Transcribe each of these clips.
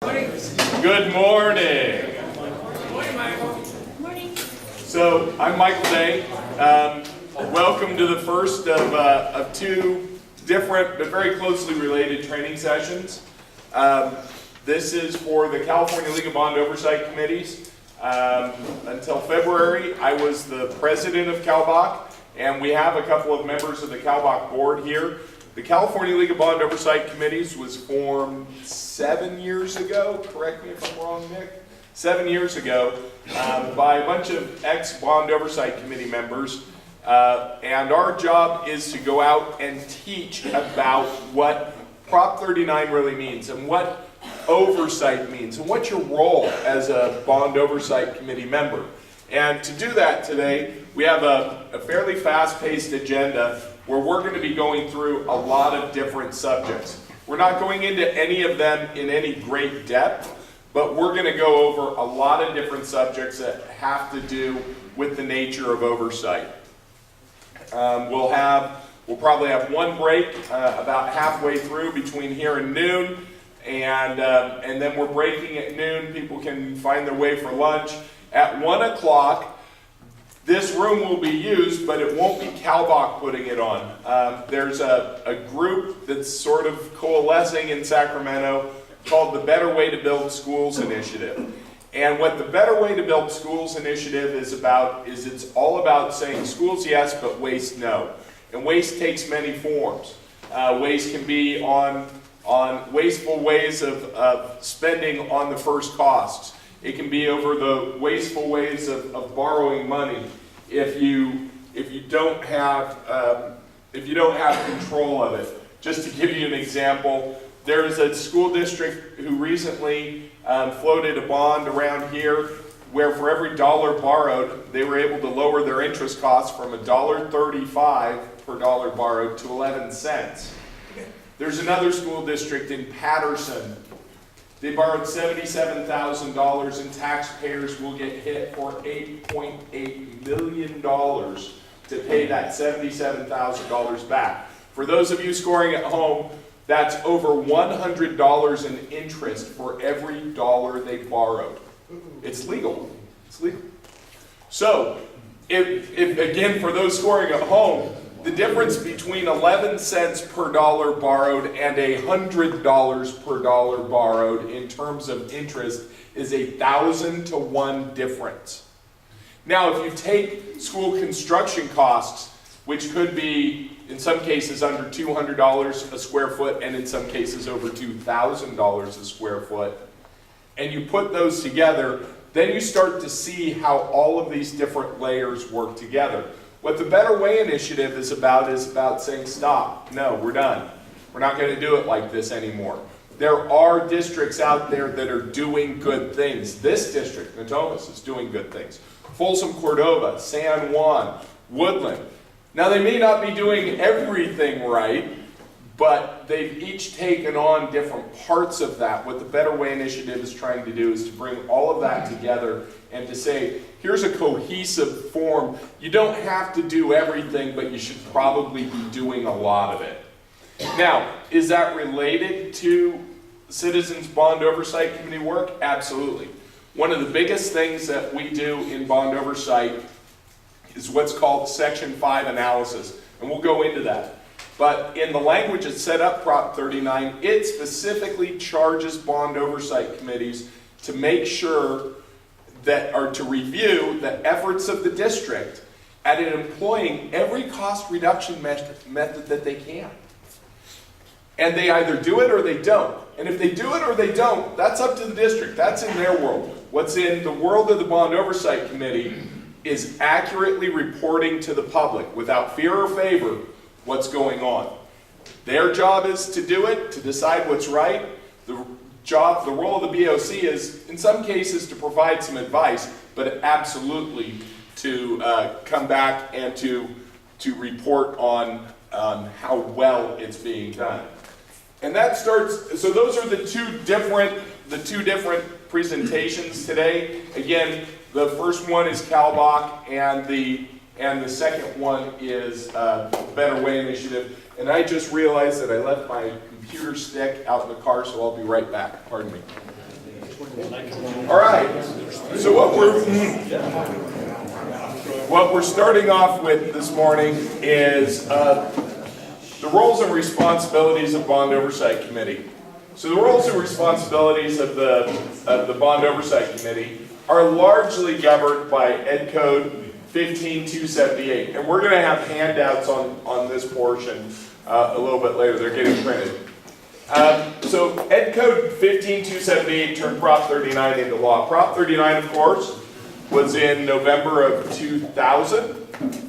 Good morning. Morning. So I'm Michael Day. Welcome to the first of two different but very closely related training sessions. This is for the California League of Bond Oversight Committees. Until February, I was the president of CaLBOC, and we have a couple of members of the CaLBOC board here. The California League of Bond Oversight Committees was formed 7 years ago, correct me if I'm wrong, Nick? 7 years ago by a bunch of ex-Bond Oversight Committee members, and our job is to go out and teach about what Prop 39 really means and what oversight means and what's your role as a Bond Oversight Committee member. And to do that today, we have a fairly fast-paced agenda where we're going to be going through a lot of different subjects. We're not going into any of them in any great depth, but we're going to go over a lot of different subjects that have to do with the nature of oversight. We'll probably have one break about halfway through between here and noon, and then we're breaking at noon. People can find their way for lunch. At 1 o'clock, this room will be used, but it won't be CaLBOC putting it on. There's a group that's sort of coalescing in Sacramento called the Better Way to Build Schools Initiative. And what the Better Way to Build Schools Initiative is about is it's all about saying schools yes, but waste no. And waste takes many forms. Waste can be on wasteful ways of spending on the first costs. It can be over the wasteful ways of borrowing money if you don't have control of it. Just to give you an example, there is a school district who recently floated a bond around here where for every dollar borrowed, they were able to lower their interest costs from $1.35 per dollar borrowed to 11 cents. There's another school district in Patterson. They borrowed $77,000 and taxpayers will get hit for $8.8 million to pay that $77,000 back. For those of you scoring at home, that's over $100 in interest for every dollar they borrowed. It's legal. It's legal. So, if again, for those scoring at home, the difference between 11 cents per dollar borrowed and $100 per dollar borrowed in terms of interest is 1,000 to 1 difference. Now, if you take school construction costs, which could be in some cases under $200 a square foot and in some cases over $2,000 a square foot, and you put those together, then you start to see how all of these different layers work together. What the Better Way initiative is about saying, stop, no, we're done. We're not going to do it like this anymore. There are districts out there that are doing good things. This district, Natomas, is doing good things. Folsom Cordova, San Juan, Woodland. Now they may not be doing everything right, but they've each taken on different parts of that. What the Better Way initiative is trying to do is to bring all of that together and to say, here's a cohesive form. You don't have to do everything, but you should probably be doing a lot of it. Now, is that related to Citizens Bond Oversight Committee work? Absolutely. One of the biggest things that we do in bond oversight is what's called Section 5 analysis, and we'll go into that. But in the language that set up Prop 39, it specifically charges bond oversight committees to make sure that, or to review the efforts of the district at employing every cost reduction method that they can. And they either do it or they don't. And if they do it or they don't, that's up to the district. That's in their world. What's in the world of the Bond Oversight Committee is accurately reporting to the public, without fear or favor, what's going on. Their job is to do it, to decide what's right. The role of the BOC is, in some cases, to provide some advice, but absolutely to come back and to report on how well it's being done. And that starts, so those are the two different presentations today. Again, the first one is CaLBOC, and the second one is Better Way Initiative. And I just realized that I left my computer stick out in the car, so I'll be right back. Pardon me. All right. So what we're starting off with this morning is the roles and responsibilities of Bond Oversight Committee. So the roles and responsibilities of the Bond Oversight Committee are largely governed by Ed Code 15278, and we're going to have handouts on this portion a little bit later. They're getting printed. So Ed Code 15278 turned Prop 39 into law. Prop 39, of course, was in November of 2000,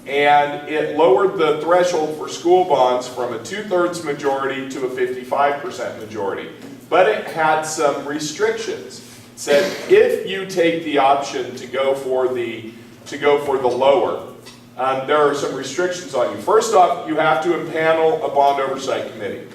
and it lowered the threshold for school bonds from a 2/3 majority to a 55% majority. But it had some restrictions. It said if you take the option to go for the lower, there are some restrictions on you. First off, you have to impanel a bond oversight committee.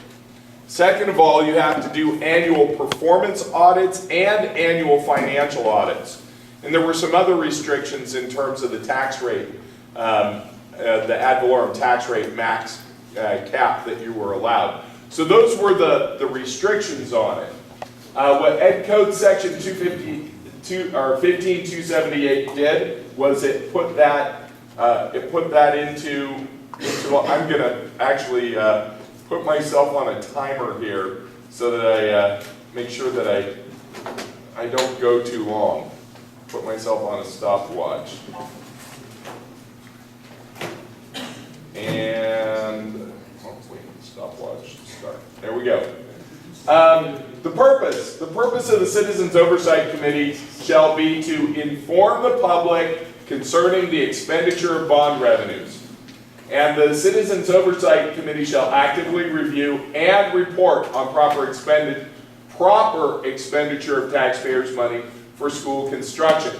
Second of all, you have to do annual performance audits and annual financial audits. And there were some other restrictions in terms of the tax rate, the ad valorem tax rate max cap that you were allowed. So those were the restrictions on it. What Ed Code Section 15278 did was it put that into I'm going to actually put myself on a timer here so that I make sure that I don't go too long. Put myself on a stopwatch. And hopefully stopwatch start. There we go. The purpose of the Citizens Oversight Committee shall be to inform the public concerning the expenditure of bond revenues. And the Citizens Oversight Committee shall actively review and report on proper expenditure of taxpayers' money for school construction.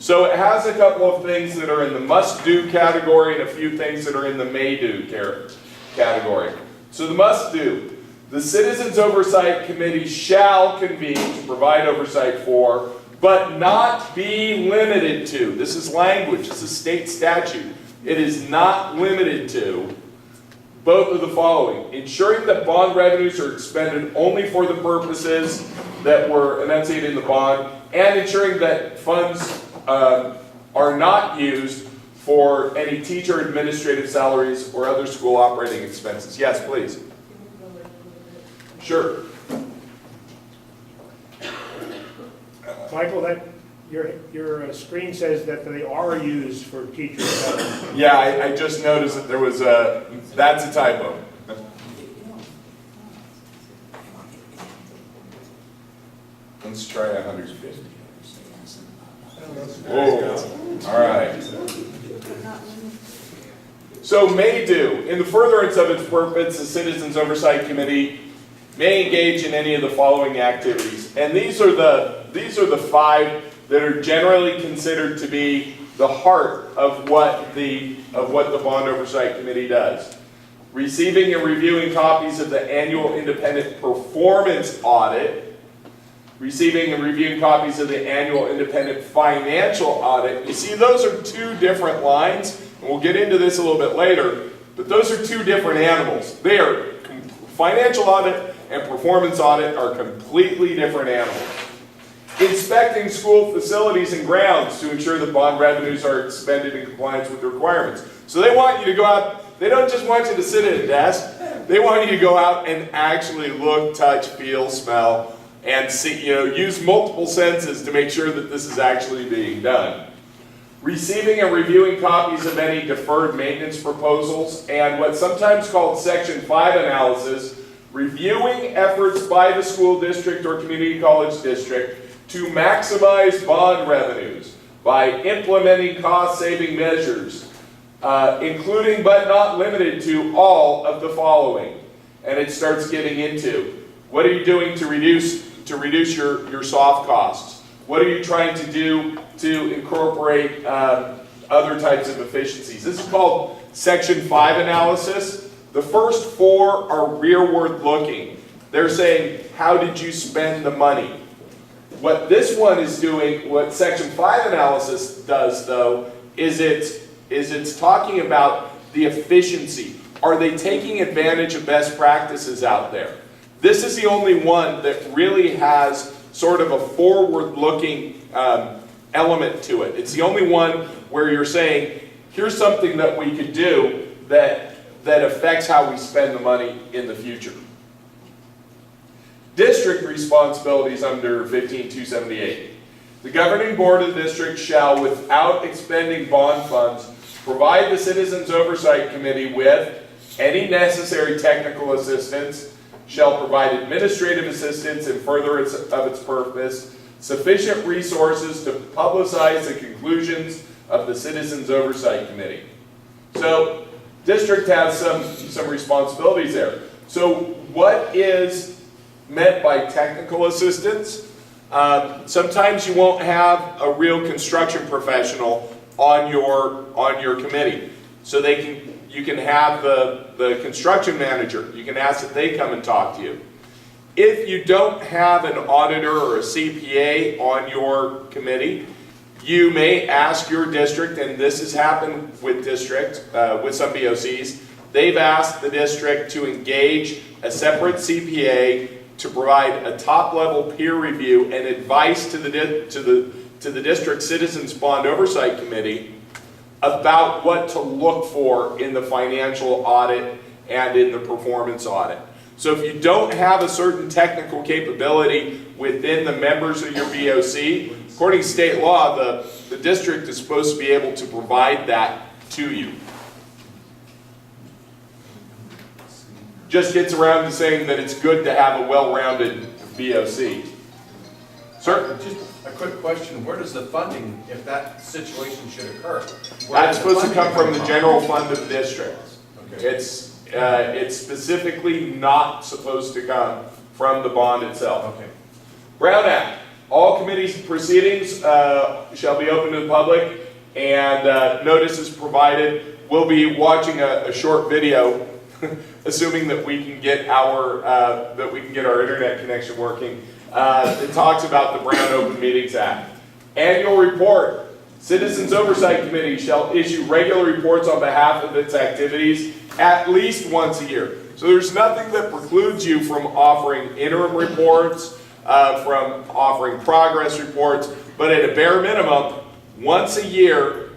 So it has a couple of things that are in the must-do category and a few things that are in the may-do category. So the must-do. The Citizens Oversight Committee shall convene to provide oversight for, but not be limited to. This is language. This is state statute. It is not limited to both of the following: ensuring that bond revenues are expended only for the purposes that were enunciated in the bond, and ensuring that funds are not used for any teacher administrative salaries or other school operating expenses. Yes, please. Sure. Michael, that your screen says that they are used for teacher salaries. Yeah, I just noticed that there was that's a typo. Let's try 150. Whoa. All right. So may do. In the furtherance of its purpose, the Citizens Oversight Committee may engage in any of the following activities. And these are the 5 that are generally considered to be the heart of what the Bond Oversight Committee does. Receiving and reviewing copies of the annual independent performance audit. Receiving and reviewing copies of the annual independent financial audit. You see, those are 2 different lines, and we'll get into this a little bit later, but those are 2 different animals. They are financial audit and performance audit are completely different animals. Inspecting school facilities and grounds to ensure that bond revenues are expended in compliance with the requirements. So they want you to go out, they don't just want you to sit at a desk, they want you to go out and actually look, touch, feel, smell, and see, use multiple senses to make sure that this is actually being done. Receiving and reviewing copies of any deferred maintenance proposals, and what's sometimes called Section 5 analysis, reviewing efforts by the school district or community college district to maximize bond revenues by implementing cost-saving measures, including but not limited to all of the following. And it starts getting into, what are you doing to reduce your soft costs? What are you trying to do to incorporate other types of efficiencies? This is called Section 5 analysis. The first 4 are rearward looking. They're saying, how did you spend the money? What this one is doing, what Section 5 analysis does though, is it's talking about the efficiency. Are they taking advantage of best practices out there? This is the only one that really has sort of a forward-looking element to it. It's the only one where you're saying, here's something that we could do that affects how we spend the money in the future. District responsibilities under 15278. The governing board of the district shall, without expending bond funds, provide the Citizens Oversight Committee with any necessary technical assistance, shall provide administrative assistance in furtherance of its purpose, sufficient resources to publicize the conclusions of the Citizens Oversight Committee. So, district has some responsibilities there. So, what is meant by technical assistance? Sometimes you won't have a real construction professional on your committee. So you can have the construction manager. You can ask that they come and talk to you. If you don't have an auditor or a CPA on your committee, you may ask your district, and this has happened with with some BOCs, they've asked the district to engage a separate CPA to provide a top-level peer review and advice to the district Citizens Bond Oversight Committee about what to look for in the financial audit and in the performance audit. So if you don't have a certain technical capability within the members of your BOC, according to state law, the district is supposed to be able to provide that to you. Just gets around to saying that it's good to have a well-rounded BOC. Sir? Just a quick question, where does the funding, if that situation should occur? That's supposed to come from the general fund of the district. Okay. It's specifically not supposed to come from the bond itself. Okay. Brown Act. All committees proceedings shall be open to the public, and notice is provided. We'll be watching a short video, assuming that we can get our internet connection working. It talks about the Brown Open Meetings Act. Annual report. Citizens Oversight Committee shall issue regular reports on behalf of its activities at least once a year. So there's nothing that precludes you from offering interim reports, from offering progress reports, but at a bare minimum, once a year,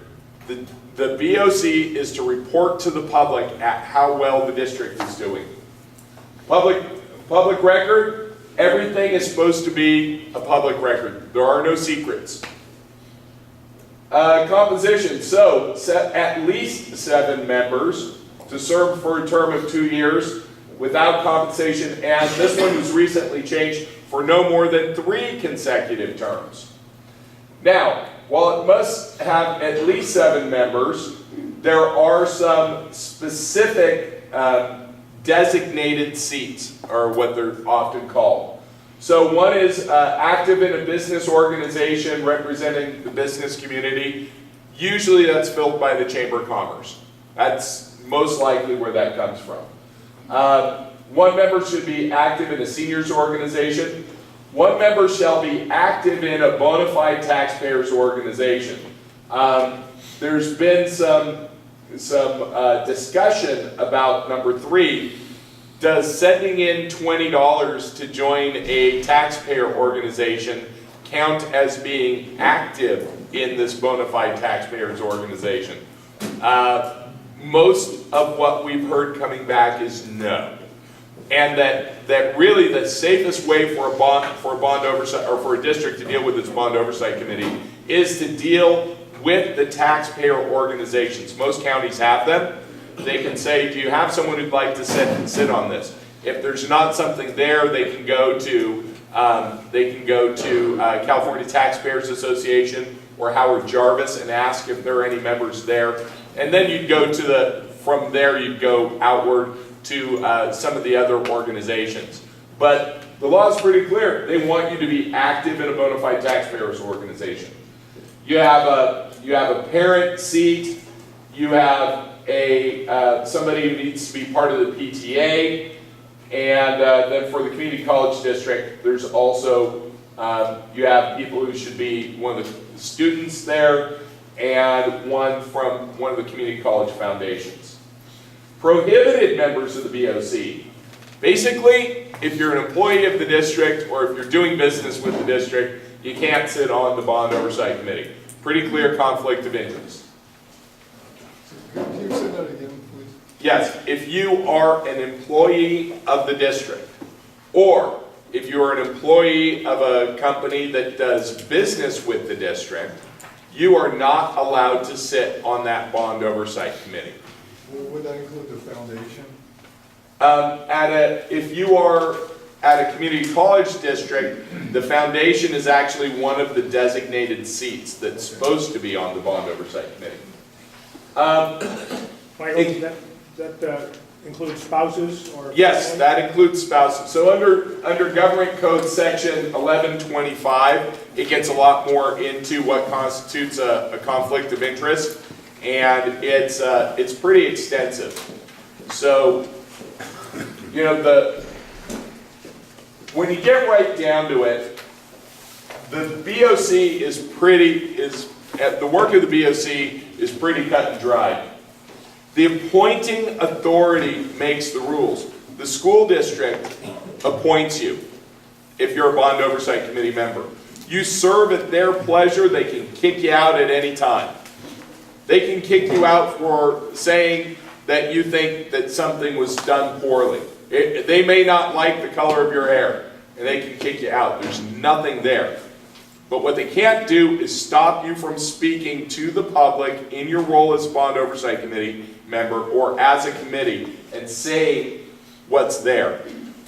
the BOC is to report to the public at how well the district is doing. Public record, everything is supposed to be a public record. There are no secrets. Composition, so set at least 7 members to serve for a term of 2 years without compensation, and this one was recently changed for no more than 3 consecutive terms. Now, while it must have at least 7 members, there are some specific designated seats, or what they're often called. So one is active in a business organization representing the business community. Usually that's filled by the Chamber of Commerce. That's most likely where that comes from. One member should be active in a seniors organization. One member shall be active in a bona fide taxpayers organization. There's been some discussion about number 3. Does sending in $20 to join a taxpayer organization count as being active in this bona fide taxpayers organization? Most of what we've heard coming back is no. And that really the safest way for a bond oversight, or for a district to deal with its bond oversight committee, is to deal with the taxpayer organizations. Most counties have them. They can say, do you have someone who'd like to sit on this? If there's not something there, they can go to California Taxpayers Association or Howard Jarvis and ask if there are any members there. And then you'd go from there you'd go outward to some of the other organizations. But the law is pretty clear. They want you to be active in a bona fide taxpayers organization. You have a parent seat. You have somebody who needs to be part of the PTA, and then for the community college district, there's also you have people who should be one of the students there, and one from one of the community college foundations. Prohibited members of the BOC. Basically, if you're an employee of the district or if you're doing business with the district, you can't sit on the Bond Oversight Committee. Pretty clear conflict of interest. Can you say that again, please? Yes, if you are an employee of the district, or if you are an employee of a company that does business with the district, you are not allowed to sit on that Bond Oversight Committee. Would that include the foundation? If you are at a community college district, the foundation is actually one of the designated seats that's supposed to be on the Bond Oversight Committee. Michael, that includes spouses or? Yes, that includes spouses. So under Government Code Section 1125, it gets a lot more into what constitutes a conflict of interest, and it's pretty extensive. So, you know, when you get right down to it, the BOC the work of the BOC is pretty cut and dry. The appointing authority makes the rules. The school district appoints you if you're a Bond Oversight Committee member. You serve at their pleasure. They can kick you out at any time. They can kick you out for saying that you think that something was done poorly. They may not like the color of your hair, and they can kick you out. There's nothing there. But what they can't do is stop you from speaking to the public in your role as a Bond Oversight Committee member or as a committee and say what's there.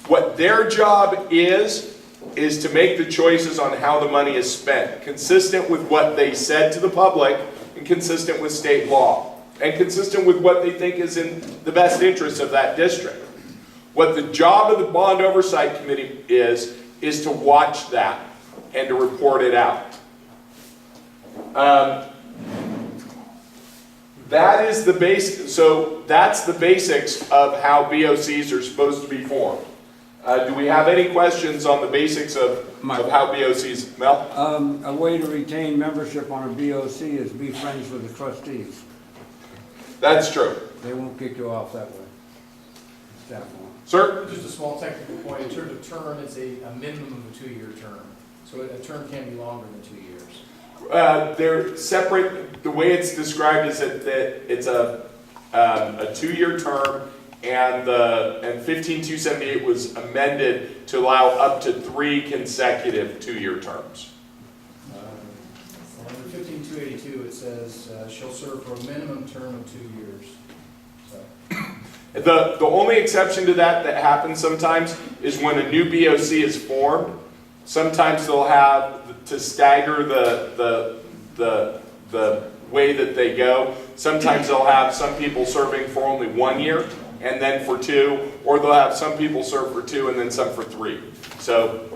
What their job is to make the choices on how the money is spent, consistent with what they said to the public and consistent with state law, and consistent with what they think is in the best interest of that district. What the job of the Bond Oversight Committee is to watch that and to report it out. That is the base. So that's the basics of how BOCs are supposed to be formed. Do we have any questions on the basics of how BOCs? Mel? A way to retain membership on a BOC is be friends with the trustees. That's true. They won't kick you off that way. Staff won't. Sir? Just a small technical point, in terms of term, it's a minimum of a 2-year term. So a term can be longer than 2 years. They're separate. The way it's described is that it's a 2-year term, and 15278 was amended to allow up to 3 consecutive 2-year terms. Under 15282, it says shall serve for a minimum term of 2 years. So. The only exception to that happens sometimes is when a new BOC is formed. Sometimes they'll have to stagger the way that they go. Sometimes they'll have some people serving for only 1 year and then for 2, or they'll have some people serve for 2 and then some for 3. So,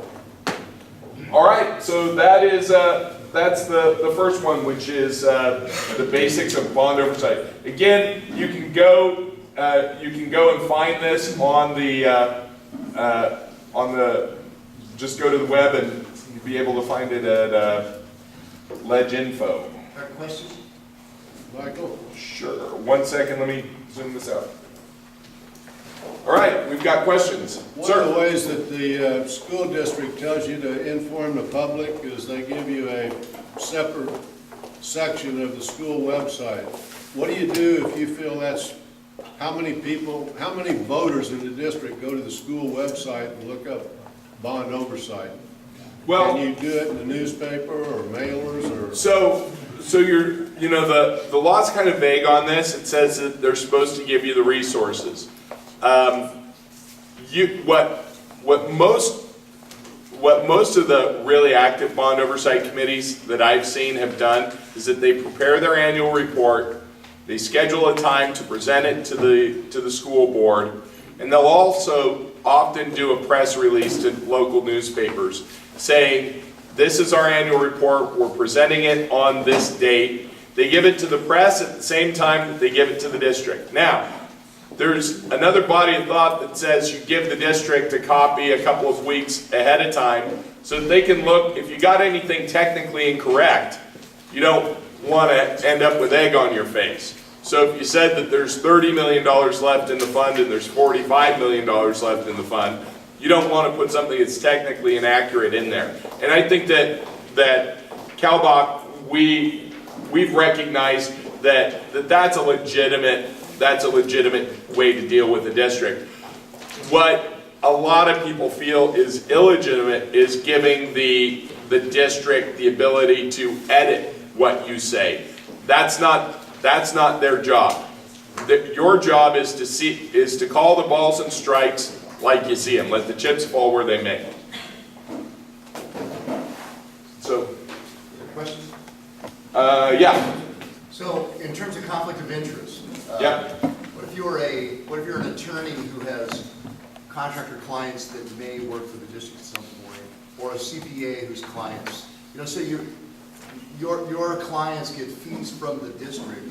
all right. So that is that's the first one, which is the basics of bond oversight. Again, you can go and find this on the. Just go to the web and you'll be able to find it at LegInfo. Questions? Michael? Sure. 1 second, let me zoom this out. All right, we've got questions. One of the ways that the school district tells you to inform the public is they give you a separate section of the school website. What do you do if you feel that's, how many voters in the district go to the school website and look up bond oversight? Well, can you do it in the newspaper or mailers or? So the law's kind of vague on this. It says that they're supposed to give you the resources. What most of the really active bond oversight committees that I've seen have done is that they prepare their annual report, they schedule a time to present it to the school board, and they'll also often do a press release to local newspapers saying, this is our annual report, we're presenting it on this date. They give it to the press at the same time that they give it to the district. Now, there's another body of thought that says you give the district a copy a couple of weeks ahead of time so that they can look, if you got anything technically incorrect, you don't want to end up with egg on your face. So if you said that there's $30 million left in the fund and there's $45 million left in the fund, you don't want to put something that's technically inaccurate in there. And I think that CaLBOC, we've recognized that's a legitimate way to deal with the district. What a lot of people feel is illegitimate is giving the district the ability to edit what you say. That's not their job. Your job is to call the balls and strikes like you see them. Let the chips fall where they may. So, Questions? yeah. So, in terms of conflict of interest, Yeah. what if you're an attorney who has contractor clients that may work for the district at some point, or a CPA whose clients, so your clients get fees from the district.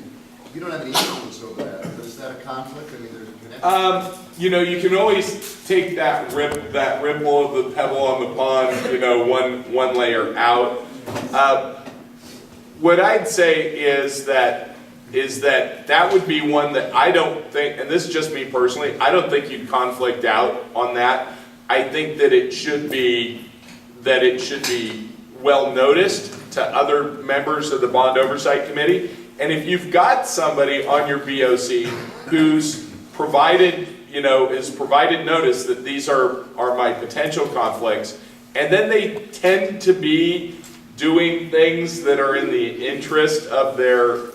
You don't have any influence over that, but is that a conflict? I mean, there's a connection. You can always take that ripple of the pebble on the pond, one layer out. What I'd say is that would be one that I don't think, and this is just me personally, I don't think you'd conflict out on that. I think that it should be well noticed to other members of the Bond Oversight Committee. And if you've got somebody on your BOC who's provided notice that these are my potential conflicts, and then they tend to be doing things that are in the interest of their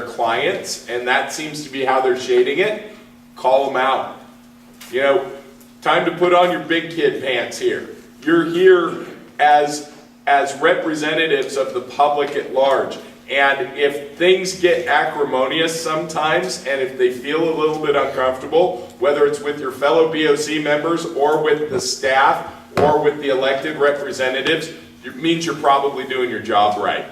clients, and that seems to be how they're shading it, call them out. Time to put on your big kid pants here. You're here as representatives of the public at large. And if things get acrimonious sometimes, and if they feel a little bit uncomfortable, whether it's with your fellow BOC members or with the staff or with the elected representatives, it means you're probably doing your job right.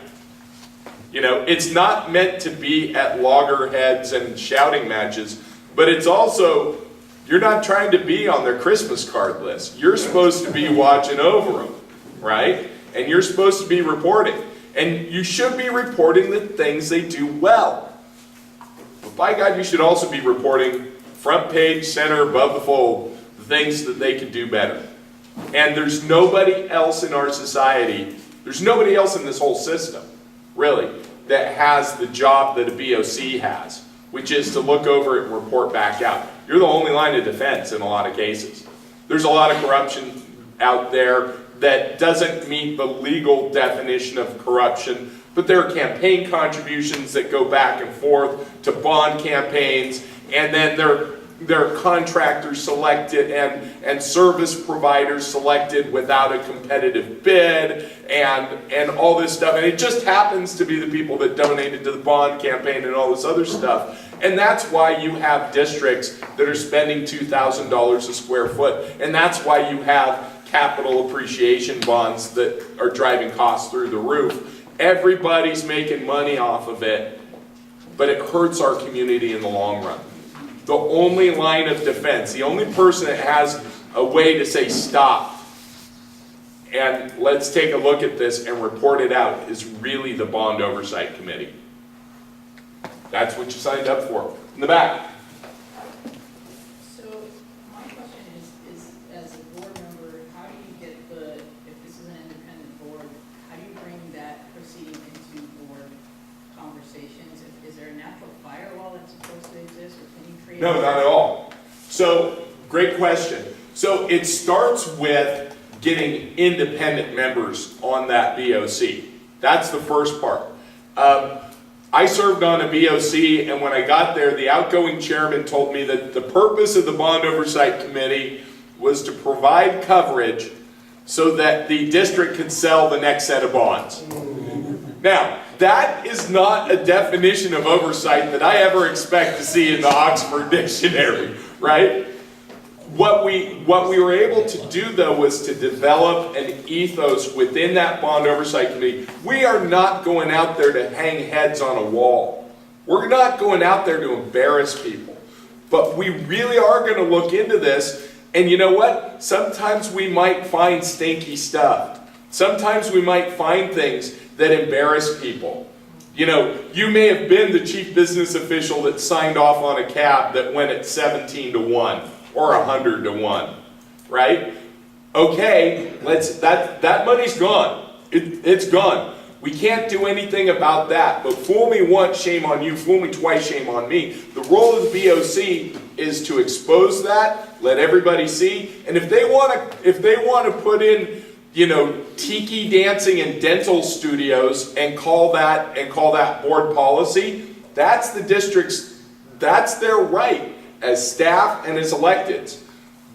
It's not meant to be at loggerheads and shouting matches, but it's also, you're not trying to be on their Christmas card list. You're supposed to be watching over them, right? And you're supposed to be reporting. And you should be reporting the things they do well. But by God, you should also be reporting front page, center, above the fold, the things that they could do better. And there's nobody else in our society, there's nobody else in this whole system, really, that has the job that a BOC has, which is to look over it and report back out. You're the only line of defense in a lot of cases. There's a lot of corruption out there that doesn't meet the legal definition of corruption, but there are campaign contributions that go back and forth to bond campaigns, and then there are contractors selected and service providers selected without a competitive bid and all this stuff. And it just happens to be the people that donated to the bond campaign and all this other stuff. And that's why you have districts that are spending $2,000 a square foot. And that's why you have capital appreciation bonds that are driving costs through the roof. Everybody's making money off of it, but it hurts our community in the long run. The only line of defense, the only person that has a way to say stop and let's take a look at this and report it out is really the Bond Oversight Committee. That's what you signed up for. In the back. So my question is as a board member, how do you get if this is an independent board, how do you bring that proceeding into board conversations? Is there a natural firewall that's supposed to exist, or can you create? No, not at all. So, great question. So it starts with getting independent members on that BOC. That's the first part. I served on a BOC, and when I got there, the outgoing chairman told me that the purpose of the Bond Oversight Committee was to provide coverage so that the district could sell the next set of bonds. Now, that is not a definition of oversight that I ever expect to see in the Oxford Dictionary, right? What we were able to do, though, was to develop an ethos within that Bond Oversight Committee. We are not going out there to hang heads on a wall. We're not going out there to embarrass people. But we really are going to look into this, and you know what? Sometimes we might find stinky stuff. Sometimes we might find things that embarrass people. You know, you may have been the chief business official that signed off on a cab that went at 17-1 or 100-1, right? Okay, that money's gone. It's gone. We can't do anything about that, but fool me once, shame on you, fool me twice, shame on me. The role of the BOC is to expose that, let everybody see, and if they want to put in, you know, tiki dancing and dental studios and call that board policy, that's the district's, that's their right as staff and as electeds.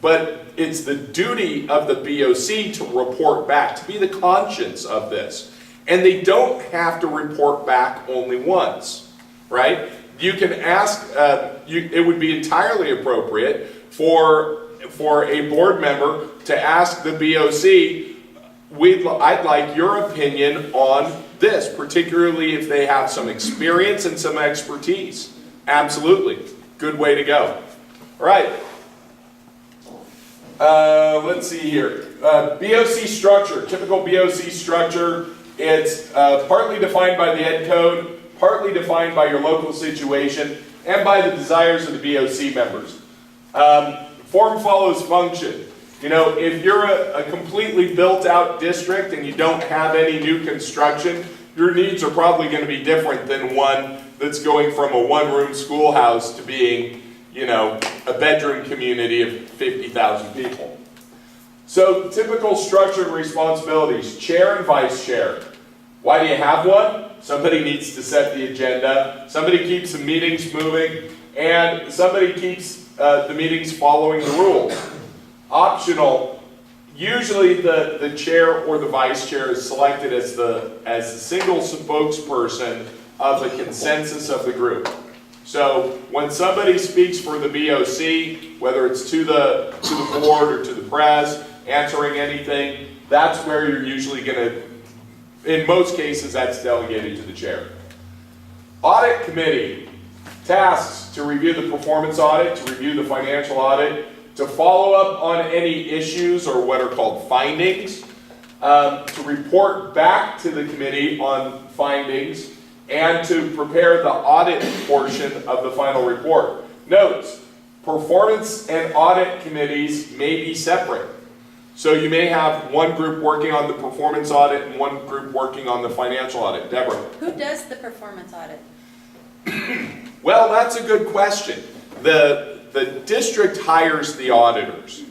But it's the duty of the BOC to report back, to be the conscience of this. And they don't have to report back only once, right? You can ask, it would be entirely appropriate for a board member to ask the BOC, I'd like your opinion on this, particularly if they have some experience and some expertise. Absolutely. Good way to go. All right. Let's see here. BOC structure, typical BOC structure. It's partly defined by the Ed Code, partly defined by your local situation, and by the desires of the BOC members. Form follows function. You know, if you're a completely built-out district and you don't have any new construction, your needs are probably going to be different than one that's going from a one-room schoolhouse to being, you know, a bedroom community of 50,000 people. So, typical structure and responsibilities, chair and vice chair. Why do you have one? Somebody needs to set the agenda, somebody keeps the meetings moving, and somebody keeps the meetings following the rules. Optional, usually the chair or the vice chair is selected as the single spokesperson of the consensus of the group. So when somebody speaks for the BOC, whether it's to the board or to the press, answering anything, that's where you're usually going to, in most cases, that's delegated to the chair. Audit committee, tasks to review the performance audit, to review the financial audit, to follow up on any issues or what are called findings, to report back to the committee on findings, and to prepare the audit portion of the final report. Notes, performance and audit committees may be separate. So you may have one group working on the performance audit and one group working on the financial audit. Deborah? Who does the performance audit? Well, that's a good question. The district hires the auditors.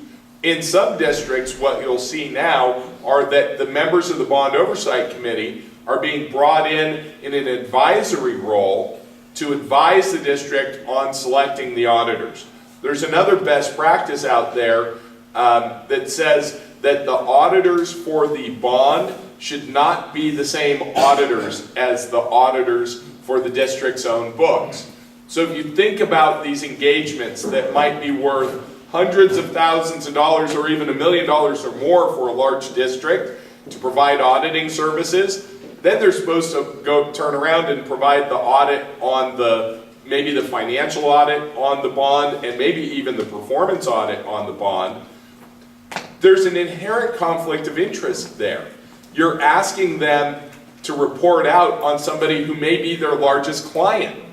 In some districts, what you'll see now are that the members of the Bond Oversight Committee are being brought in an advisory role to advise the district on selecting the auditors. There's another best practice out there that says that the auditors for the bond should not be the same auditors as the auditors for the district's own books. So if you think about these engagements that might be worth hundreds of thousands of dollars or even $1 million or more for a large district to provide auditing services, then they're supposed to go turn around and provide the audit on maybe the financial audit on the bond and maybe even the performance audit on the bond. There's an inherent conflict of interest there. You're asking them to report out on somebody who may be their largest client.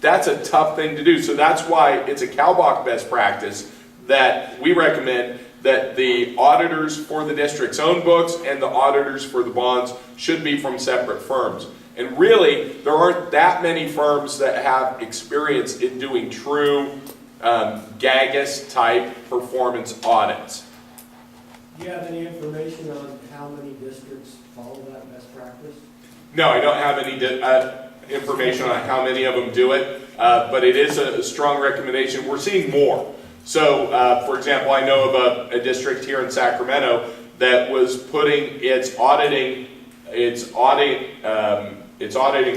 That's a tough thing to do. So that's why it's a CaLBOC best practice that we recommend that the auditors for the district's own books and the auditors for the bonds should be from separate firms. And really, there aren't that many firms that have experience in doing true GAGAS type performance audits. Do you have any information on how many districts follow that best practice? No, I don't have any information on how many of them do it, but it is a strong recommendation. We're seeing more. So, for example, I know of a district here in Sacramento that was putting its auditing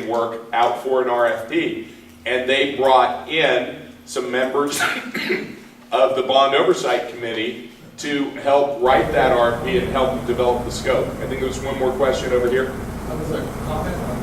work out for an RFP, and they brought in some members of the Bond Oversight Committee to help write that RFP and help develop the scope. I think there was one more question over here. That was a comment on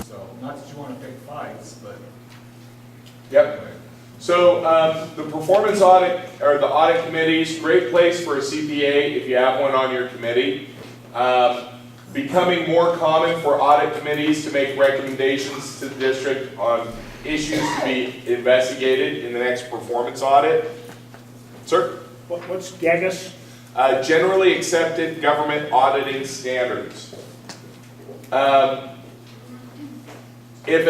So, not that you want to pick fights, but. Yep. So the performance audit, or the audit committees, great place for a CPA if you have one on your committee. Becoming more common for audit committees to make recommendations to the district on issues to be investigated in the next performance audit. Sir? What's GAGAS? Generally accepted government auditing standards. If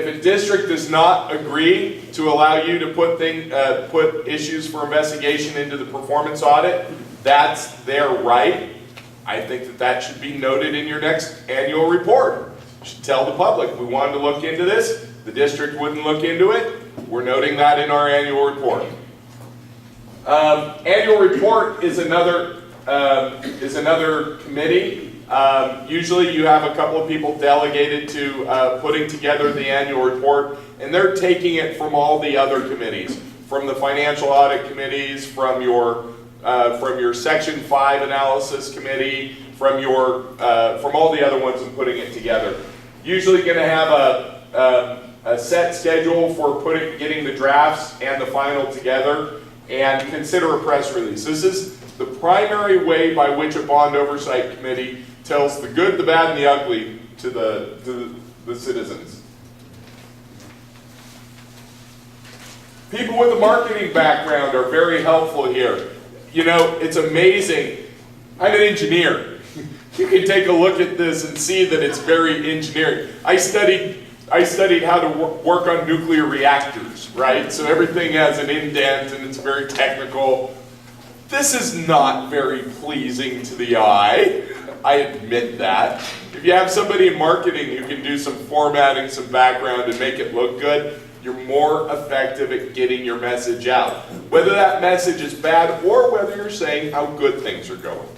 a district does not agree to allow you to put issues for investigation into the performance audit, that's their right. I think that should be noted in your next annual report. You should tell the public, we wanted to look into this, the district wouldn't look into it, we're noting that in our annual report. Annual report is another committee. Usually you have a couple of people delegated to putting together the annual report, and they're taking it from all the other committees, from the financial audit committees, from your Section 5 analysis committee, from all the other ones, and putting it together. Usually going to have a set schedule for getting the drafts and the final together, and consider a press release. This is the primary way by which a bond oversight committee tells the good, the bad, and the ugly to the citizens. People with a marketing background are very helpful here. You know, it's amazing. I'm an engineer. You can take a look at this and see that it's very engineering. I studied how to work on nuclear reactors, right? So everything has an indent and it's very technical. This is not very pleasing to the eye. I admit that. If you have somebody in marketing who can do some formatting, some background, and make it look good, you're more effective at getting your message out. Whether that message is bad or whether you're saying how good things are going.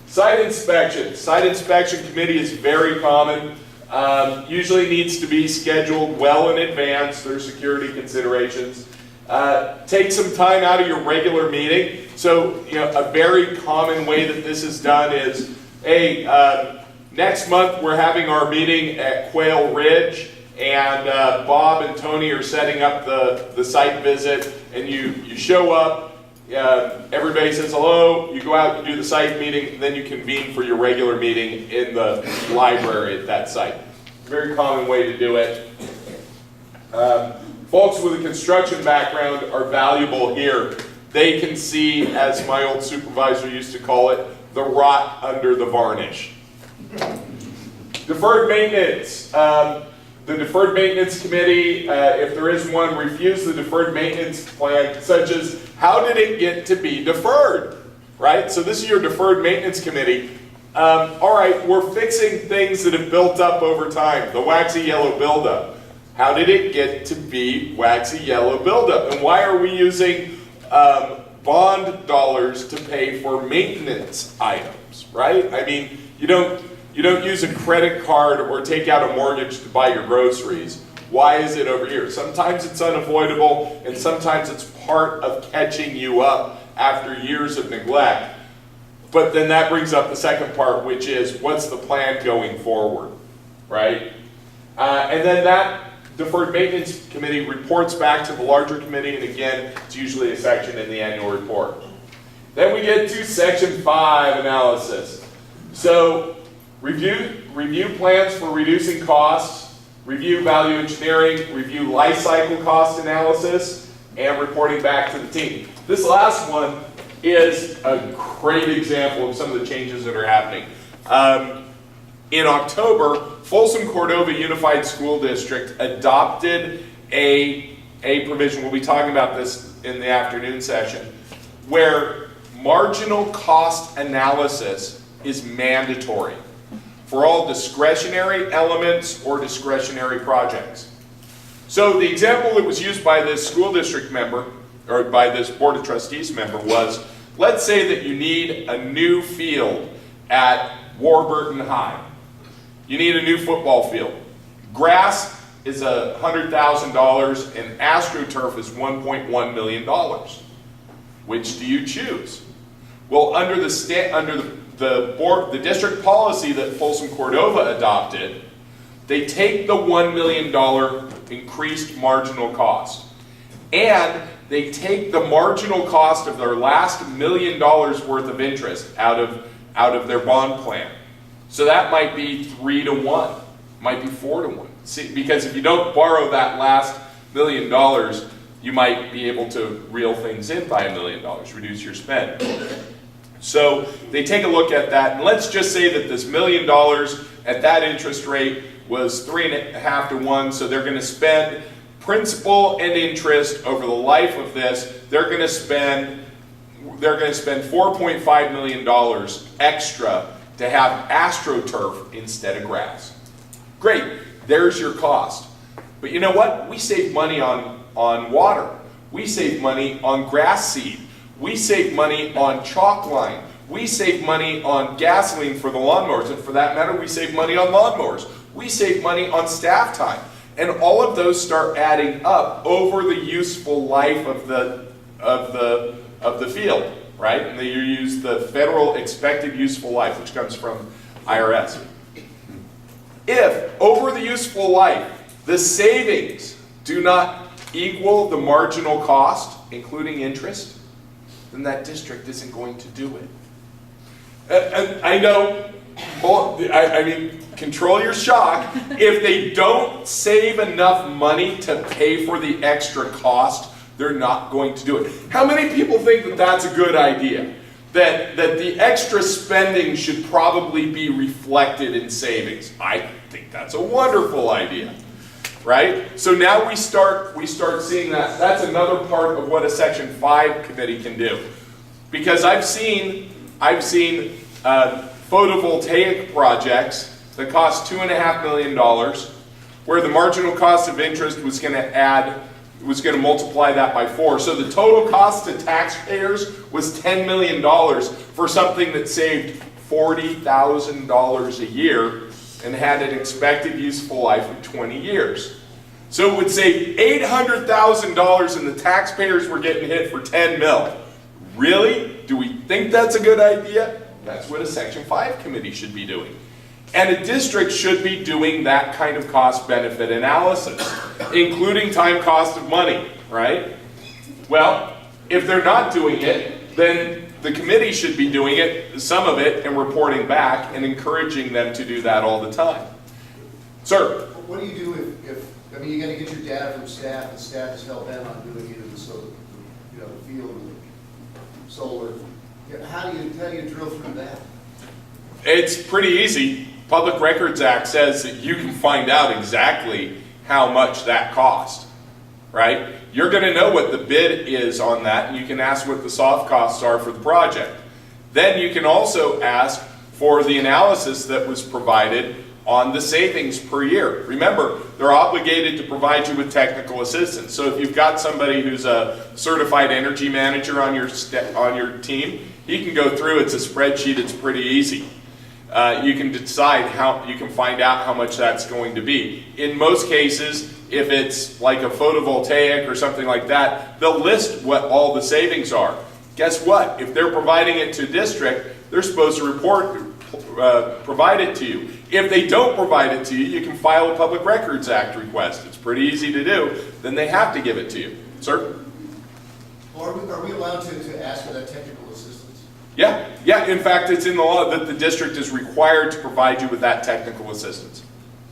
Site inspection. Site inspection committee is very common. Usually needs to be scheduled well in advance. There's security considerations. Take some time out of your regular meeting. So, you know, a very common way that this is done is, hey, next month we're having our meeting at Quail Ridge, and Bob and Tony are setting up the site visit, and you show up, everybody says hello, you go out and do the site meeting, and then you convene for your regular meeting in the library at that site. Very common way to do it. Folks with a construction background are valuable here. They can see, as my old supervisor used to call it, the rot under the varnish. Deferred maintenance. The Deferred Maintenance Committee, if there is one, reviews the deferred maintenance plan, such as how did it get to be deferred, right? So this is your Deferred Maintenance Committee. All right, we're fixing things that have built up over time, the waxy yellow buildup. How did it get to be waxy yellow buildup? And why are we using bond dollars to pay for maintenance items, right? I mean, you don't use a credit card or take out a mortgage to buy your groceries. Why is it over here? Sometimes it's unavoidable, and sometimes it's part of catching you up after years of neglect. But then that brings up the second part, which is, what's the plan going forward, right? And then that Deferred Maintenance Committee reports back to the larger committee, and again, it's usually a section in the annual report. Then we get to Section 5 analysis. So, review plans for reducing costs, review value engineering, review life cycle cost analysis, and reporting back to the team. This last one is a great example of some of the changes that are happening. In October, Folsom Cordova Unified School District adopted a provision, we'll be talking about this in the afternoon session, where marginal cost analysis is mandatory for all discretionary elements or discretionary projects. So the example that was used by this school district member, or by this Board of Trustees member, was, let's say that you need a new field at Warburton High. You need a new football field. Grass is $100,000 and AstroTurf is $1.1 million. Which do you choose? Well, under the district policy that Folsom Cordova adopted, they take the $1 million increased marginal cost, and they take the marginal cost of their last $1 million worth of interest out of their bond plan. So that might be 3 to 1, might be 4 to 1. See, because if you don't borrow that last $1 million, you might be able to reel things in by $1 million, reduce your spend. So they take a look at that, and let's just say that this $1 million at that interest rate was 3.5 to 1, so they're going to spend principal and interest over the life of this. They're going to spend $4.5 million extra to have AstroTurf instead of grass. Great, there's your cost. But you know what? We save money on water. We save money on grass seed. We save money on chalk line. We save money on gasoline for the lawnmowers, and for that matter, we save money on lawnmowers. We save money on staff time. And all of those start adding up over the useful life of the field, right? And you use the federal expected useful life, which comes from IRS. If over the useful life, the savings do not equal the marginal cost, including interest, then that district isn't going to do it. And I know, I mean, control your shock. If they don't save enough money to pay for the extra cost, they're not going to do it. How many people think that that's a good idea? That the extra spending should probably be reflected in savings? I think that's a wonderful idea, right? So now we start seeing that. That's another part of what a Section 5 committee can do. Because I've seen photovoltaic projects that cost $2.5 million, where the marginal cost of interest was going to multiply that by 4. So the total cost to taxpayers was $10 million for something that saved $40,000 a year and had an expected useful life of 20 years. So it would save $800,000 and the taxpayers were getting hit for 10 mil. Really? Do we think that's a good idea? That's what a Section 5 committee should be doing. And a district should be doing that kind of cost-benefit analysis, including time cost of money, right? Well, if they're not doing it, then the committee should be doing it, some of it, and reporting back and encouraging them to do that all the time. Sir? What do you do if I mean, you gotta get your data from staff, and staff is hell-bent on doing either the field or the solar. How do you drill through that? It's pretty easy. Public Records Act says that you can find out exactly how much that cost, right? You're going to know what the bid is on that, and you can ask what the soft costs are for the project. Then you can also ask for the analysis that was provided on the savings per year. Remember, they're obligated to provide you with technical assistance. So if you've got somebody who's a certified energy manager on your team, he can go through, it's a spreadsheet, it's pretty easy. You can decide you can find out how much that's going to be. In most cases, if it's like a photovoltaic or something like that, they'll list what all the savings are. Guess what? If they're providing it to a district, they're supposed to provide it to you. If they don't provide it to you, you can file a Public Records Act request. It's pretty easy to do. Then they have to give it to you. Sir? Well, are we allowed to ask for that technical assistance? Yeah. In fact, it's in the law that the district is required to provide you with that technical assistance.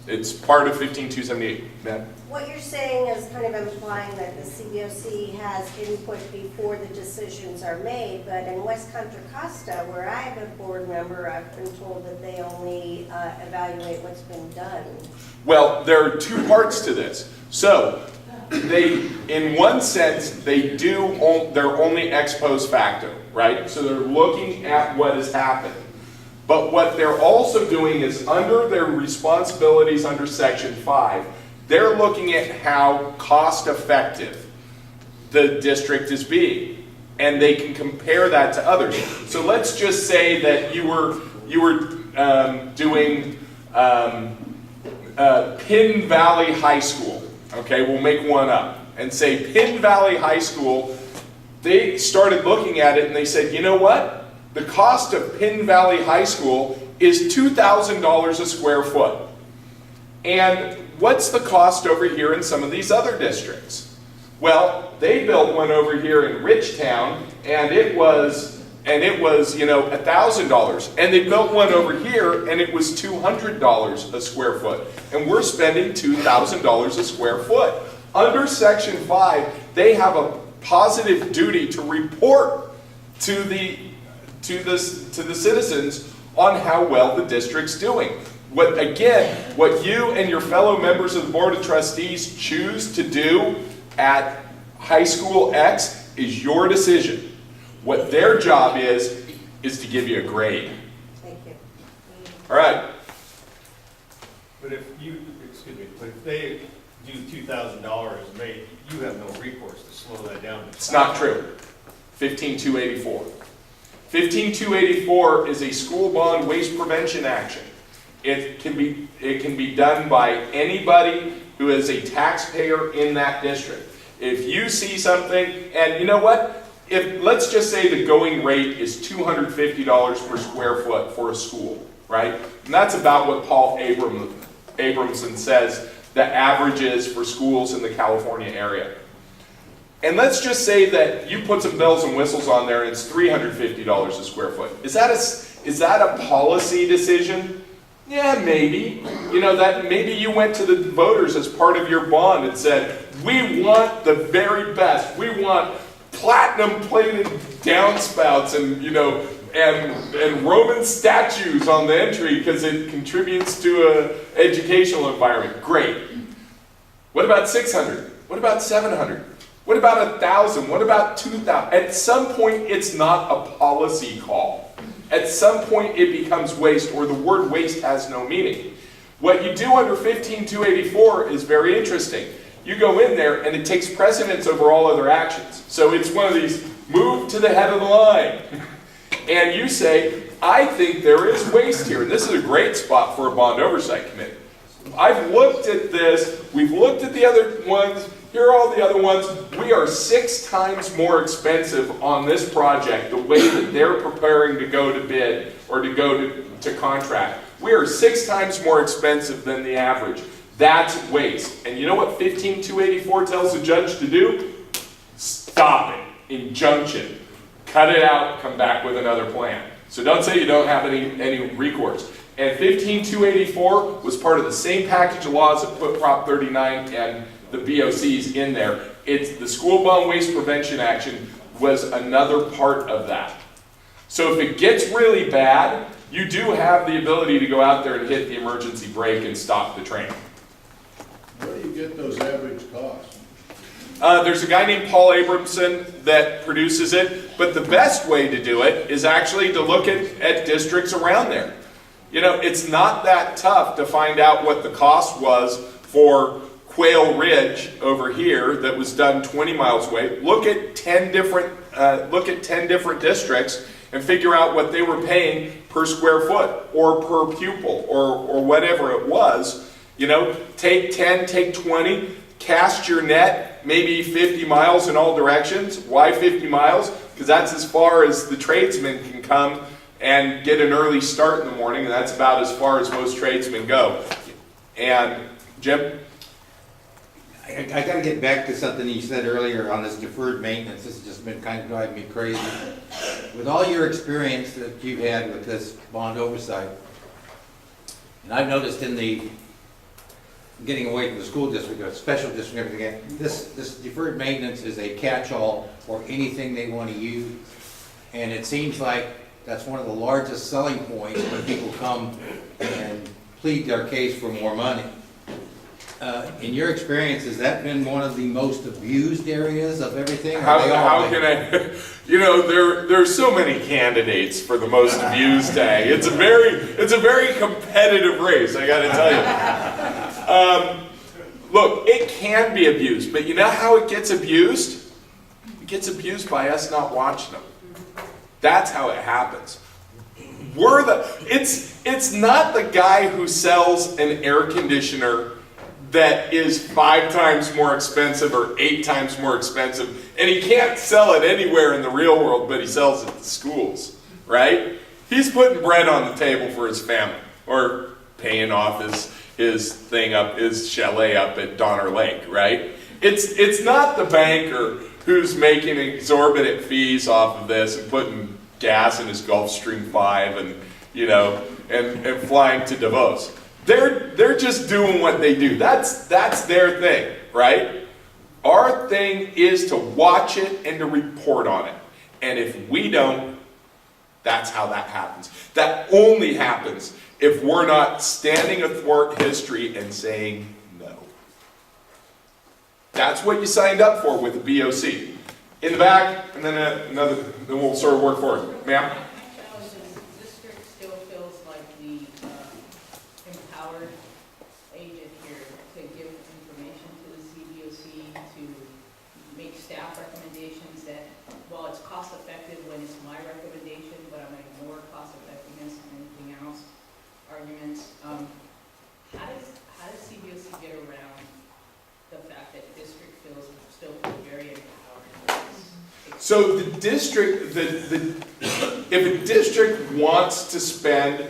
It's part of 15278. Matt? What you're saying is kind of implying that the CBOC has input before the decisions are made, but in West Contra Costa, where I have a board member, I've been told that they only evaluate what's been done. Well, there are two parts to this. So, in one sense, they're only ex post facto, right? So they're looking at what has happened. But what they're also doing is under their responsibilities under Section 5, they're looking at how cost effective the district is being. And they can compare that to others. So let's just say that you were doing Pin Valley High School. Okay, we'll make one up and say Pin Valley High School, they started looking at it and they said, you know what? The cost of Pin Valley High School is $2,000 a square foot. And what's the cost over here in some of these other districts? Well, they built one over here in Richtown and it was $1,000. And they built one over here and it was $200 a square foot. And we're spending $2,000 a square foot. Under Section 5, they have a positive duty to report to the citizens on how well the district's doing. What you and your fellow members of the Board of Trustees choose to do at high school X is your decision. What their job is to give you a grade. Thank you. All right. But if they do $2,000, you have no recourse to slow that down. It's not true. 15284. 15284 is a school bond waste prevention action. It can be done by anybody who is a taxpayer in that district. If you see something, and you know what? Let's just say the going rate is $250 per square foot for a school, right? And that's about what Paul Abramson says the average is for schools in the California area. And let's just say that you put some bells and whistles on there and it's $350 a square foot. Is that a policy decision? Yeah, maybe. That maybe you went to the voters as part of your bond and said, we want the very best. We want platinum plated downspouts and Roman statues on the entry because it contributes to an educational environment. Great. What about 600? What about 700? What about 1,000? What about 2,000? At some point, it's not a policy call. At some point, it becomes waste, or the word waste has no meaning. What you do under 15284 is very interesting. You go in there, and it takes precedence over all other actions. So it's one of these, move to the head of the line. And you say, I think there is waste here. And this is a great spot for a bond oversight committee. I've looked at this. We've looked at the other ones. Here are all the other ones. We are 6 times more expensive on this project, the way that they're preparing to go to bid or to go to contract. We are 6 times more expensive than the average. That's waste. And you know what 15284 tells the judge to do? Stop it. Injunction. Cut it out, come back with another plan. So don't say you don't have any recourse. And 15284 was part of the same package of laws that put Prop 39 and the BOCs in there. It's the school bond waste prevention action was another part of that. So if it gets really bad, you do have the ability to go out there and hit the emergency brake and stop the train. Where do you get those average costs? There's a guy named Paul Abramson that produces it, but the best way to do it is actually to look at districts around there. It's not that tough to find out what the cost was for Quail Ridge over here that was done 20 miles away. Look at 10 different districts and figure out what they were paying per square foot or per pupil or whatever it was. Take 10, take 20, cast your net, maybe 50 miles in all directions. Why 50 miles? Because that's as far as the tradesmen can come and get an early start in the morning, and that's about as far as most tradesmen go. And Jim? I got to get back to something you said earlier on this deferred maintenance. This has just been kind of driving me crazy. With all your experience that you've had with this bond oversight, and I've noticed in the getting away from the school district, a special district, everything, this deferred maintenance is a catch-all for anything they want to use. And it seems like that's one of the largest selling points when people come and plead their case for more money. In your experience, has that been one of the most abused areas of everything? Or How, are they all how like- can I, you know, there's so many candidates for the most abused tag. It's a very competitive race, I gotta tell you. Look, it can be abused, but you know how it gets abused? It gets abused by us not watching them. That's how it happens. It's not the guy who sells an air conditioner that is 5 times more expensive or 8 times more expensive, and he can't sell it anywhere in the real world, but he sells it to schools, right? He's putting bread on the table for his family, or paying off his thing up, his chalet up at Donner Lake, right? It's not the banker who's making exorbitant fees off of this and putting gas in his Gulfstream 5 and, you know, and flying to Davos. They're just doing what they do. That's their thing, right? Our thing is to watch it and to report on it. And if we don't, that's how that happens. That only happens if we're not standing athwart history and saying no. That's what you signed up for with the BOC. In the back, and then then we'll sort of work forward. Ma'am? My challenge is the district still feels like the empowered agent here to give information to the CBOC, to make staff recommendations that, while it's cost effective when it's my recommendation, but I'm going to ignore cost effectiveness and anything else, arguments. How does CBOC get around the fact that district still feels very empowered? So the district, if a district wants to spend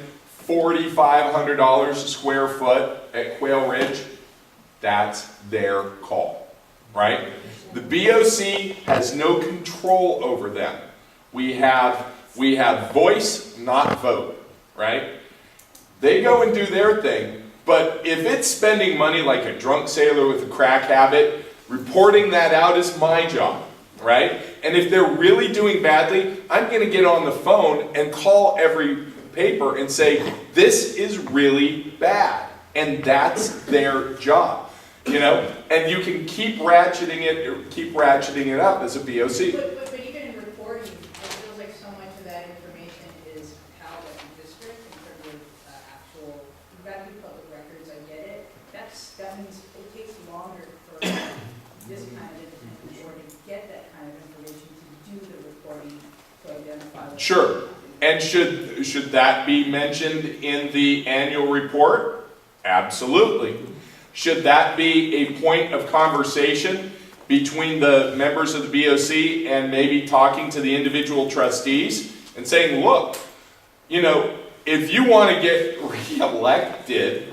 $4,500 a square foot at Quail Ridge, that's their call, right? The BOC has no control over them. We have voice, not vote, right? They go and do their thing, but if it's spending money like a drunk sailor with a crack habit, reporting that out is my job, right? And if they're really doing badly, I'm going to get on the phone and call every paper and say, this is really bad. And that's their job, you know? And you can keep ratcheting it up as a BOC. But even in reporting, it feels like so much of that information is held at the district in terms of actual, you've got to do public records, I get it. That means it takes longer for this kind of independent board to get that kind of information to do the reporting, to identify. Sure. And should that be mentioned in the annual report? Absolutely. Should that be a point of conversation between the members of the BOC and maybe talking to the individual trustees and saying, look, you know, if you want to get reelected,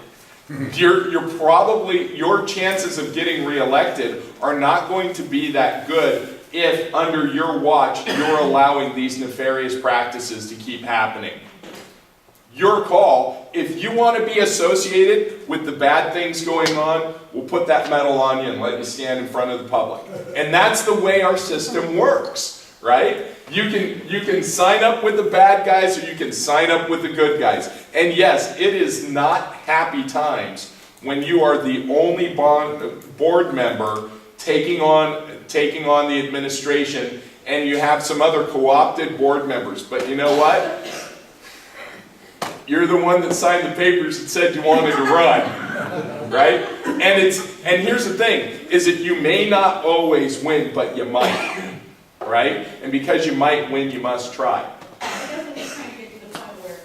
your chances of getting reelected are not going to be that good if under your watch you're allowing these nefarious practices to keep happening. Your call. If you want to be associated with the bad things going on, we'll put that medal on you and let you stand in front of the public. And that's the way our system works, right? You can sign up with the bad guys or you can sign up with the good guys. And yes, it is not happy times when you are the only board member taking on the administration and you have some other co-opted board members. But you know what? You're the one that signed the papers that said you wanted to run, right? And here's the thing, is that you may not always win, but you might, right? And because you might win, you must try. It doesn't just kind of get to the point where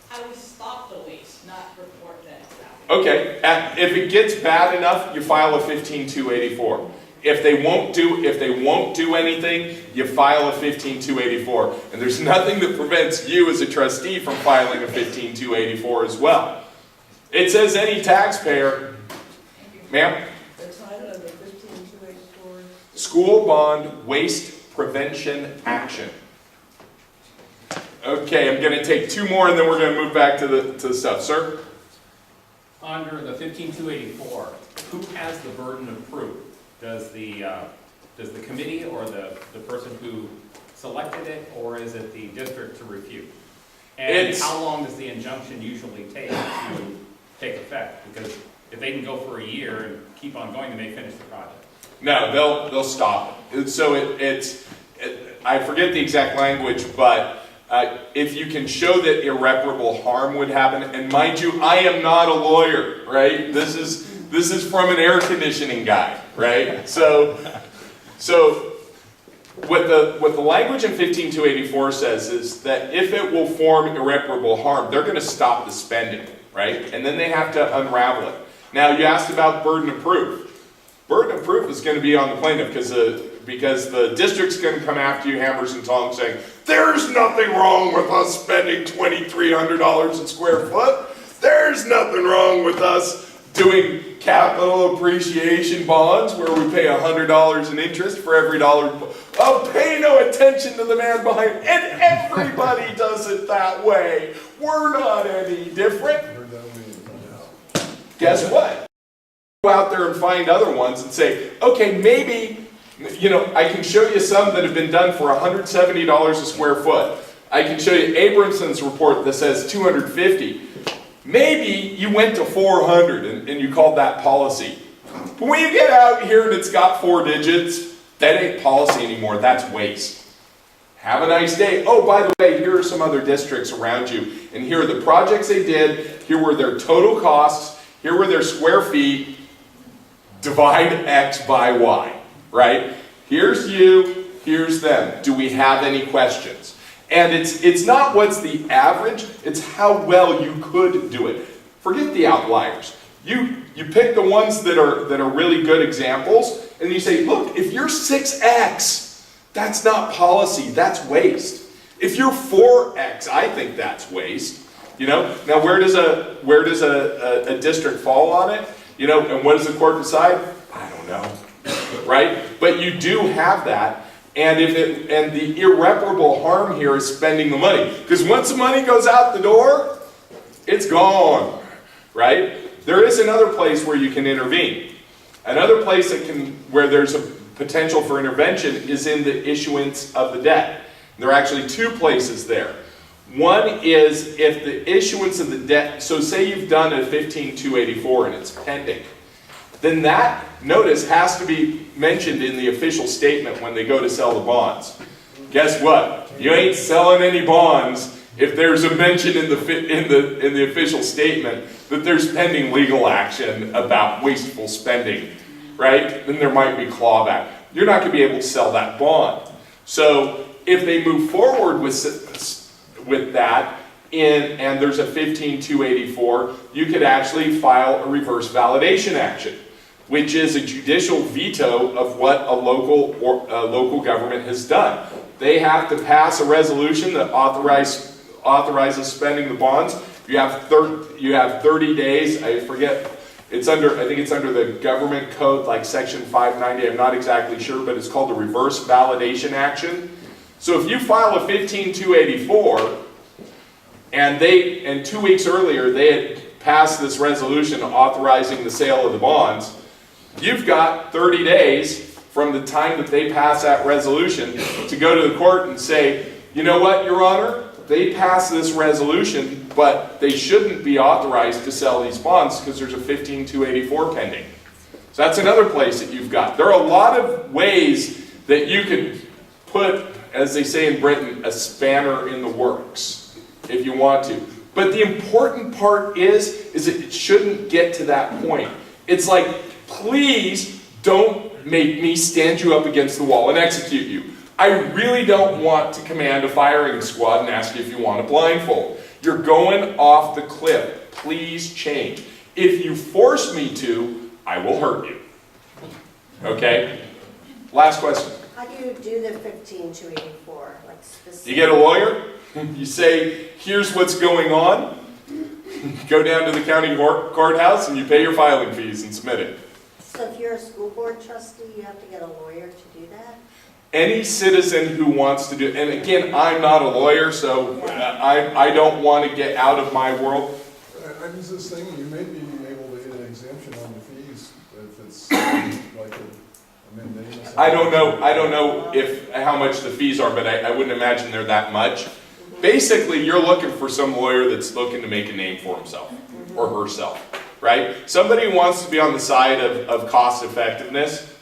how do we stop the waste, not report that it's happening? Okay, if it gets bad enough, you file a 15284. If they won't do anything, you file a 15284. And there's nothing that prevents you as a trustee from filing a 15284 as well. It says any taxpayer, ma'am? The title of the 15284. School Bond Waste Prevention Action. Okay, I'm going to take 2 more and then we're going to move back to the stuff. Sir? Under the 15284, who has the burden of proof? Does the committee or the person who selected it, or is it the district to refute? And how long does the injunction usually take to take effect? Because if they can go for a year and keep on going, they may finish the project. No, they'll stop it. So I forget the exact language, but if you can show that irreparable harm would happen, and mind you, I am not a lawyer, right? This is from an air conditioning guy, right? So what the language in 15284 says is that if it will form irreparable harm, they're going to stop the spending, right? And then they have to unravel it. Now, you asked about burden of proof. Burden of proof is going to be on the plaintiff because the district's going to come after you, hammers and tongs, saying, there's nothing wrong with us spending $2,300 a square foot. There's nothing wrong with us doing capital appreciation bonds where we pay $100 in interest for every dollar. Oh, pay no attention to the man behind. And everybody does it that way. We're not any different. Guess what? Go out there and find other ones and say, okay, maybe, I can show you some that have been done for $170 a square foot. I can show you Abramson's report that says $250. Maybe you went to 400 and you called that policy. But when you get out here and it's got 4 digits, that ain't policy anymore, that's waste. Have a nice day. Oh, by the way, here are some other districts around you, and here are the projects they did, here were their total costs, here were their square feet, divide X by Y, right? Here's you, here's them. Do we have any questions? And it's not what's the average, it's how well you could do it. Forget the outliers. You pick the ones that are really good examples, and you say, look, if you're 6X, that's not policy, that's waste. If you're 4X, I think that's waste. Now where does a district fall on it? And what does the court decide? I don't know, right? But you do have that. And the irreparable harm here is spending the money. Because once the money goes out the door, it's gone, right? There is another place where you can intervene. Another place where there's a potential for intervention is in the issuance of the debt. There are actually 2 places there. One is if the issuance of the debt, so say you've done a 15284 and it's pending, then that notice has to be mentioned in the official statement when they go to sell the bonds. Guess what? You ain't selling any bonds if there's a mention in the official statement that there's pending legal action about wasteful spending, right? Then there might be clawback. You're not going to be able to sell that bond. So if they move forward with that, and there's a 15284, you could actually file a reverse validation action, which is a judicial veto of what a local government has done. They have to pass a resolution that authorizes spending the bonds. You have 30 days. I forget. I think it's under the government code, like section 590. I'm not exactly sure, but it's called the reverse validation action. So if you file a 15284, and 2 weeks earlier they had passed this resolution authorizing the sale of the bonds, you've got 30 days from the time that they pass that resolution to go to the court and say, you know what, Your Honor, they passed this resolution, but they shouldn't be authorized to sell these bonds because there's a 15284 pending. So that's another place that you've got. There are a lot of ways that you can put, as they say in Britain, a spanner in the works if you want to. But the important part is that it shouldn't get to that point. It's like, please don't make me stand you up against the wall and execute you. I really don't want to command a firing squad and ask you if you want a blindfold. You're going off the cliff. Please change. If you force me to, I will hurt you. Okay? Last question. How do you do the 15284? Like specific? You get a lawyer, you say, here's what's going on. Go down to the county courthouse and you pay your filing fees and submit it. So if you're a school board trustee, you have to get a lawyer to do that? Any citizen who wants to do, and again, I'm not a lawyer, so I don't want to get out of my world. I'm just thinking, you may be able to get an exemption on the fees if it's like a mandamus. I don't know how much the fees are, but I wouldn't imagine they're that much. Basically, you're looking for some lawyer that's looking to make a name for himself or herself, right? Somebody wants to be on the side of cost effectiveness,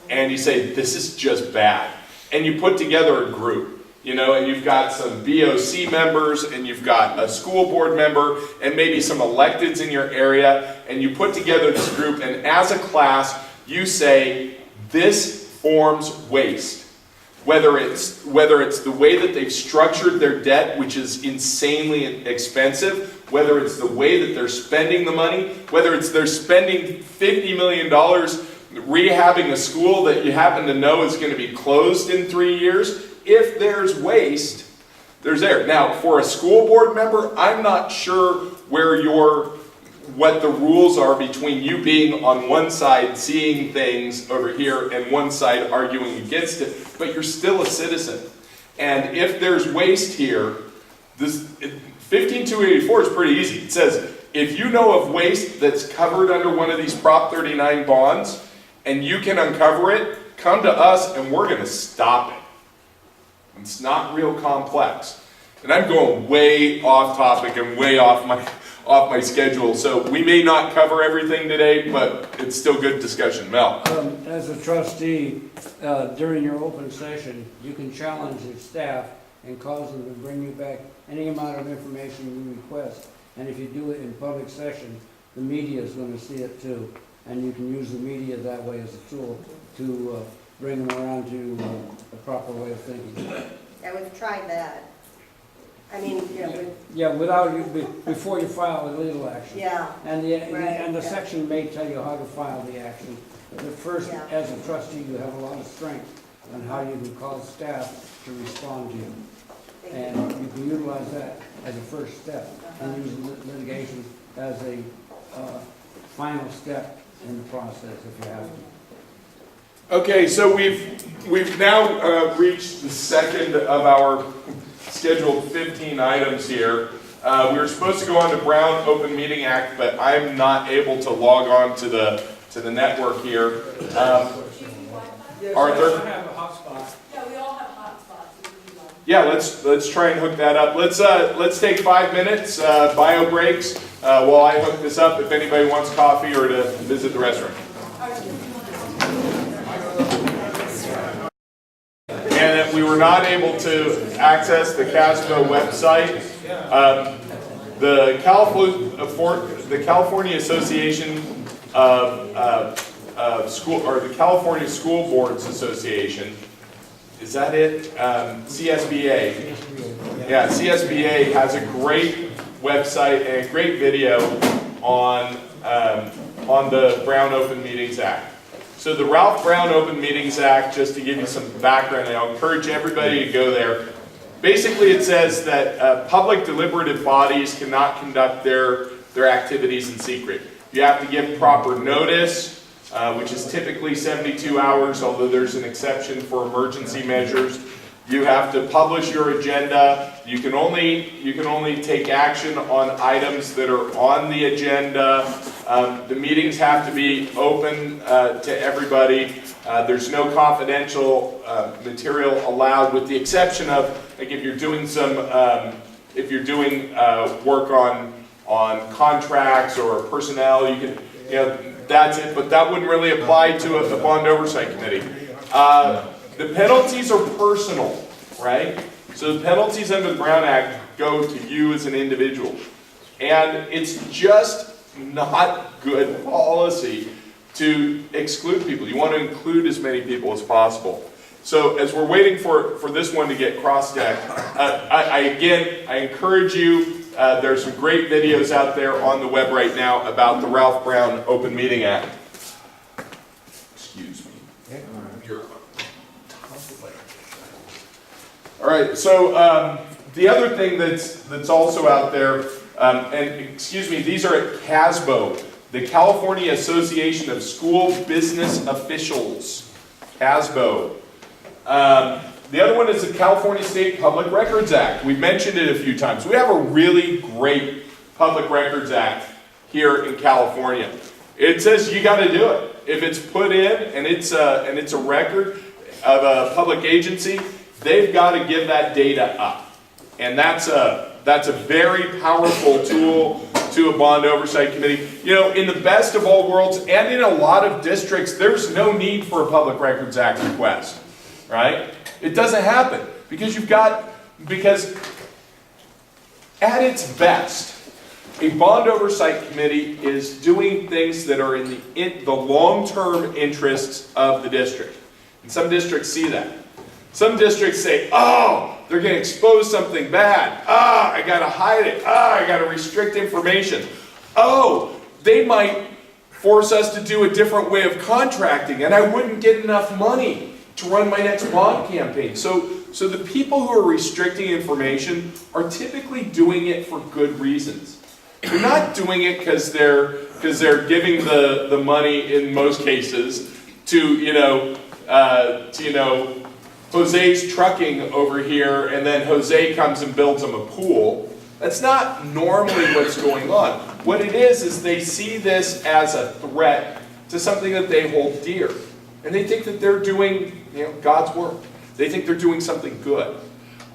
and you say, this is just bad. And you put together a group, you know, and you've got some BOC members, and you've got a school board member, and maybe some electeds in your area, and you put together this group, and as a class, you say, this forms waste. Whether it's the way that they've structured their debt, which is insanely expensive, whether it's the way that they're spending the money, whether it's they're spending $50 million rehabbing a school that you happen to know is going to be closed in 3 years, if there's waste, there's there. Now, for a school board member, I'm not sure what the rules are between you being on one side seeing things over here and one side arguing against it, but you're still a citizen. And if there's waste here, this 15284 is pretty easy. It says, if you know of waste that's covered under one of these Prop 39 bonds, and you can uncover it, come to us and we're going to stop it. It's not real complex. And I'm going way off topic and way off my schedule, so we may not cover everything today, but it's still good discussion. Mel? As a trustee, during your open session, you can challenge your staff and cause them to bring you back any amount of information you request. And if you do it in public session, the media is going to see it too. And you can use the media that way as a tool to bring them around to the proper way of thinking. Yeah, we've tried that. I mean, you know, Yeah, without you, before you file a legal action. yeah. And the yeah. section may tell you how to file the action. But first, Yeah. as a trustee, you have a lot of strength on how you can cause staff to respond to you. And you can utilize that as a first step and use litigation as a final step in the process if you have to. Okay, so we've now reached the second of our scheduled 15 items here. We were supposed to go on to Brown Open Meeting Act, but I'm not able to log on to the network here. Arthur? I have a hotspot. Yeah, we all have hotspots. Yeah, let's try and hook that up. Let's take 5 minutes, bio breaks, while I hook this up if anybody wants coffee or to visit the restroom. And if we were not able to access the CASBO website, the California Association of School, or the California School Boards Association, is that it? CSBA. Yeah, CSBA has a great website and a great video on the Brown Open Meetings Act. So the Ralph Brown Open Meetings Act, just to give you some background, and I'll encourage everybody to go there. Basically, it says that public deliberative bodies cannot conduct their activities in secret. You have to give proper notice, which is typically 72 hours, although there's an exception for emergency measures. You have to publish your agenda. You can only take action on items that are on the agenda. The meetings have to be open to everybody. There's no confidential material allowed, with the exception of, like, if you're doing work on contracts or personnel, you can, you know, that's it. But that wouldn't really apply to a bond oversight committee. The penalties are personal, right? So the penalties under the Brown Act go to you as an individual. And it's just not good policy to exclude people. You want to include as many people as possible. So as we're waiting for this one to get cross-checked, I encourage you, there's some great videos out there on the web right now about the Ralph Brown Open Meeting Act. Excuse me. All right, so the other thing that's also out there, and excuse me, these are at CASBO, the California Association of School Business Officials, CASBO. The other one is the California State Public Records Act. We've mentioned it a few times. We have a really great Public Records Act here in California. It says you got to do it. If it's put in and it's a record of a public agency, they've got to give that data up. And that's a very powerful tool to a bond oversight committee. You know, in the best of all worlds, and in a lot of districts, there's no need for a Public Records Act request, right? It doesn't happen, because because at its best, a bond oversight committee is doing things that are in the long-term interests of the district. And some districts see that. Some districts say, oh, they're going to expose something bad. Ah, I got to hide it. Ah, I got to restrict information. Oh, they might force us to do a different way of contracting, and I wouldn't get enough money to run my next bond campaign. So the people who are restricting information are typically doing it for good reasons. They're not doing it because they're giving the money in most cases to Jose's trucking over here, and then Jose comes and builds them a pool. That's not normally what's going on. What it is they see this as a threat to something that they hold dear. And they think that they're doing God's work. They think they're doing something good.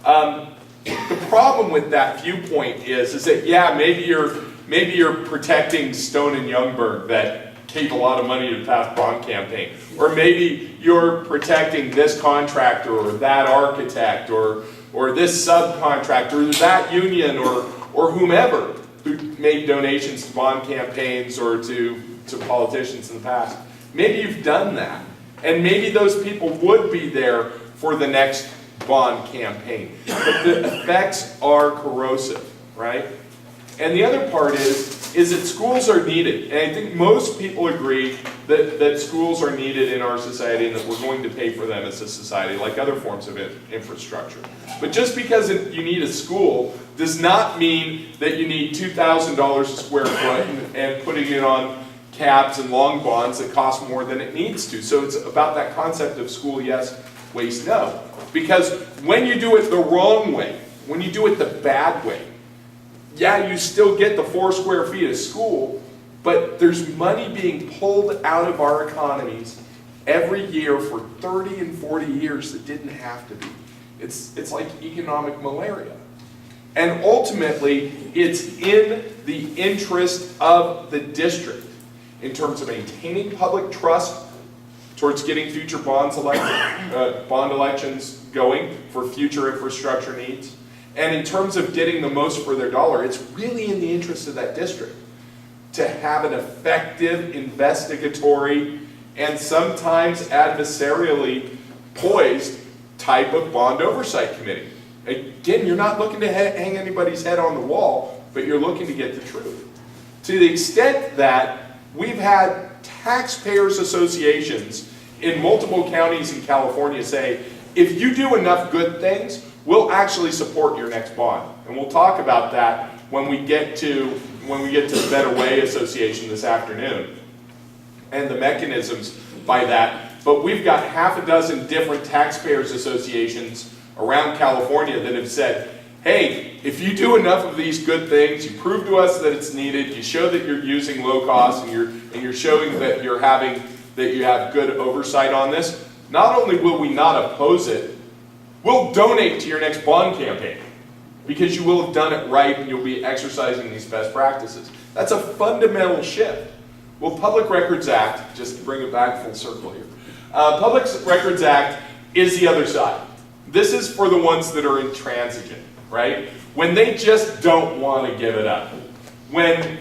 The problem with that viewpoint is that, yeah, maybe you're protecting Stone and Youngberg that gave a lot of money to pass bond campaign. Or maybe you're protecting this contractor or that architect or this subcontractor or that union or whomever who made donations to bond campaigns or to politicians in the past. Maybe you've done that. And maybe those people would be there for the next bond campaign. But the effects are corrosive, right? And the other part is that schools are needed. And I think most people agree that schools are needed in our society and that we're going to pay for them as a society, like other forms of infrastructure. But just because you need a school does not mean that you need $2,000 a square foot and putting it on cabs and long bonds that cost more than it needs to. So it's about that concept of school yes, waste no. Because when you do it the wrong way, when you do it the bad way, yeah, you still get the 4 square feet of school, but there's money being pulled out of our economies every year for 30 and 40 years that didn't have to be. It's like economic malaria. And ultimately, it's in the interest of the district in terms of maintaining public trust towards getting future bond elections going for future infrastructure needs. And in terms of getting the most for their dollar, it's really in the interest of that district to have an effective, investigatory, and sometimes adversarially poised type of bond oversight committee. Again, you're not looking to hang anybody's head on the wall, but you're looking to get the truth. To the extent that we've had taxpayers associations in multiple counties in California say, if you do enough good things, we'll actually support your next bond. And we'll talk about that when we get to the Better Way Association this afternoon and the mechanisms by that. But we've got half a dozen different taxpayers associations around California that have said, hey, if you do enough of these good things, you prove to us that it's needed, you show that you're using low cost, and you're showing that you have good oversight on this, not only will we not oppose it, we'll donate to your next bond campaign because you will have done it right and you'll be exercising these best practices. That's a fundamental shift. Well, Public Records Act, just to bring it back full circle here, Public Records Act is the other side. This is for the ones that are intransigent, right? When they just don't want to give it up. When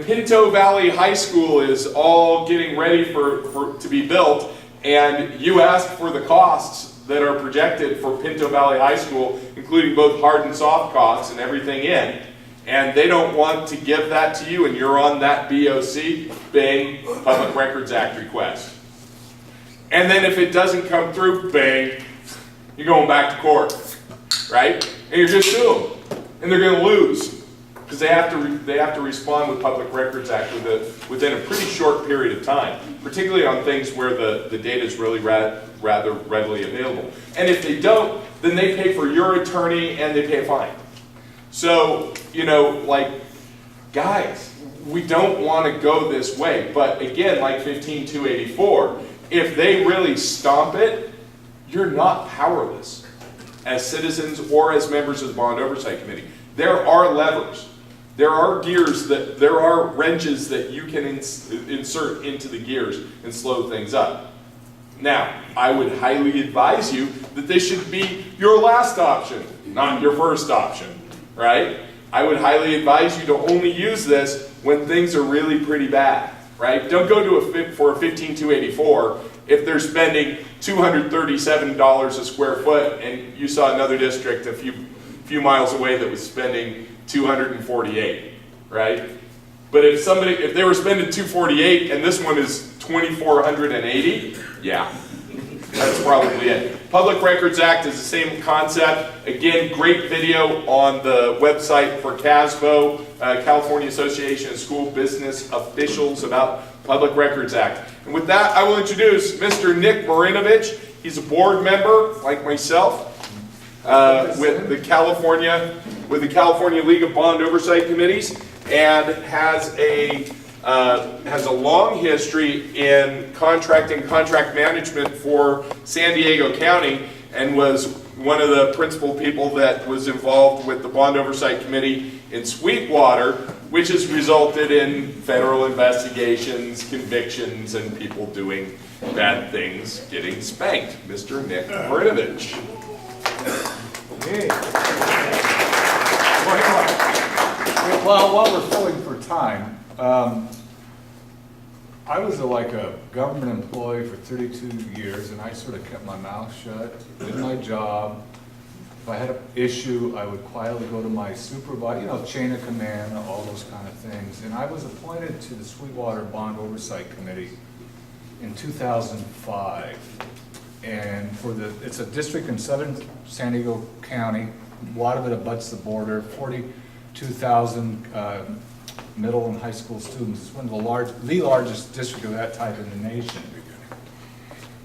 Pinto Valley High School is all getting ready to be built, and you ask for the costs that are projected for Pinto Valley High School, including both hard and soft costs and everything in, and they don't want to give that to you, and you're on that BOC, bang, Public Records Act request. And then if it doesn't come through, bang, you're going back to court, right? And you're just suing, and they're going to lose because they have to respond with Public Records Act within a pretty short period of time, particularly on things where the data is really rather readily available. And if they don't, then they pay for your attorney and they pay a fine. So, guys, we don't want to go this way. But again, like 15284, if they really stomp it, you're not powerless as citizens or as members of the Bond Oversight Committee. There are levers. There are wrenches that you can insert into the gears and slow things up. Now, I would highly advise you that this should be your last option, not your first option, right? I would highly advise you to only use this when things are really pretty bad, right? Don't go to for a 15284 if they're spending $237 a square foot and you saw another district a few miles away that was spending $248, right? But if they were spending $248 and this one is $2,480, yeah, that's probably it. Public Records Act is the same concept. Again, great video on the website for CASBO, California Association of School Business Officials, about Public Records Act. And with that, I will introduce Mr. Nick Marinovich. He's a board member, like myself, with the California League of Bond Oversight Committees, and has a long history in contract management for San Diego County, and was one of the principal people that was involved with the Bond Oversight Committee in Sweetwater, which has resulted in federal investigations, convictions, and people doing bad things getting spanked. Mr. Nick Marinovich. Hey. Well, while we're filling for time, I was like a government employee for 32 years, and I sort of kept my mouth shut, did my job. If I had an issue, I would quietly go to my supervisor, chain of command, all those kind of things. And I was appointed to the Sweetwater Bond Oversight Committee in 2005. And it's a district in southern San Diego County. A lot of it abuts the border, 42,000 middle and high school students. It's one of the largest district of that type in the nation.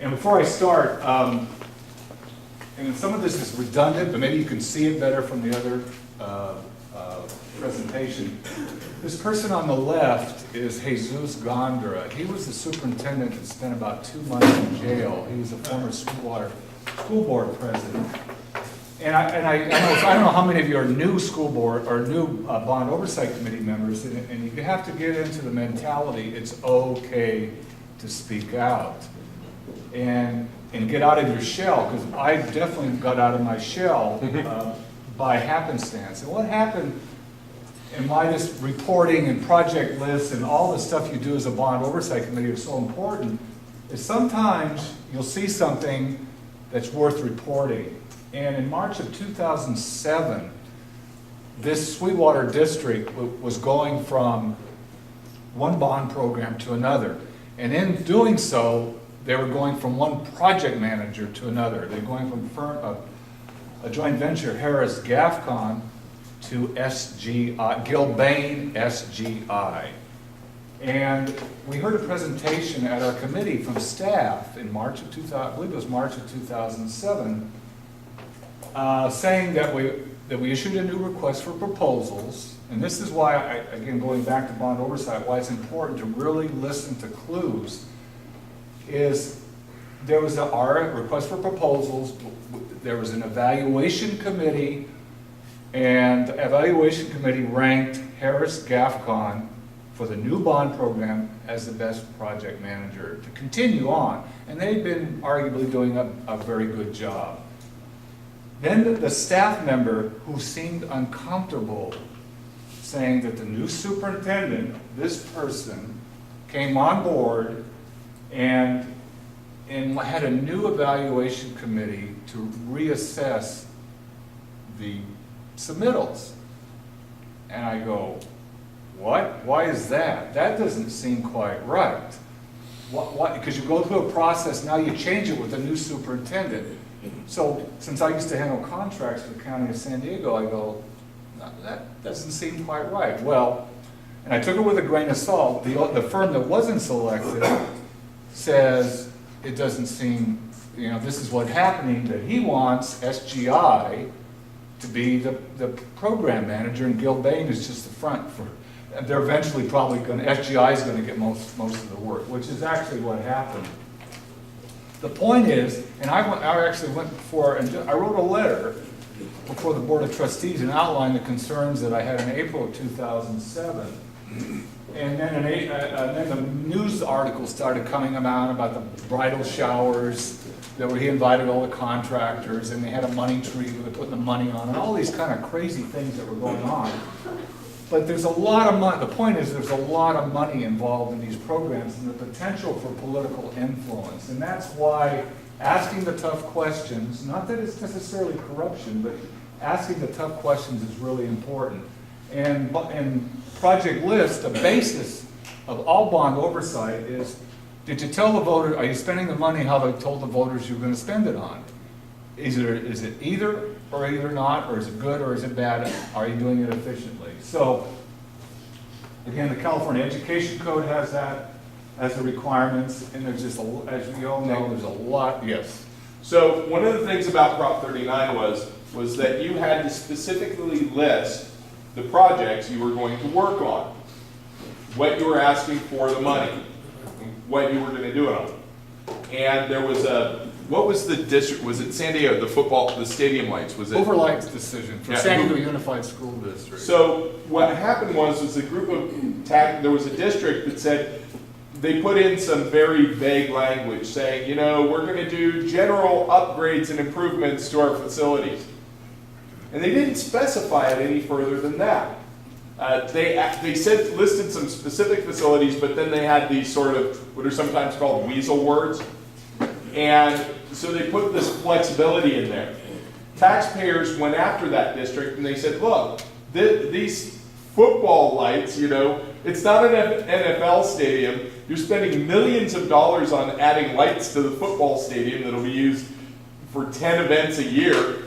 And before I start, and some of this is redundant, but maybe you can see it better from the other presentation. This person on the left is Jesus Gondra. He was the superintendent that spent about 2 months in jail. He was a former Sweetwater school board president. And I don't know how many of you are new school board or new bond oversight committee members, and you have to get into the mentality it's okay to speak out and get out of your shell, because I definitely got out of my shell by happenstance. And what happened in my just reporting and project lists and all the stuff you do as a bond oversight committee is so important is sometimes you'll see something that's worth reporting. And in March of 2007, this Sweetwater district was going from one bond program to another. And in doing so, they were going from one project manager to another. They're going from a joint venture, Harris Gafcon, to SGI, Gilbane SGI. And we heard a presentation at our committee from staff in March of 2000, I believe it was March of 2007, saying that we issued a new request for proposals. And this is why, again, going back to bond oversight, why it's important to really listen to clues, is there was our request for proposals, there was an evaluation committee, and the evaluation committee ranked Harris Gafcon for the new bond program as the best project manager to continue on. And they've been arguably doing a very good job. Then the staff member who seemed uncomfortable saying that the new superintendent, this person, came on board and had a new evaluation committee to reassess the submittals. And I go, what? Why is that? That doesn't seem quite right. Because you go through a process, now you change it with a new superintendent. So since I used to handle contracts for the County of San Diego, I go, no, that doesn't seem quite right. Well, and I took it with a grain of salt. The firm that wasn't selected says it doesn't seem, this is what's happening, that he wants SGI to be the program manager, and Gilbane is just the front for. They're eventually probably going to, SGI is going to get most of the work, which is actually what happened. The point is, and I actually went before and I wrote a letter before the Board of Trustees and outlined the concerns that I had in April of 2007. And then the news articles started coming out about the bridal showers, that he invited all the contractors, and they had a money tree where they're putting the money on, and all these kind of crazy things that were going on. But there's a lot of money, the point is there's a lot of money involved in these programs and the potential for political influence. And that's why asking the tough questions, not that it's necessarily corruption, but asking the tough questions is really important. And Project List, the basis of all bond oversight is, did you tell the voter, are you spending the money how they told the voters you were going to spend it on? Is it either or either not, or is it good or is it bad? Are you doing it efficiently? So, again, the California Education Code has that as the requirements, and there's just, as we all know, there's a lot, yes. So one of the things about Prop 39 was that you had to specifically list the projects you were going to work on, what you were asking for the money, what you were going to do it on. And there was what was the district, was it San Diego, the stadium lights, was it? Overlight's decision for Yeah, San Diego Unified School District. So what happened was a group of, there was a district that said, they put in some very vague language saying, you know, we're going to do general upgrades and improvements to our facilities. And they didn't specify it any further than that. They said, listed some specific facilities, but then they had these sort of, what are sometimes called weasel words. And so they put this flexibility in there. Taxpayers went after that district and they said, look, these football lights, you know, it's not an NFL stadium. You're spending millions of dollars on adding lights to the football stadium that'll be used for 10 events a year,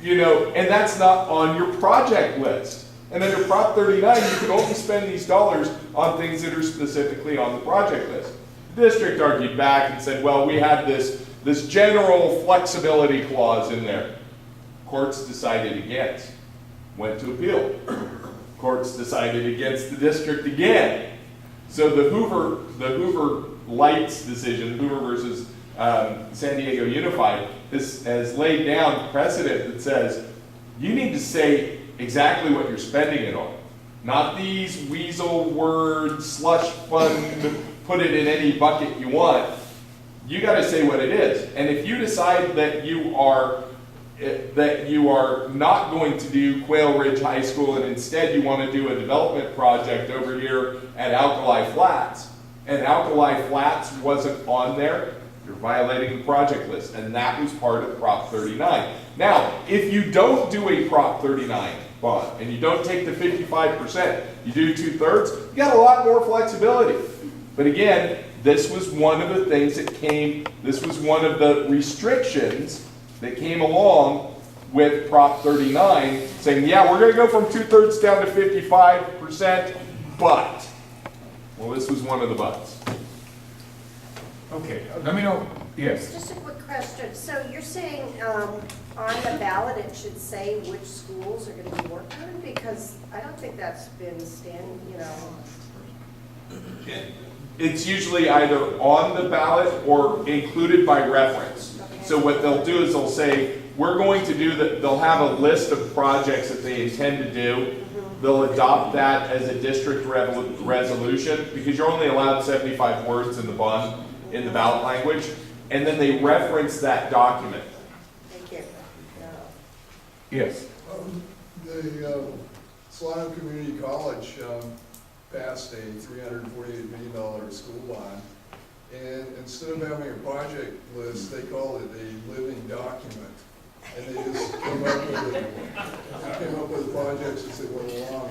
you know, and that's not on your project list. And under Prop 39, you can only spend these dollars on things that are specifically on the project list. The district argued back and said, well, we had this general flexibility clause in there. Courts decided against, went to appeal. Courts decided against the district again. So the Hoover Lights decision, Hoover versus San Diego Unified, has laid down precedent that says you need to say exactly what you're spending it on. Not these weasel word slush fund, put it in any bucket you want. You got to say what it is. And if you decide that you are not going to do Quail Ridge High School and instead you want to do a development project over here at Alkali Flats, and Alkali Flats wasn't on there, you're violating the project list, and that was part of Prop 39. Now, if you don't do a Prop 39 bond, and you don't take the 55%, you do 2/3, you got a lot more flexibility. But again, this was one of the things that this was one of the restrictions that came along with Prop 39, saying, yeah, we're going to go from 2/3 down to 55%, but, well, this was one of the buts. Okay, let me know, yes. Just a quick question. So you're saying on the ballot it should say which schools are going to be worked on? Because I don't think that's been It's usually either on the ballot or included by reference. Okay. So what they'll do is they'll say, we're going to do that, they'll have a list of projects that they intend to do. They'll adopt that as a district resolution, because you're only allowed 75 words in the bond, in the ballot language, and then they reference that document. Thank you. Yes. The Solano Community College passed a $348 million school bond, and instead of having a project list, they called it a living document. And they just came up with projects as they went along.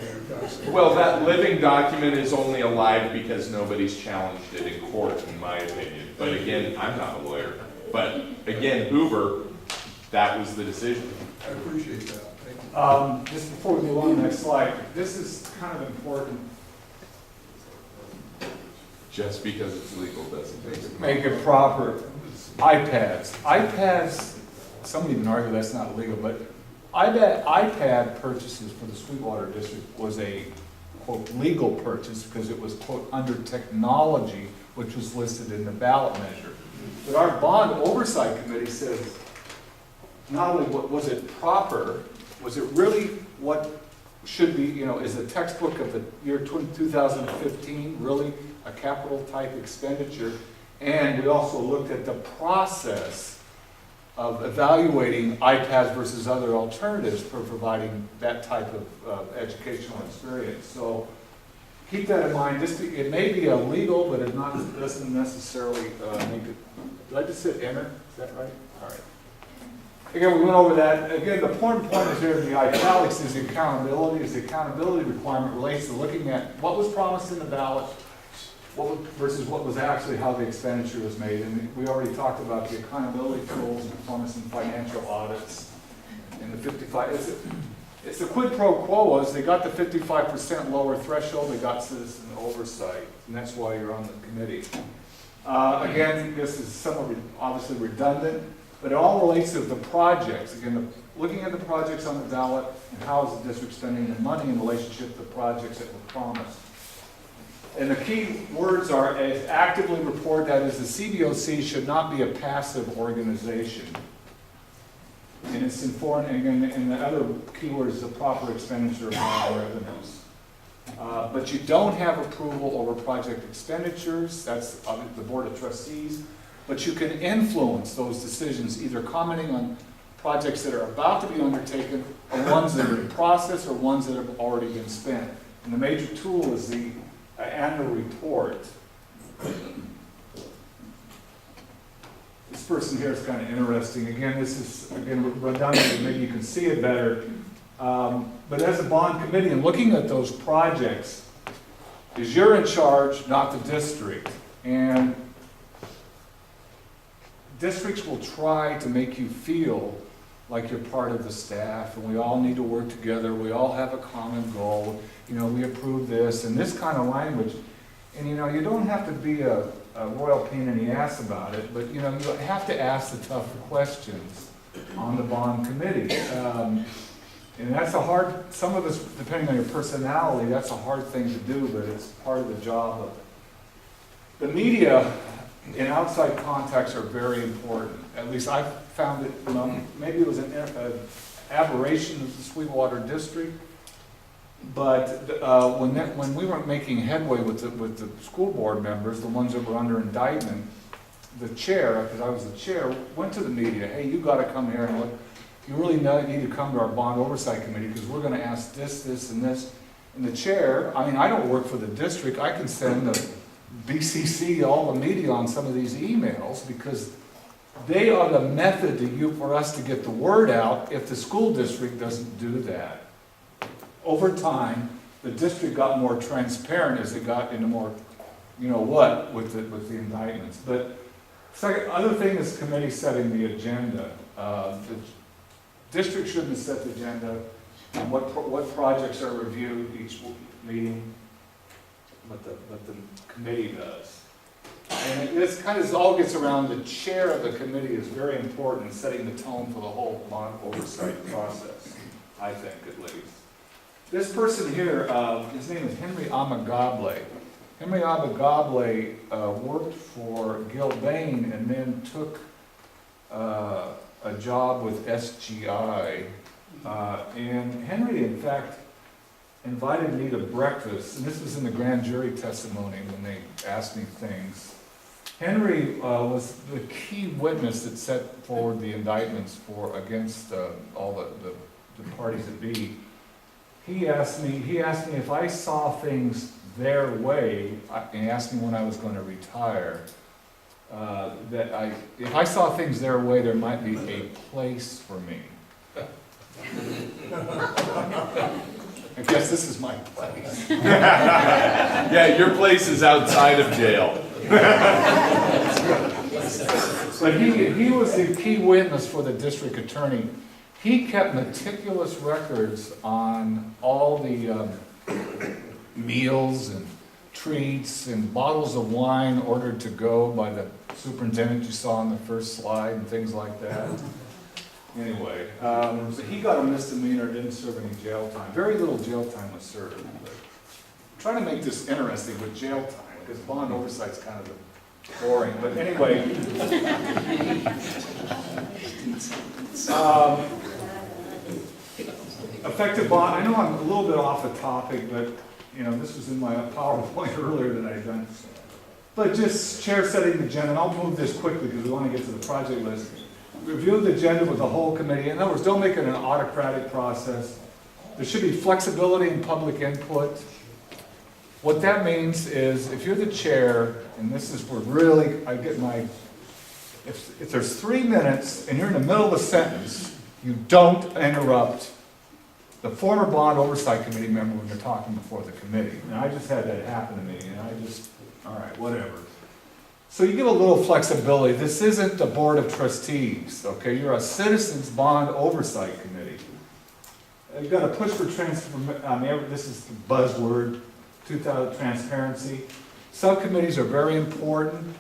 Well, that living document is only alive because nobody's challenged it in court, in my opinion. But again, I'm not a lawyer. But again, Hoover, that was the decision. I appreciate that. Thank you. Just before we move on to the next slide, this is kind of important. Just because it's legal doesn't Make it proper. iPads, some would even argue that's not legal, but iPad purchases for the Sweetwater District was a, quote, legal purchase because it was, quote, under technology, which was listed in the ballot measure. But our Bond Oversight Committee says not only was it proper, was it really what should be, you know, is the textbook of the year 2015 really a capital type expenditure? And we also looked at the process of evaluating iPads versus other alternatives for providing that type of educational experience. So keep that in mind. It may be illegal, but it doesn't necessarily make it. Did I just hit enter? Is that right? All right. Again, we went over that. Again, the important point is here in the italics is the accountability. Is the accountability requirement relates to looking at what was promised in the ballot versus what was actually how the expenditure was made. And we already talked about the accountability tools, performance and financial audits, and the 55. It's a quid pro quo was they got the 55% lower threshold, they got citizen oversight, and that's why you're on the committee. Again, this is somewhat obviously redundant, but it all relates to the projects. Again, looking at the projects on the ballot and how is the district spending the money in relationship to the projects that were promised. And the key words are actively report, that is the CBOC should not be a passive organization. And it's informed, and the other keyword is the proper expenditure of bond revenues. But you don't have approval over project expenditures, that's the Board of Trustees, but you can influence those decisions, either commenting on projects that are about to be undertaken, or ones that are in process, or ones that have already been spent. And the major tool is the annual report. This person here is kind of interesting. Again, this is redundant, but maybe you can see it better. But as a bond committee, and looking at those projects, is you're in charge, not the district. And districts will try to make you feel like you're part of the staff, and we all need to work together. We all have a common goal. You know, we approve this, and this kind of language. And you know, you don't have to be a royal pain in the ass about it, but you know, you have to ask the tougher questions on the bond committee. And that's a hard, some of us, depending on your personality, that's a hard thing to do, but it's part of the job of it. The media and outside contacts are very important. At least I found it, you know, maybe it was an aberration of the Sweetwater District, but when we were making headway with the school board members, the ones that were under indictment, the chair, because I was the chair, went to the media, hey, you got to come here and look. You really need to come to our bond oversight committee because we're going to ask this, this, and this. And the chair, I mean, I don't work for the district. I can send the BCC all the media on some of these emails because they are the method for us to get the word out if the school district doesn't do that. Over time, the district got more transparent as it got into more, you know what, with the indictments. But second, other thing is committee setting the agenda. The district shouldn't set the agenda, and what projects are reviewed each meeting, but the committee does. And this kind of all gets around the chair of the committee is very important in setting the tone for the whole bond oversight process, I think at least. This person here, his name is Henry Amagable. Henry Amagable worked for Gilbane and then took a job with SGI. And Henry, in fact, invited me to breakfast, and this was in the grand jury testimony when they asked me things. Henry was the key witness that set forward the indictments against all the parties that be. He asked me if I saw things their way, and he asked me when I was going to retire, if I saw things their way, there might be a place for me. I guess this is my place. Yeah, your place is outside of jail. But he was the key witness for the district attorney. He kept meticulous records on all the meals and treats and bottles of wine ordered to go by the superintendent you saw on the first slide and things like that. Anyway, so he got a misdemeanor, didn't serve any jail time. Very little jail time was served. But I'm trying to make this interesting with jail time, because bond oversight's kind of boring, but anyway. Effective bond, I know I'm a little bit off the topic, but, you know, this was in my PowerPoint earlier that I'd done. But just chair setting the agenda, and I'll move this quickly because we want to get to the project list. Review the agenda with the whole committee. In other words, don't make it an autocratic process. There should be flexibility in public input. What that means is, if you're the chair, and this is where really I get my, if there's 3 minutes and you're in the middle of a sentence, you don't interrupt the former Bond Oversight Committee member when they're talking before the committee. And I just had that happen to me, and I just, all right, whatever. So you give a little flexibility. This isn't the Board of Trustees, okay? You're a Citizens Bond Oversight Committee. You've got to push for transparency. This is the buzzword, 2000 transparency. Subcommittees are very important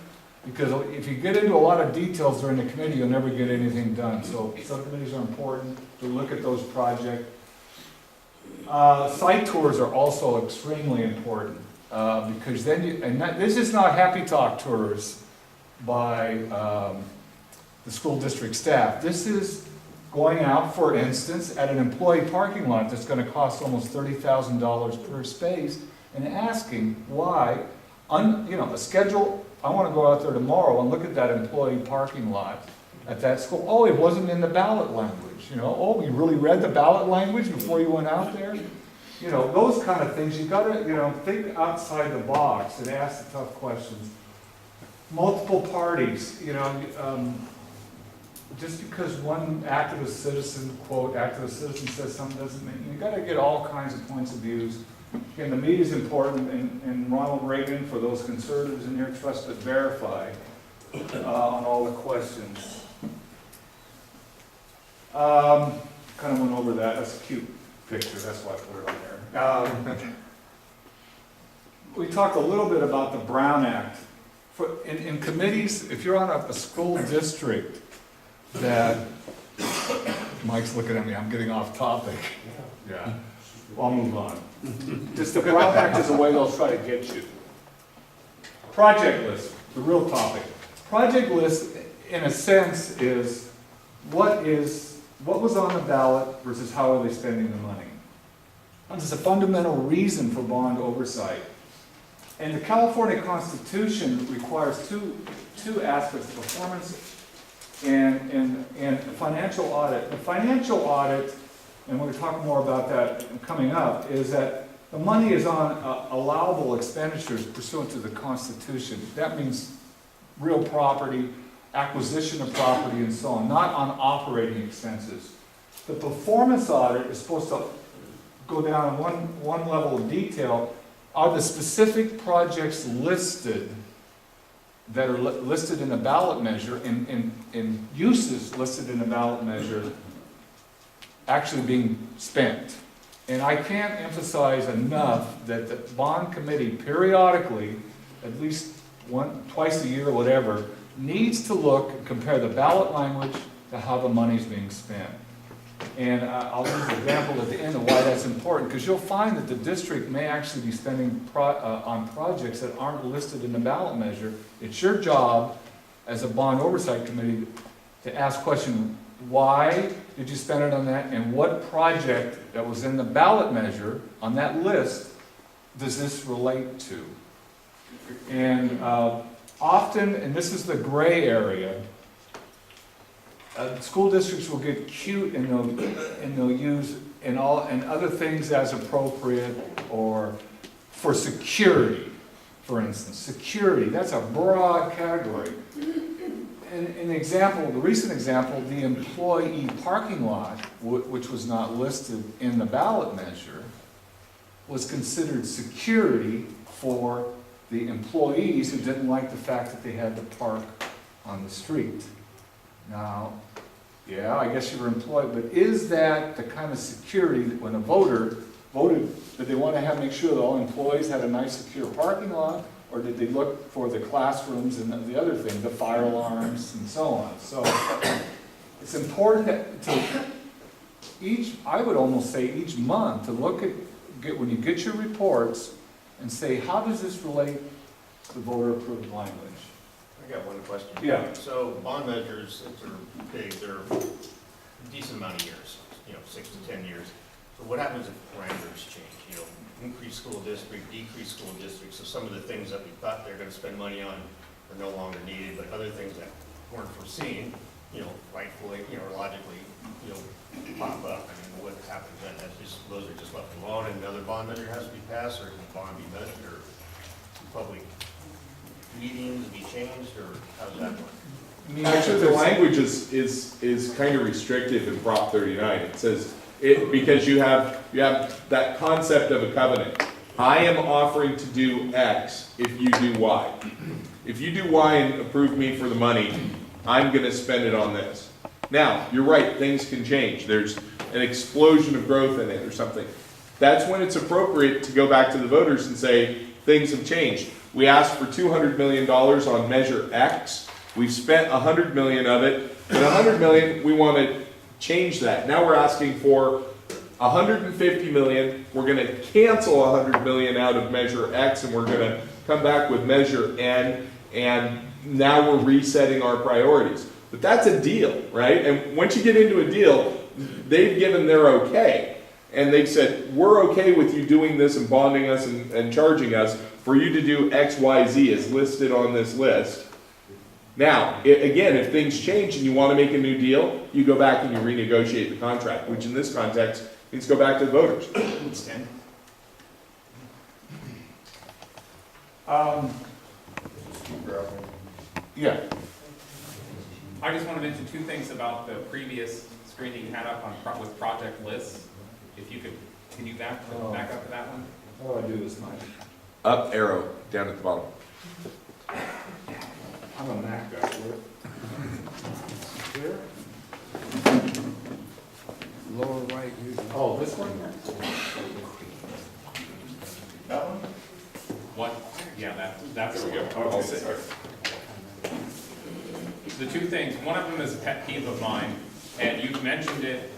because if you get into a lot of details during the committee, you'll never get anything done. So subcommittees are important to look at those projects. Site tours are also extremely important because then this is not happy talk tours by the school district staff. This is going out, for instance, at an employee parking lot that's going to cost almost $30,000 per space and asking why, a schedule, I want to go out there tomorrow and look at that employee parking lot at that school. Oh, it wasn't in the ballot language. Oh, you really read the ballot language before you went out there? Those kind of things. You've got to, think outside the box and ask the tough questions. Multiple parties, just because one activist citizen, quote, activist citizen says something doesn't mean, you've got to get all kinds of points of views. Again, the media is important, and Ronald Reagan, for those conservatives in here, trust but verify on all the questions. Kind of went over that. That's a cute picture. That's why I put it on there. We talked a little bit about the Brown Act. In committees, if you're on a school district that, Mike's looking at me, I'm getting off topic. Yeah, I'll move on. Just the Brown Act is the way they'll try to get you. Project list, the real topic. Project list, in a sense, is what was on the ballot versus how are they spending the money. This is a fundamental reason for bond oversight. And the California Constitution requires two aspects, performance and financial audit. The financial audit, and we're going to talk more about that coming up, is that the money is on allowable expenditures pursuant to the Constitution. That means real property, acquisition of property, and so on, not on operating expenses. The performance audit is supposed to go down one level of detail. Are the specific projects listed that are listed in the ballot measure, in uses listed in the ballot measure, actually being spent? And I can't emphasize enough that the bond committee periodically, at least twice a year or whatever, needs to look and compare the ballot language to how the money's being spent. And I'll use an example at the end of why that's important, because you'll find that the district may actually be spending on projects that aren't listed in the ballot measure. It's your job as a bond oversight committee to ask question, why did you spend it on that, and what project that was in the ballot measure on that list does this relate to? And often, and this is the gray area, school districts will get cute and they'll use and other things as appropriate, or for security, for instance. Security, that's a broad category. An example, the recent example, the employee parking lot, which was not listed in the ballot measure, was considered security for the employees who didn't like the fact that they had to park on the street. Now, yeah, I guess you were employed, but is that the kind of security that when a voter voted that they want to make sure that all employees had a nice secure parking lot, or did they look for the classrooms and the other things, the fire alarms and so on? So it's important I would almost say each month to look at, when you get your reports and say, how does this relate to voter approved language? I got one question. Yeah. So bond measures, if they're big, they're a decent amount of years, 6 to 10 years. So what happens if parameters change? Increase school district, decrease school district. So some of the things that we thought they're going to spend money on are no longer needed, but other things that weren't foreseen, rightfully, or logically, pop up. I mean, what happens then? Those are just left alone, and another bond measure has to be passed, or can the bond be measured, or public meetings be changed, or how does that work? Actually, the language is kind of restrictive in Prop 39. It says, because you have that concept of a covenant. I am offering to do X if you do Y. If you do Y and approve me for the money, I'm going to spend it on this. Now, you're right, things can change. There's an explosion of growth in it or something. That's when it's appropriate to go back to the voters and say, things have changed. We asked for $200 million on Measure X. We've spent $100 million of it, but $100 million, we want to change that. Now we're asking for $150 million. We're going to cancel $100 million out of Measure X, and we're going to come back with Measure N, and now we're resetting our priorities. But that's a deal, right? And once you get into a deal, they've given their okay. And they've said, we're okay with you doing this and bonding us and charging us for you to do X, Y, Z as listed on this list. Now, again, if things change and you want to make a new deal, you go back and you renegotiate the contract, which in this context means go back to the voters. Yeah. I just want to mention two things about the previous screen that you had up on with project lists. If you could, can you back up to that one? How do I do this, Mike? Up arrow, down at the bottom. I'm a Mac guy. Here? Lower right, usually. Oh, this one? That one? What? Yeah, that's There we go. Okay, I'll sit sorry. The two things, one of them is a pet peeve of mine, and you've mentioned it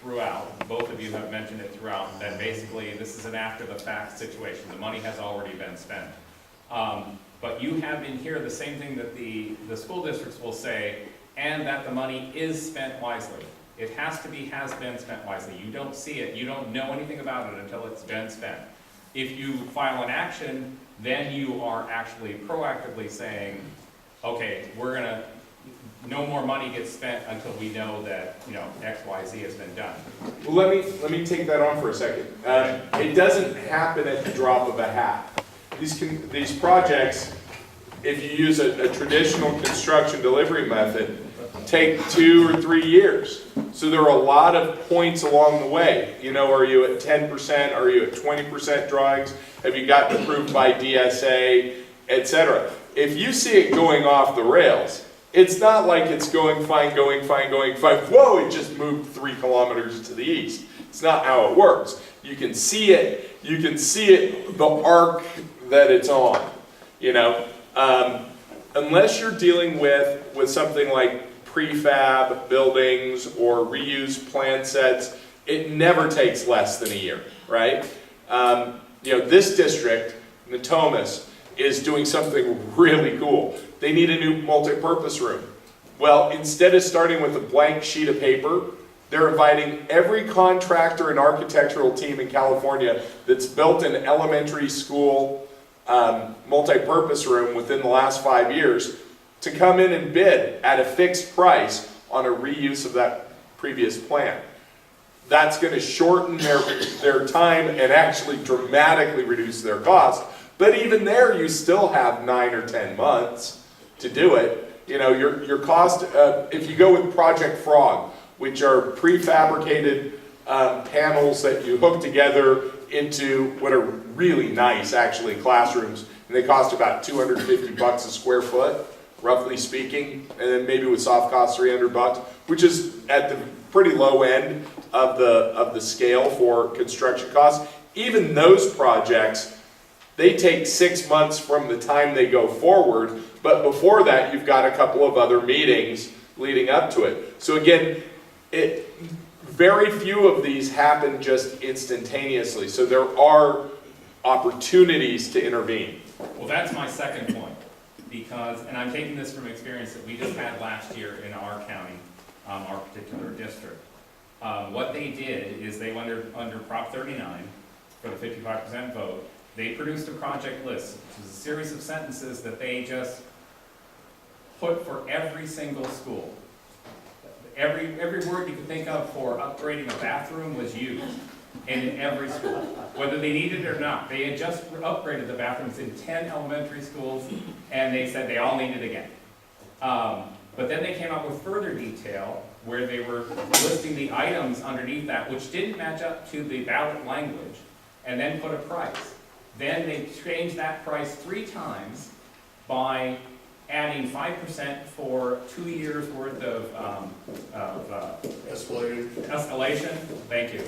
throughout, both of you have mentioned it throughout, that basically this is an after-the-fact situation. The money has already been spent. But you have in here the same thing that the school districts will say, and that the money is spent wisely. It has been spent wisely. You don't see it, you don't know anything about it until it's been spent. If you file an action, then you are actually proactively saying, okay, no more money gets spent until we know that, X, Y, Z has been done. Well, let me take that on for a second. It doesn't happen at the drop of a hat. These projects, if you use a traditional construction delivery method, take 2 or 3 years. So there are a lot of points along the way. Are you at 10%? Are you at 20% drawings? Have you gotten approved by DSA, etc.? If you see it going off the rails, it's not like it's going fine. Whoa, it just moved 3 kilometers to the east. It's not how it works. You can see it, the arc that it's on, unless you're dealing with something like prefab buildings or reused plan sets, it never takes less than a year, right? This district, Natomas, is doing something really cool. They need a new multi-purpose room. Well, instead of starting with a blank sheet of paper, they're inviting every contractor and architectural team in California that's built an elementary school multi-purpose room within the last 5 years to come in and bid at a fixed price on a reuse of that previous plan. That's going to shorten their time and actually dramatically reduce their cost. But even there, you still have 9 or 10 months to do it. Your cost, if you go with Project Frog, which are prefabricated panels that you hook together into what are really nice, actually, classrooms, and they cost about $250 a square foot, roughly speaking, and then maybe with soft costs $300, which is at the pretty low end of the scale for construction costs. Even those projects, they take 6 months from the time they go forward, but before that, you've got a couple of other meetings leading up to it. So again, very few of these happen just instantaneously, so there are opportunities to intervene. Well, that's my second point, because, and I'm taking this from experience that we just had last year in our county, our particular district. What they did is they went under Prop 39 for the 55% vote. They produced a project list, which is a series of sentences that they just put for every single school. Every word you could think of for upgrading a bathroom was used in every school, whether they needed it or not. They had just upgraded the bathrooms in 10 elementary schools, and they said they all need it again. But then they came up with further detail where they were listing the items underneath that which didn't match up to the ballot language, and then put a price. Then they changed that price 3 times by adding 5% for 2 years worth of escalation, thank you,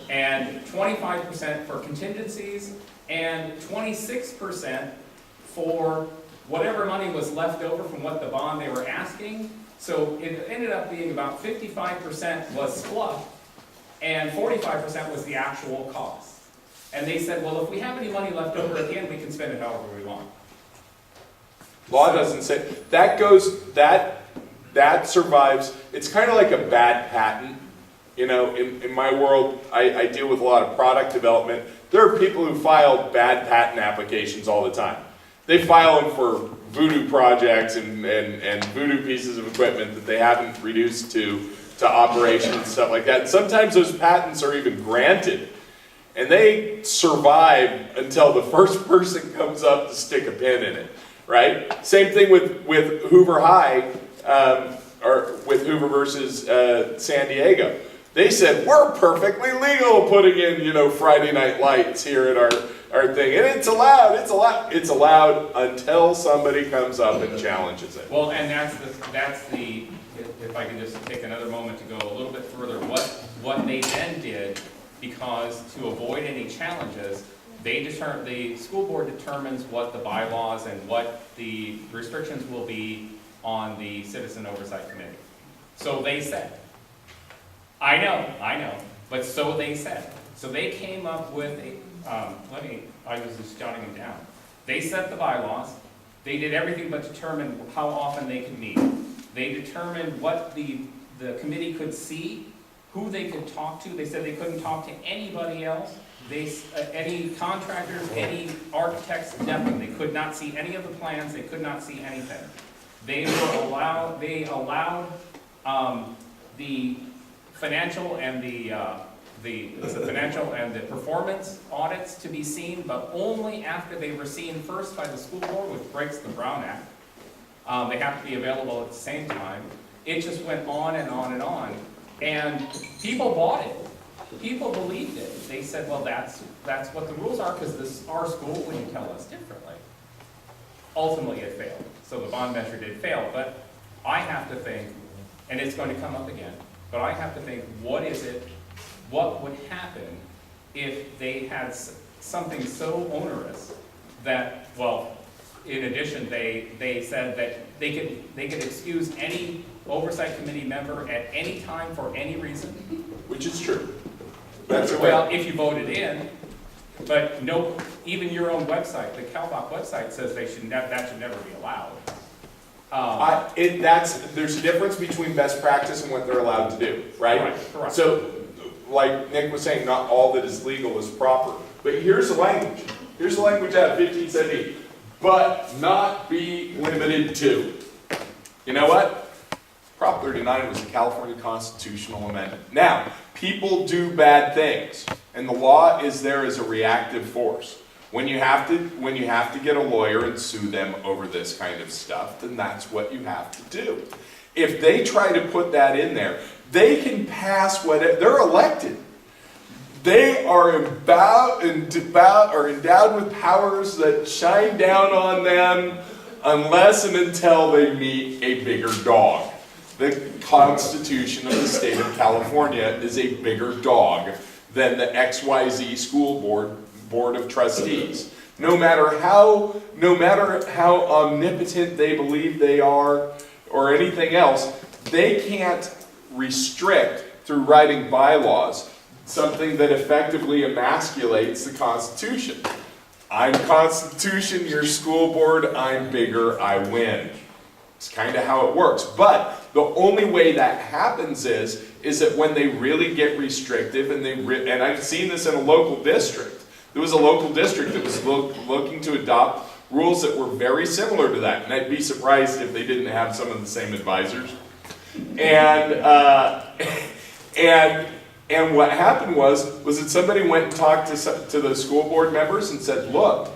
and 25% for contingencies, and 26% for whatever money was left over from what the bond they were asking. So it ended up being about 55% was fluff, and 45% was the actual cost. And they said, well, if we have any money left over at the end, we can spend it however we want. Law doesn't say, that survives, it's kind of like a bad patent. You know, in my world, I deal with a lot of product development. There are people who file bad patent applications all the time. They file them for voodoo projects and voodoo pieces of equipment that they haven't reduced to operation and stuff like that. And sometimes those patents are even granted. And they survive until the first person comes up to stick a pin in it, right? Same thing with Hoover High, or with Hoover versus San Diego. They said, we're perfectly legal putting in, you know, Friday night lights here at our thing. And it's allowed until somebody comes up and challenges it. Well, and that's the, if I can just take another moment to go a little bit further, what they then did, because to avoid any challenges, the school board determines what the bylaws and what the restrictions will be on the Citizen Oversight Committee. So they said. I know, but so they said. So they came up with I was just jotting them down. They set the bylaws. They did everything but determine how often they could meet. They determined what the committee could see, who they could talk to. They said they couldn't talk to anybody else. Any contractors, any architects, nothing. They could not see any of the plans. They could not see anything. They allowed the financial and the performance audits to be seen, but only after they were seen first by the school board, which breaks the Brown Act. They have to be available at the same time. It just went on and on and on. And people bought it. People believed it. They said, well, that's what the rules are, because our school wouldn't tell us differently. Ultimately, it failed. So the bond measure did fail. But I have to think, and it's going to come up again, but I have to think, what would happen if they had something so onerous that, well, in addition, they said that they could excuse any oversight committee member at any time for any reason? Which is true. That's well, if you voted in, but no, even your own website, the CaLBOC website says that should never be allowed. There's a difference between best practice and what they're allowed to do, right? Correct. So, like Nick was saying, not all that is legal is proper. But here's the language. Here's the language out of 1578. But not be limited to. You know what? Prop 39 was a California constitutional amendment. Now, people do bad things, and the law is there as a reactive force. When you have to get a lawyer and sue them over this kind of stuff, then that's what you have to do. If they try to put that in there, they can pass whatever. They're elected. They are endowed with powers that shine down on them unless and until they meet a bigger dog. The Constitution of the state of California is a bigger dog than the XYZ school board of trustees. No matter how omnipotent they believe they are or anything else, they can't restrict through writing bylaws something that effectively emasculates the Constitution. I'm Constitution, you're school board, I'm bigger, I win. It's kind of how it works. But the only way that happens is that when they really get restrictive, and and I've seen this in a local district. There was a local district that was looking to adopt rules that were very similar to that, and I'd be surprised if they didn't have some of the same advisors. And what happened was that somebody went and talked to the school board members and said, look,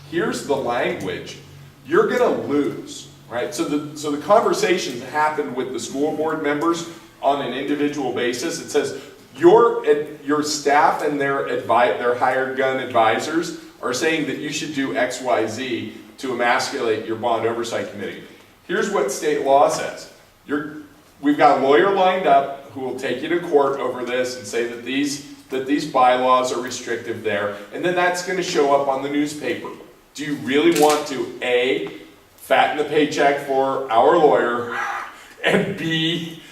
here's the language. You're going to lose, right? So the conversations happened with the school board members on an individual basis. It says your staff and their hired gun advisors are saying that you should do X, Y, Z to emasculate your bond oversight committee. Here's what state law says. We've got a lawyer lined up who will take you to court over this and say that these bylaws are restrictive there, and then that's going to show up on the newspaper. Do you really want to, A, fatten the paycheck for our lawyer, and B,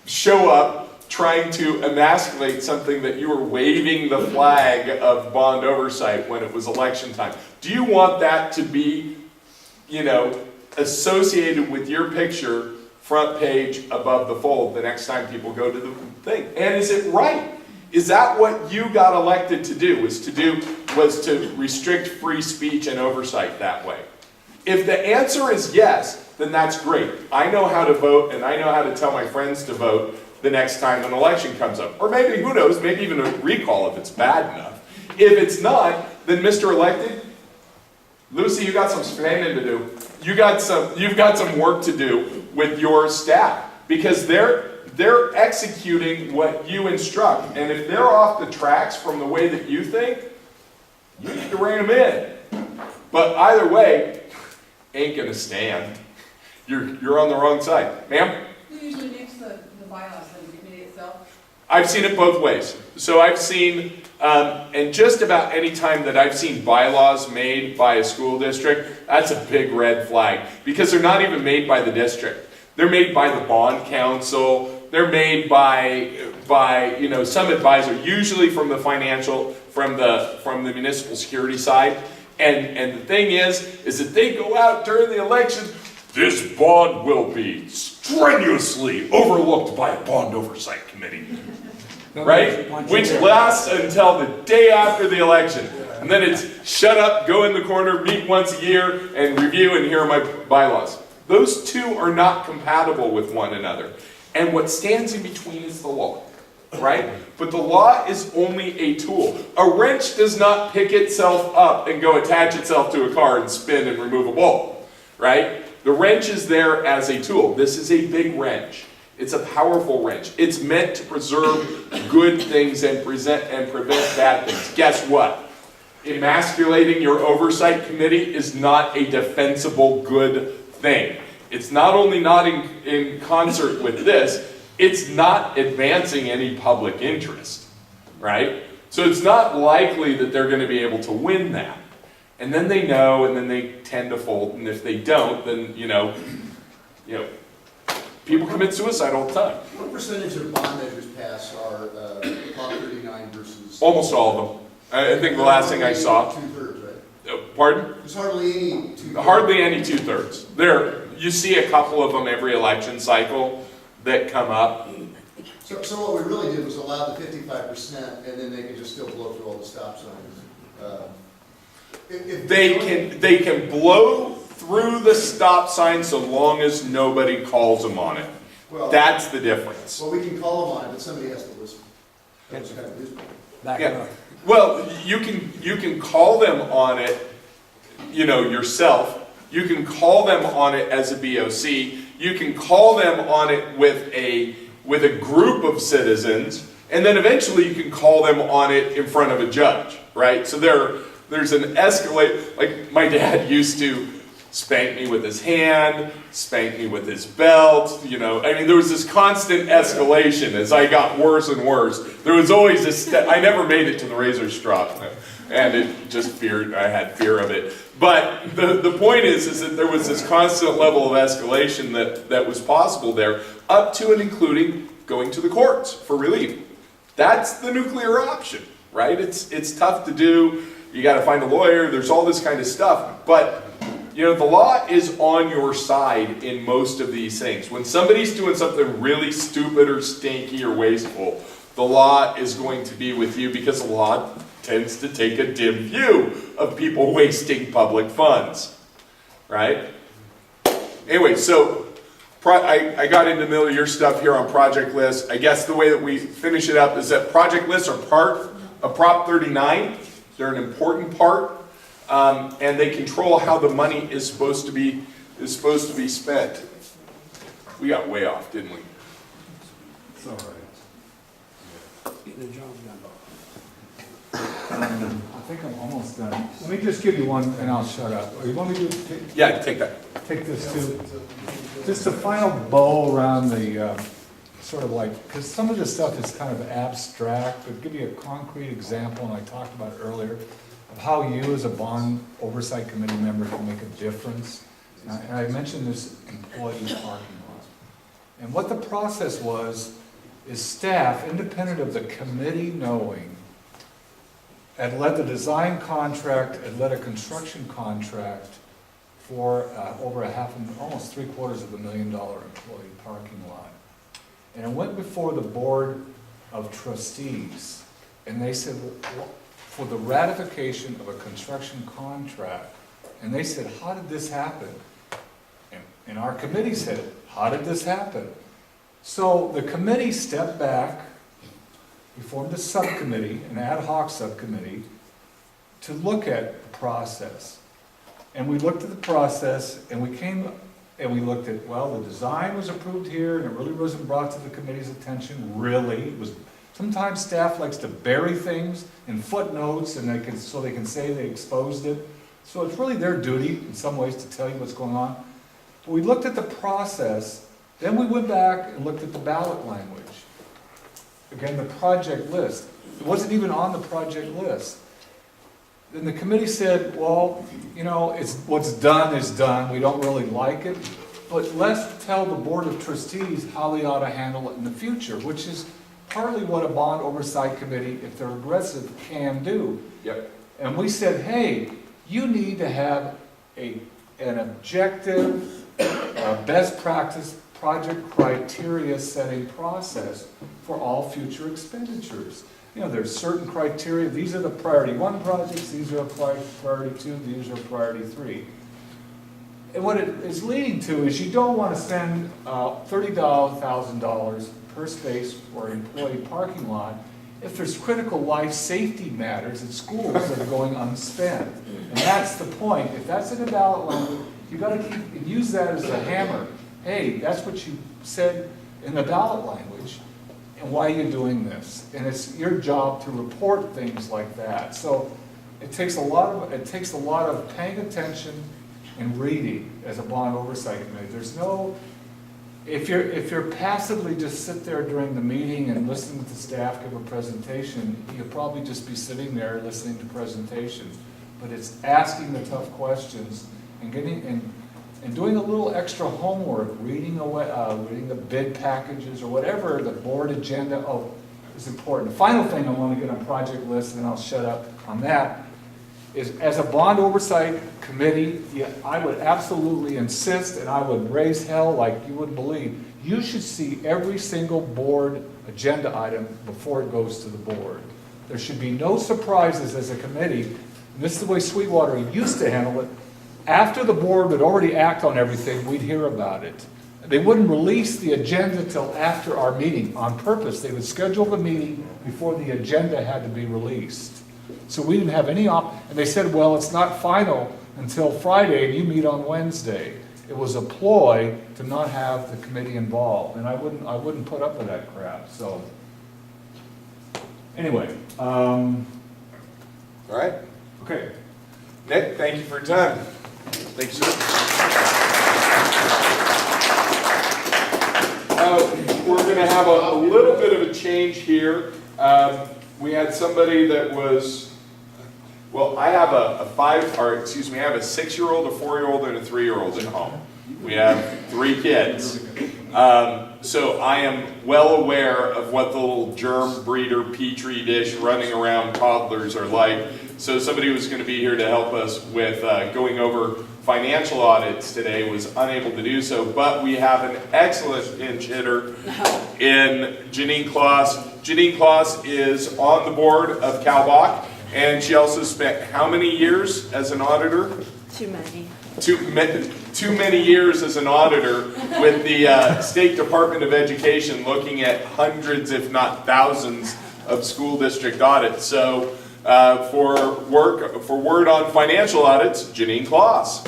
show up trying to emasculate something that you were waving the flag of bond oversight when it was election time? Do you want that to be, associated with your picture front page above the fold the next time people go to the thing? And is it right? Is that what you got elected to do? Was to restrict free speech and oversight that way? If the answer is yes, then that's great. I know how to vote, and I know how to tell my friends to vote the next time an election comes up. Or maybe, who knows, maybe even a recall if it's bad enough. If it's not, then Mr. Elected, Lucy, you got some standing to do. You've got some work to do with your staff, because they're executing what you instruct. And if they're off the tracks from the way that you think, you need to rein them in. But either way, ain't gonna stand. You're on the wrong side. Ma'am? Who usually makes the bylaws, the committee itself? I've seen it both ways. So I've seen, and just about any time that I've seen bylaws made by a school district, that's a big red flag, because they're not even made by the district. They're made by the bond council. They're made by some advisor, usually from the municipal security side. And the thing is that they go out during the election. This bond will be strenuously overlooked by a bond oversight committee, right? Which lasts until the day after the election. And then it's shut up, go in the corner, meet once a year, and review, and here are my bylaws. Those two are not compatible with one another. And what stands in between is the law, right? But the law is only a tool. A wrench does not pick itself up and go attach itself to a car and spin and remove a bolt, right? The wrench is there as a tool. This is a big wrench. It's a powerful wrench. It's meant to preserve good things and prevent bad things. Guess what? Emasculating your oversight committee is not a defensible good thing. It's not only not in concert with this, it's not advancing any public interest, right? So it's not likely that they're going to be able to win that. And then they know, and then they tend to fold, and if they don't, then, people commit suicide all the time. What percentage of bond measures pass are Prop 39 versus? Almost all of them. I think the last thing I saw. 2/3, right? Pardon? There's hardly any 2/3. Hardly any 2/3. You see a couple of them every election cycle that come up. So what we really did was allow the 55%, and then they could just still blow through all the stop signs. They can blow through the stop sign so long as nobody calls them on it. Well, that's the difference. Well, we can call them on it, but somebody has to listen. That's kind of his point. Yeah. Well, you can call them on it, yourself. You can call them on it as a BOC. You can call them on it with a group of citizens, and then eventually you can call them on it in front of a judge, right? So there's an escalate. Like my dad used to spank me with his hand, spank me with his belt, there was this constant escalation as I got worse and worse. There was always this I never made it to the razor strap, and I had fear of it. But the point is that there was this constant level of escalation that was possible there, up to and including going to the courts for relief. That's the nuclear option, right? It's tough to do. you gotta find a lawyer, there's all this kind of stuff. But, you know, the law is on your side in most of these things. When somebody's doing something really stupid or stinky or wasteful, the law is going to be with you because the law tends to take a dim view of people wasting public funds, right? Anyway, so I got into the middle of your stuff here on project lists. I guess the way that we finish it up is that project lists are part of Prop 39. They're an important part, and they control how the money is supposed to be spent. We got way off, didn't we? It's all right. Getting the job done. I think I'm almost done. Let me just give you one, and I'll shut up. Or you want me to Yeah, take that. take this too? Just a final bow around the, sort of like, because some of this stuff is kind of abstract, but give you a concrete example, and I talked about it earlier, of how you as a bond oversight committee member can make a difference. And I mentioned this employee parking lot. And what the process was, is staff, independent of the committee knowing, had led the design contract, had led a construction contract for over almost $750,000 employee parking lot. And it went before the board of trustees, and they said, for the ratification of a construction contract, and they said, how did this happen? And our committee said, how did this happen? So the committee stepped back, we formed a subcommittee, an ad hoc subcommittee, to look at the process. And we looked at the process, and we looked at, well, the design was approved here, and it really wasn't brought to the committee's attention, really. It was, sometimes staff likes to bury things in footnotes, and so they can say they exposed it. So it's really their duty, in some ways, to tell you what's going on. But we looked at the process, then we went back and looked at the ballot language. Again, the project list. It wasn't even on the project list. Then the committee said, well, you know, what's done is done. We don't really like it. But let's tell the Board of Trustees how they ought to handle it in the future, which is partly what a bond oversight committee, if they're aggressive, can do. Yep. And we said, hey, you need to have an objective, best practice project criteria setting process for all future expenditures. You know, there's certain criteria. These are the priority 1 projects, these are priority 2, these are priority 3. And what it is leading to is you don't want to spend $30,000 per space for an employee parking lot if there's critical life safety matters at schools that are going unspent. And that's the point. If that's in the ballot language, you got to use that as a hammer. Hey, that's what you said in the ballot language, and why are you doing this? And it's your job to report things like that. So it takes a lot of paying attention and reading as a bond oversight committee. There's no, if you're passively just sit there during the meeting and listen to the staff give a presentation, you'll probably just be sitting there listening to presentations. But it's asking the tough questions and doing a little extra homework, reading the bid packages or whatever the board agenda is important. The final thing I want to get on project list, and then I'll shut up on that, is as a bond oversight committee, I would absolutely insist, and I would raise hell like you wouldn't believe, you should see every single board agenda item before it goes to the board. There should be no surprises as a committee, and this is the way Sweetwater used to handle it. After the board would already act on everything, we'd hear about it. They wouldn't release the agenda till after our meeting on purpose. They would schedule the meeting before the agenda had to be released. So we didn't have any and they said, well, it's not final until Friday and you meet on Wednesday. It was a ploy to not have the committee involved, and I wouldn't put up with that crap. So anyway, All right. okay. Nick, thank you for your time. Thank you, sir. We're going to have a little bit of a change here. We had somebody that was, well, I have I have a 6-year-old, a 4-year-old, and a 3-year-old at home. We have 3 kids. So I am well aware of what the little germ breeder petri dish running around toddlers are like. So somebody who was going to be here to help us with going over financial audits today was unable to do so, but we have an excellent pinch hitter in Janine Kloss. Janine Kloss is on the board of CaLBOC, and she also spent how many years as an auditor? Too many. Too many years as an auditor with the State Department of Education, looking at hundreds, if not thousands, of school district audits. So for word on financial audits, Janine Kloss.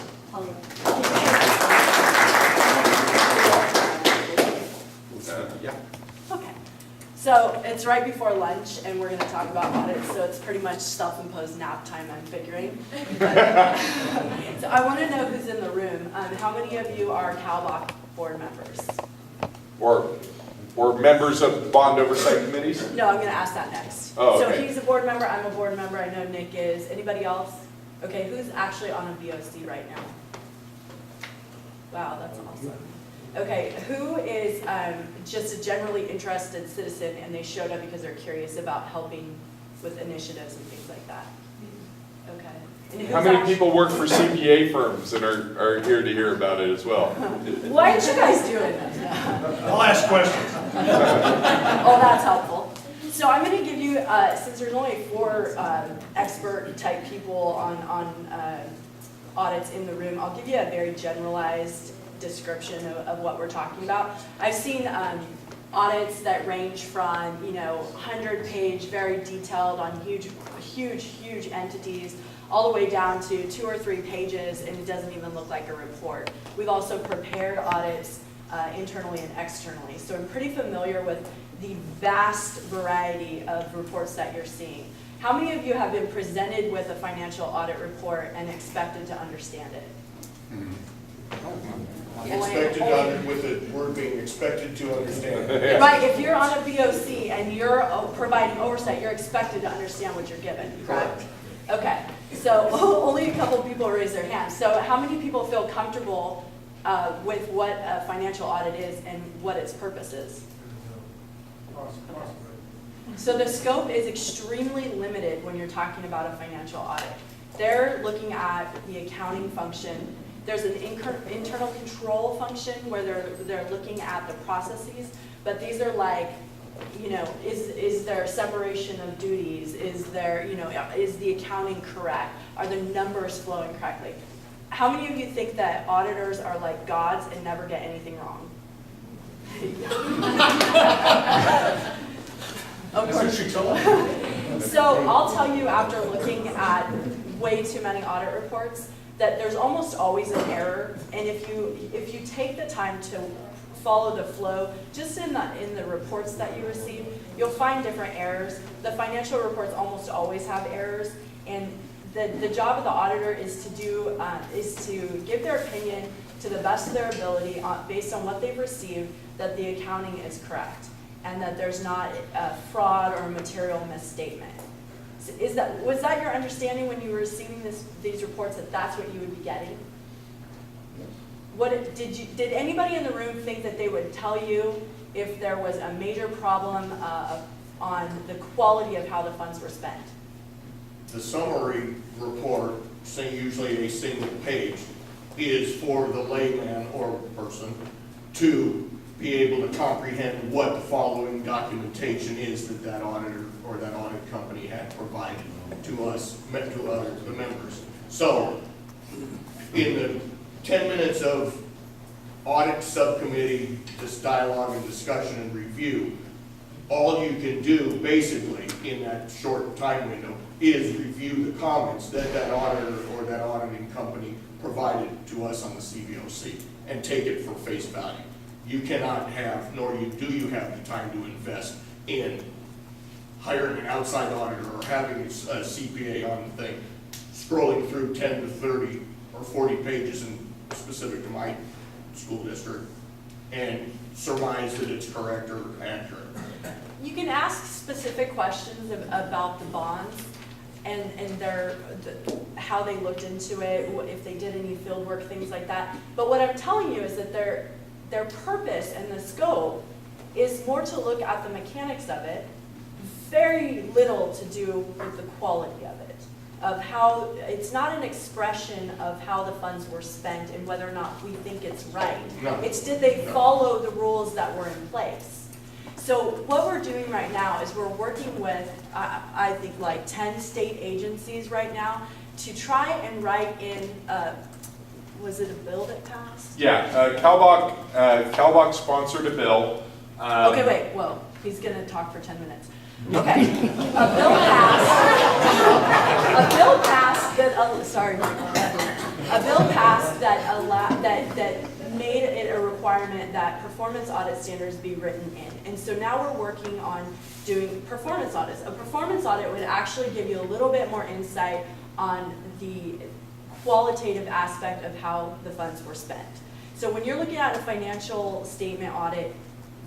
Okay, so it's right before lunch and we're gonna talk about audits, so it's pretty much self-imposed nap time, I'm figuring. So I wanna know who's in the room. How many of you are CaLBOC board members? Or members of bond oversight committees? No, I'm gonna ask that next. Oh, So okay. he's a board member, I'm a board member, I know Nick is. Anybody else? Okay, who's actually on a BOC right now? Wow, that's awesome. Okay, who is just a generally interested citizen and they showed up because they're curious about helping with initiatives and things like that? Okay. And who's How many actually- people work for CPA firms and are here to hear about it as well? Why aren't you guys doing this? I'll ask questions. Oh, that's helpful. So I'm going to give you, since there's only 4 expert type people on audits in the room, I'll give you a very generalized description of what we're talking about. I've seen audits that range from, 100-page, very detailed on huge entities, all the way down to 2 or 3 pages, and it doesn't even look like a report. We've also prepared audits internally and externally. So I'm pretty familiar with the vast variety of reports that you're seeing. How many of you have been presented with a financial audit report and expected to understand it? With the word being expected to understand. Right, if you're on a BOC and you're providing oversight, you're expected to understand what you're given, correct? Okay, so only a couple people raise their hands. So how many people feel comfortable with what a financial audit is and what its purpose is? So the scope is extremely limited when you're talking about a financial audit. They're looking at the accounting function. There's an internal control function where they're looking at the processes, but these are like, is there separation of duties? Is there, is the accounting correct? Are the numbers flowing correctly? How many of you think that auditors are like gods and never get anything wrong? Okay. So I'll tell you, after looking at way too many audit reports, that there's almost always an error, and if you take the time to follow the flow, just in the reports that you receive, you'll find different errors. The financial reports almost always have errors, and the job of the auditor is to give their opinion to the best of their ability based on what they've received, that the accounting is correct, and that there's not a fraud or material misstatement. Was that your understanding when you were receiving these reports, that that's what you would be getting? Did anybody in the room think that they would tell you if there was a major problem on the quality of how the funds were spent? The summary report, usually a single page, is for the layman or person to be able to comprehend what the following documentation is that auditor or that audit company had provided to us, to the members. So, in the 10 minutes of audit subcommittee, this dialogue and discussion and review, all you can do basically in that short time window is review the comments that auditor or that auditing company provided to us on the CBOC and take it for face value. You cannot have, nor do you have the time to invest in hiring an outside auditor or having a CPA on the thing, scrolling through 10 to 30 or 40 pages in specific to my school district and surmise that it's correct or accurate. You can ask specific questions about the bonds and how they looked into it, if they did any field work, things like that. But what I'm telling you is that their purpose and the scope is more to look at the mechanics of it, very little to do with the quality of it. of how, it's not an expression of how the funds were spent and whether or not we think it's right. No. It's did they follow the rules that were in place? So what we're doing right now is we're working with, I think like 10 state agencies right now to try and write in, was it a bill that passed? Yeah, CaLBOC sponsored a bill. Okay, wait, whoa, he's gonna talk for 10 minutes. Okay, a bill passed that, sorry, Michael, a bill passed that made it a requirement that performance audit standards be written in. And so now we're working on doing performance audits. A performance audit would actually give you a little bit more insight on the qualitative aspect of how the funds were spent. So when you're looking at a financial statement audit,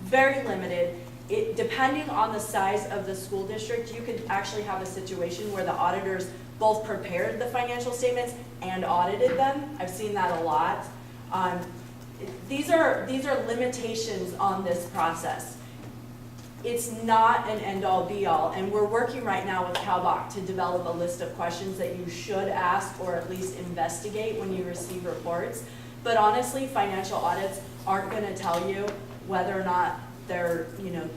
very limited. Depending on the size of the school district, you could actually have a situation where the auditors both prepared the financial statements and audited them. I've seen that a lot. These are limitations on this process. It's not an end-all be-all, and we're working right now with CaLBOC to develop a list of questions that you should ask or at least investigate when you receive reports. But honestly, financial audits aren't going to tell you whether or not they're,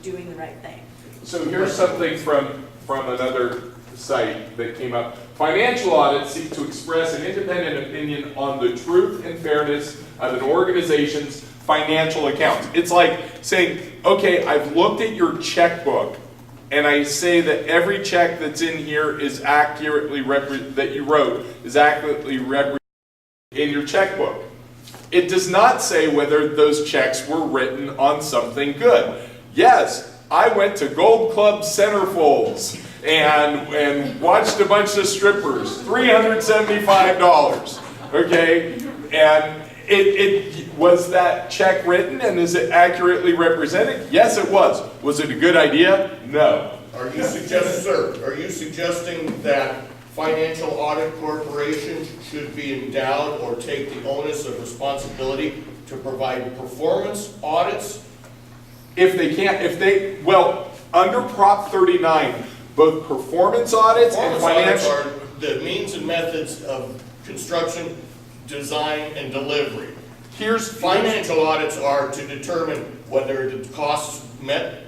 doing the right thing. So here's something from another site that came up. Financial audits seek to express an independent opinion on the truth and fairness of an organization's financial accounts. It's like saying, okay, I've looked at your checkbook and I say that every check that's in here is accurately that you wrote is accurately represented in your checkbook. It does not say whether those checks were written on something good. Yes, I went to Gold Club Centerfolds and watched a bunch of strippers, $375, okay? And it was that check written and is it accurately represented? Yes, it was. Was it a good idea? No. Are you suggesting that financial audit corporations should be endowed or take the onus of responsibility to provide performance audits? If they can't, well, under Prop 39, both performance audits and Performance financial. audits are the means and methods of construction, design, and delivery. Financial audits are to determine whether the costs met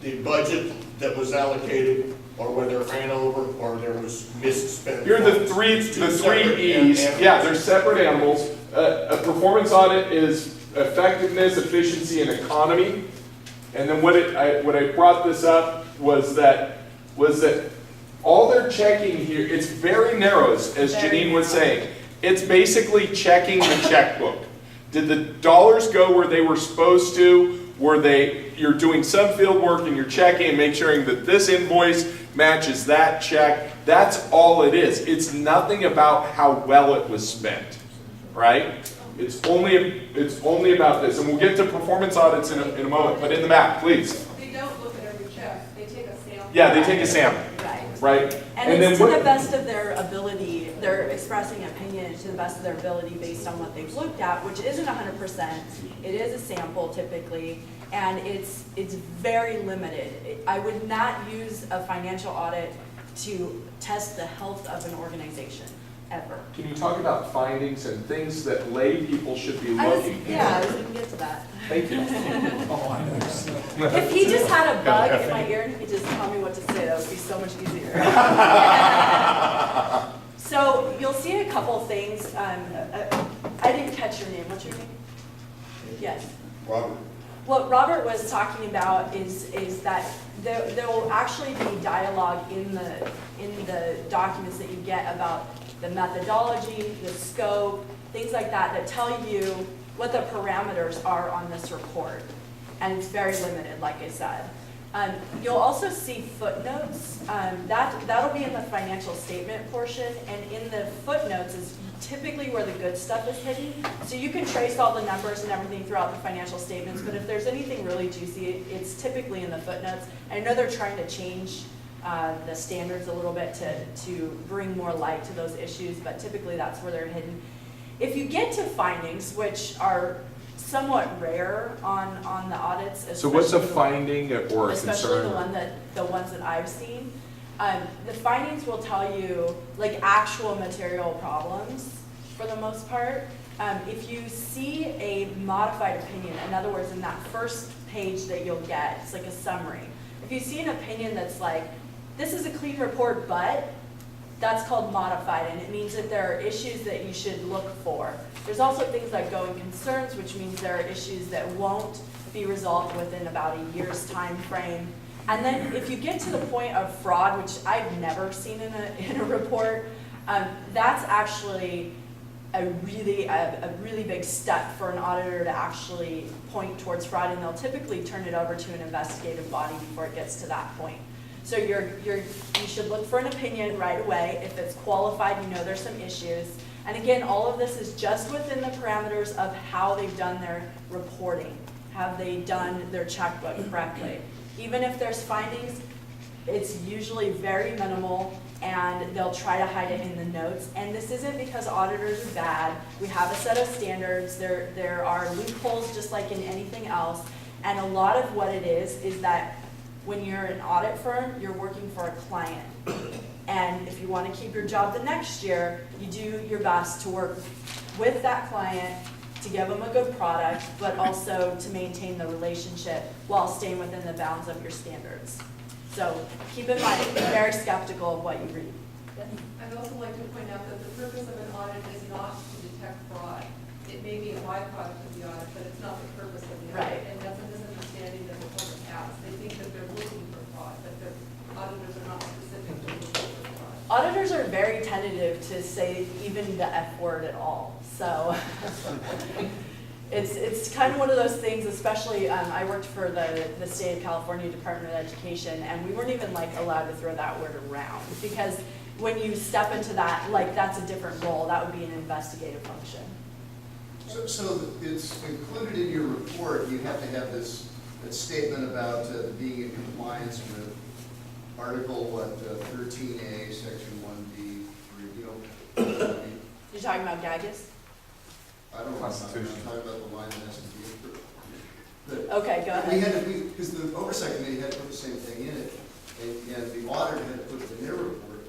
the budget that was allocated, or whether it ran over, or there was misspent. Here are the three E's. Yeah, they're separate animals. A performance audit is effectiveness, efficiency, and economy. And then what I brought this up was that all they're checking here, it's very narrow, as Janine was saying. It's basically checking the checkbook. Did the dollars go where they were supposed to? You're doing some field work and you're checking and make sure that this invoice matches that check. That's all it is. It's nothing about how well it was spent, right? It's only about this. And we'll get to performance audits in a moment, but in the back, please. They don't look at every check, they take a sample. Yeah, they take a sample, right? And it's to the best of their ability, they're expressing opinion to the best of their ability based on what they've looked at, which isn't 100%. It is a sample typically, and it's very limited. I would not use a financial audit to test the health of an organization, ever. Can you talk about findings and things that lay people should be looking at? I was gonna get to that. Thank you. If he just had a bug in my ear and he could just tell me what to say, that would be so much easier. So you'll see a couple things. I didn't catch your name. What's your name? Yes. Robert. What Robert was talking about is that there will actually be dialogue in the documents that you get about the methodology, the scope, things like that tell you what the parameters are on this report. And it's very limited, like I said. You'll also see footnotes. That'll be in the financial statement portion, and in the footnotes is typically where the good stuff is hidden. So you can trace all the numbers and everything throughout the financial statements, but if there's anything really juicy, it's typically in the footnotes. I know they're trying to change the standards a little bit to bring more light to those issues, but typically that's where they're hidden. If you get to findings, which are somewhat rare on the audits. So what's a finding or a especially concern? the ones that I've seen. The findings will tell you like actual material problems for the most part. If you see a modified opinion, in other words, in that first page that you'll get, it's like a summary. If you see an opinion that's like, this is a clean report, but that's called modified, and it means that there are issues that you should look for. There's also things like going concerns, which means there are issues that won't be resolved within about a year's time frame. And then if you get to the point of fraud, which I've never seen in a report, that's actually a really big step for an auditor to actually point towards fraud, and they'll typically turn it over to an investigative body before it gets to that point. So you should look for an opinion right away. If it's qualified, you know there's some issues. And again, all of this is just within the parameters of how they've done their reporting. Have they done their checkbook correctly? Even if there's findings, it's usually very minimal, and they'll try to hide it in the notes. And this isn't because auditors are bad. We have a set of standards. There are loopholes just like in anything else. And a lot of what it is that when you're an audit firm, you're working for a client. And if you want to keep your job the next year, you do your best to work with that client to give them a good product, but also to maintain the relationship while staying within the bounds of your standards. So keep in mind, be very skeptical of what you read. I'd also like to point out that the purpose of an audit is not to detect fraud. It may be a byproduct of the audit, but it's not the purpose of the audit. Right. And that's a misunderstanding that the public has. They think that they're looking for fraud, but the auditors are not specific to looking for fraud. Auditors are very tentative to say even the F word at all. So it's kind of one of those things, especially I worked for the state of California Department of Education, and we weren't even like allowed to throw that word around, because when you step into that, like that's a different role. That would be an investigative function. So it's included in your report, you have to have this statement about being in compliance with Article 13A, Section 1B, you know. You're talking about GAGAs? I don't know, I'm talking about the line that has to be approved. Okay, go ahead. Because the oversight committee had to put the same thing in it, and the auditor had to put it in their report.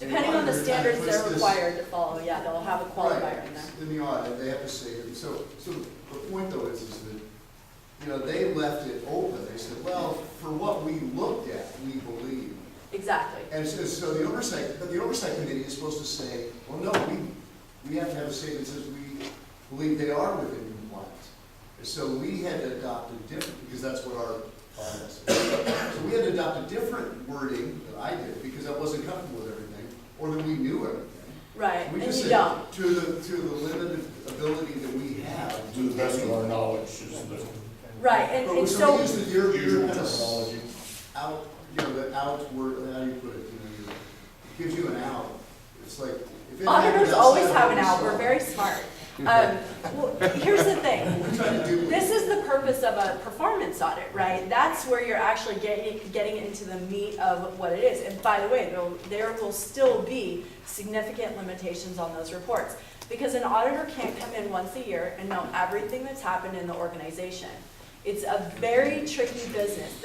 Depending on the standards they're required to follow, yeah, they'll have a qualifier in there. In the audit, they have to say, so the point though is that, you know, they left it open. They said, well, for what we looked at, we believe. Exactly. And so the oversight committee is supposed to say, well, no, we have to have a statement that says we believe they are within compliance. So we had to adopt a different, because that's what our audit said. So we had to adopt a different wording that I did, because I wasn't comfortable with everything, or that we knew everything. Right, We and just you said, don't. to the limited ability that we have. To the best of our knowledge is the. Right, and But so. we use the your Usual kind of terminology. out, you know, the outward, how do you put it, you know, it gives you an out. It's like, if it happens Auditors outside always of have an our out, we're scope, very smart. Well, here's the thing. we're trying to do. This is the purpose of a performance audit, right? That's where you're actually getting into the meat of what it is. And by the way, there will still be significant limitations on those reports, because an auditor can't come in once a year and know everything that's happened in the organization. It's a very tricky business.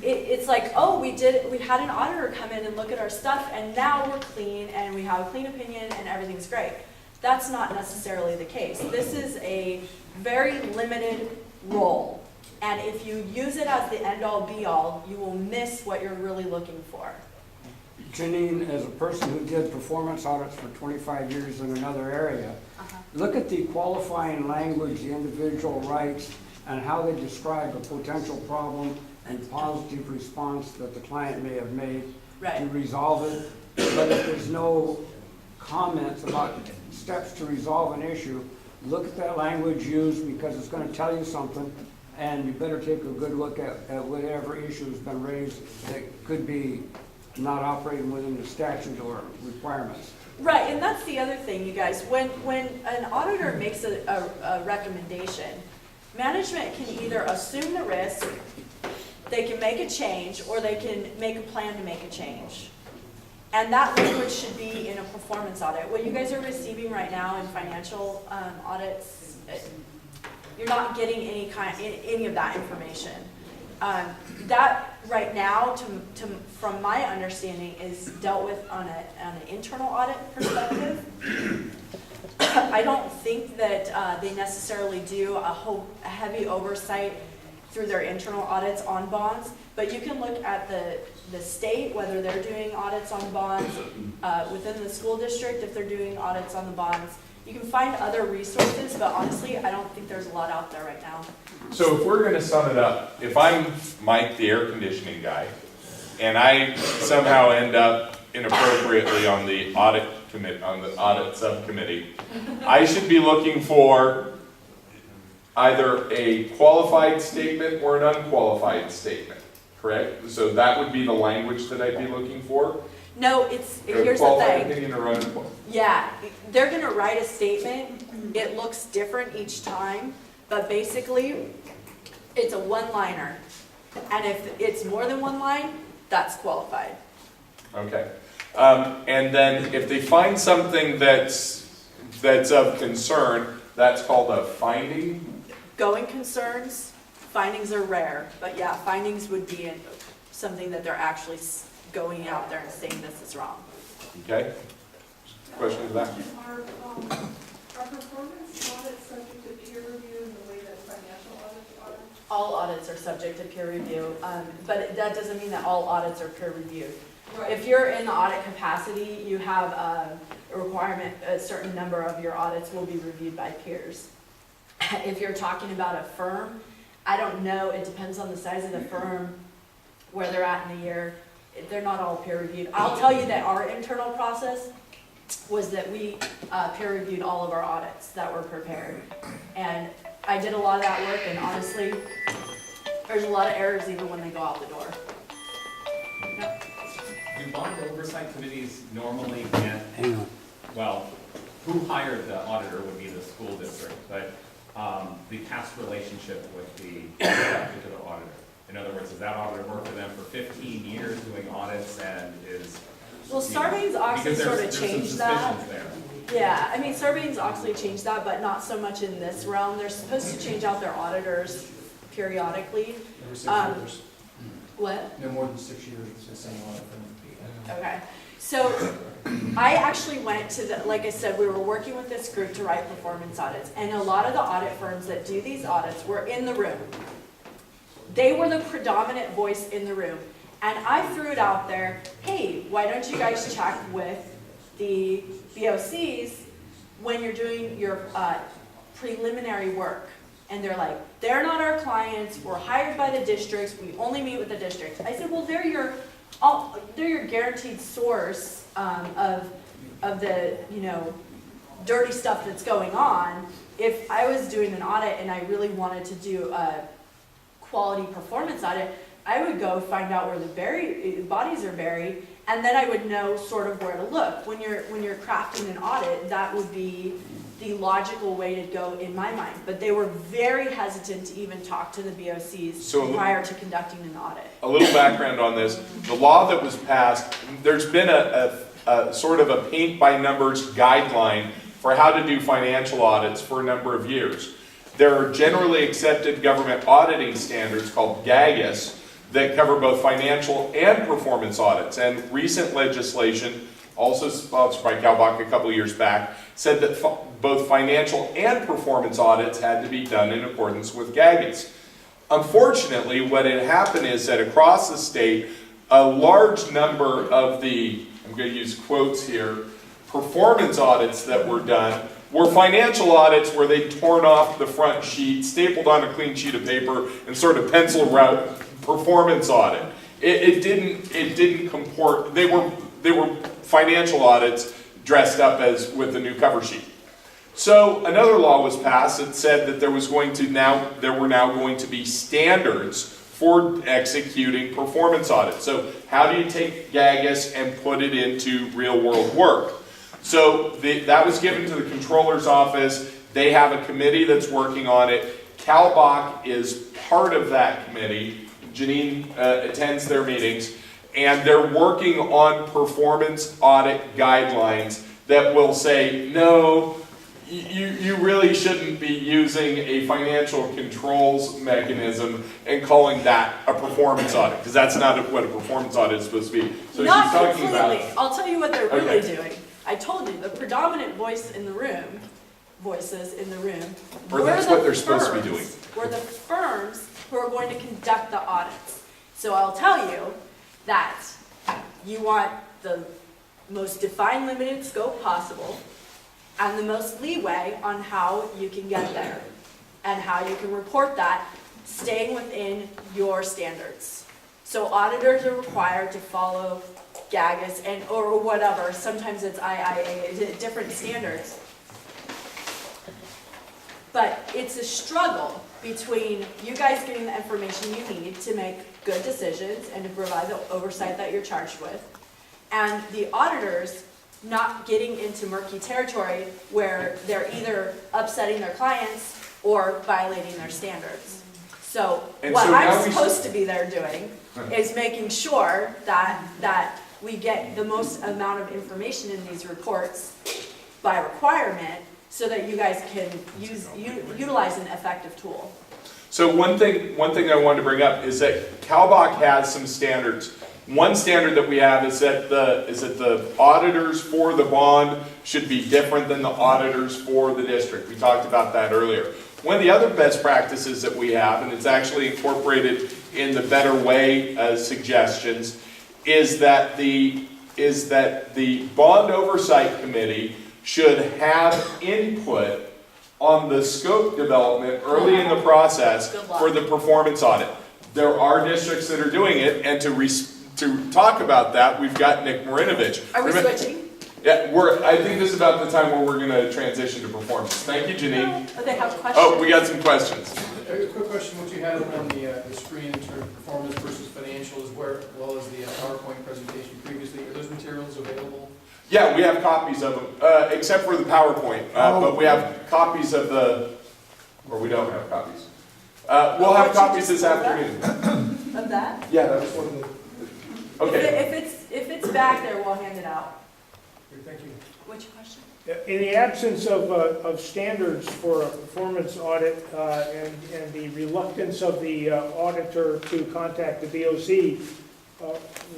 It's like, oh, we had an auditor come in and look at our stuff, and now we're clean and we have a clean opinion and everything's great. That's not necessarily the case. This is a very limited role. And if you use it as the end-all be-all, you will miss what you're really looking for. Janine, as a person who did performance audits for 25 years in another area, look at the qualifying language the individual writes and how they describe a potential problem and positive response that the client may have made to resolve it. But if there's no comments about steps to resolve an issue, look at that language used, because it's going to tell you something, and you better take a good look at whatever issue has been raised that could be not operating within the statute or requirements. Right, and that's the other thing, you guys. When an auditor makes a recommendation, management can either assume the risk, they can make a change, or they can make a plan to make a change. And that language should be in a performance audit. What you guys are receiving right now in financial audits, you're not getting any of that information. That right now, from my understanding, is dealt with on an internal audit perspective. I don't think that they necessarily do a heavy oversight through their internal audits on bonds, but you can look at the state, whether they're doing audits on bonds, within the school district, if they're doing audits on the bonds. You can find other resources, but honestly, I don't think there's a lot out there right now. So if we're gonna sum it up, if I'm Mike, the air conditioning guy, and I somehow end up inappropriately on the audit subcommittee, I should be looking for either a qualified statement or an unqualified statement, correct? So that would be the language that I'd be looking for? No, here's the Qualified thing. opinion or unqualified? Yeah, they're gonna write a statement. It looks different each time, but basically, it's a one-liner. And if it's more than one line, that's qualified. Okay. And then if they find something that's of concern, that's called a finding? Going concerns, findings are rare, but yeah, findings would be something that they're actually going out there and saying this is wrong. Okay. Question to that? Are performance audits subject to peer review in the way that financial audits are? All audits are subject to peer review, but that doesn't mean that all audits are peer reviewed. Right. If you're in the audit capacity, you have a requirement, a certain number of your audits will be reviewed by peers. If you're talking about a firm, I don't know, it depends on the size of the firm, where they're at in the year. They're not all peer reviewed. I'll tell you that our internal process was that we peer reviewed all of our audits that were prepared. And I did a lot of that work, and honestly, there's a lot of errors even when they go out the door. Do bond oversight committees normally get, well, who hired the auditor would be the school district, but the past relationship with the particular auditor. In other words, does that auditor work for them for 15 years doing audits and is... Well, Sarbanes-Oxley sort of changed that. Yeah, I mean, Sarbanes-Oxley changed that, but not so much in this realm. They're supposed to change out their auditors periodically. Every 6 years. What? No more than 6 years, it's the same audit firm. Okay, so I actually went to the, like I said, we were working with this group to write performance audits, and a lot of the audit firms that do these audits were in the room. They were the predominant voice in the room. And I threw it out there, hey, why don't you guys check with the BOCs when you're doing your preliminary work? And they're like, they're not our clients, we're hired by the districts, we only meet with the districts. I said, well, they're your guaranteed source of the, dirty stuff that's going on. If I was doing an audit and I really wanted to do a quality performance audit, I would go find out where the bodies are buried, and then I would know sort of where to look. When you're crafting an audit, that would be the logical way to go in my mind. But they were very hesitant to even talk to the BOCs prior to conducting an audit. A little background on this. The law that was passed, there's been a sort of a paint by numbers guideline for how to do financial audits for a number of years. There are generally accepted government auditing standards called GAGAS that cover both financial and performance audits. And recent legislation, also sponsored by CaLBOC a couple years back, said that both financial and performance audits had to be done in accordance with GAGAS. Unfortunately, what had happened is that across the state, a large number of the, I'm going to use quotes here, performance audits that were done were financial audits where they torn off the front sheet, stapled on a clean sheet of paper, and sort of pencil route performance audit. It didn't comport. They were financial audits dressed up as with a new cover sheet. So another law was passed that said that there were now going to be standards for executing performance audits. So how do you take GAGAS and put it into real world work? So that was given to the controller's office. They have a committee that's working on it. CaLBOC is part of that committee. Janine attends their meetings, and they're working on performance audit guidelines that will say, no, you really shouldn't be using a financial controls mechanism and calling that a performance audit, because that's not what a performance audit is supposed to be. So Not she's talking completely. about. I'll tell you what they're really Okay. doing. I told you, the predominant voices in the room, Or were that's the what they're supposed to be doing. firms- were the firms who are going to conduct the audits. So I'll tell you that you want the most defined limited scope possible and the most leeway on how you can get there and how you can report that, staying within your standards. So auditors are required to follow GAGAS or whatever, sometimes it's IIA, different standards. But it's a struggle between you guys getting the information you need to make good decisions and to provide the oversight that you're charged with, and the auditors not getting into murky territory where they're either upsetting their clients or violating their standards. So And what so now I'm we- supposed to be there doing is making sure that we get the most amount of information in these reports by requirement so that you guys can utilize an effective tool. So one thing I wanted to bring up is that CaLBOC has some standards. One standard that we have is that the auditors for the bond should be different than the auditors for the district. We talked about that earlier. One of the other best practices that we have, and it's actually incorporated in the Better Way suggestions, is that the Bond Oversight Committee should have input on the scope development early in the process for the performance audit. There are districts that are doing it, and to talk about that, we've got Nick Marinovich. Are we switching? Yeah, I think this is about the time where we're going to transition to performance. Thank you, Janine. Oh, they have questions? Oh, we got some questions. A quick question, what you had on the screen in terms of performance versus financial, as well as the PowerPoint presentation previously, are those materials available? Yeah, we have copies of them, except for the PowerPoint, but we have copies of or we don't have copies. We'll have copies this afternoon. Of that? Yeah, that was one of the, okay. If it's back there, we'll hand it out. Thank you. Which question? In the absence of standards for a performance audit and the reluctance of the auditor to contact the BOC,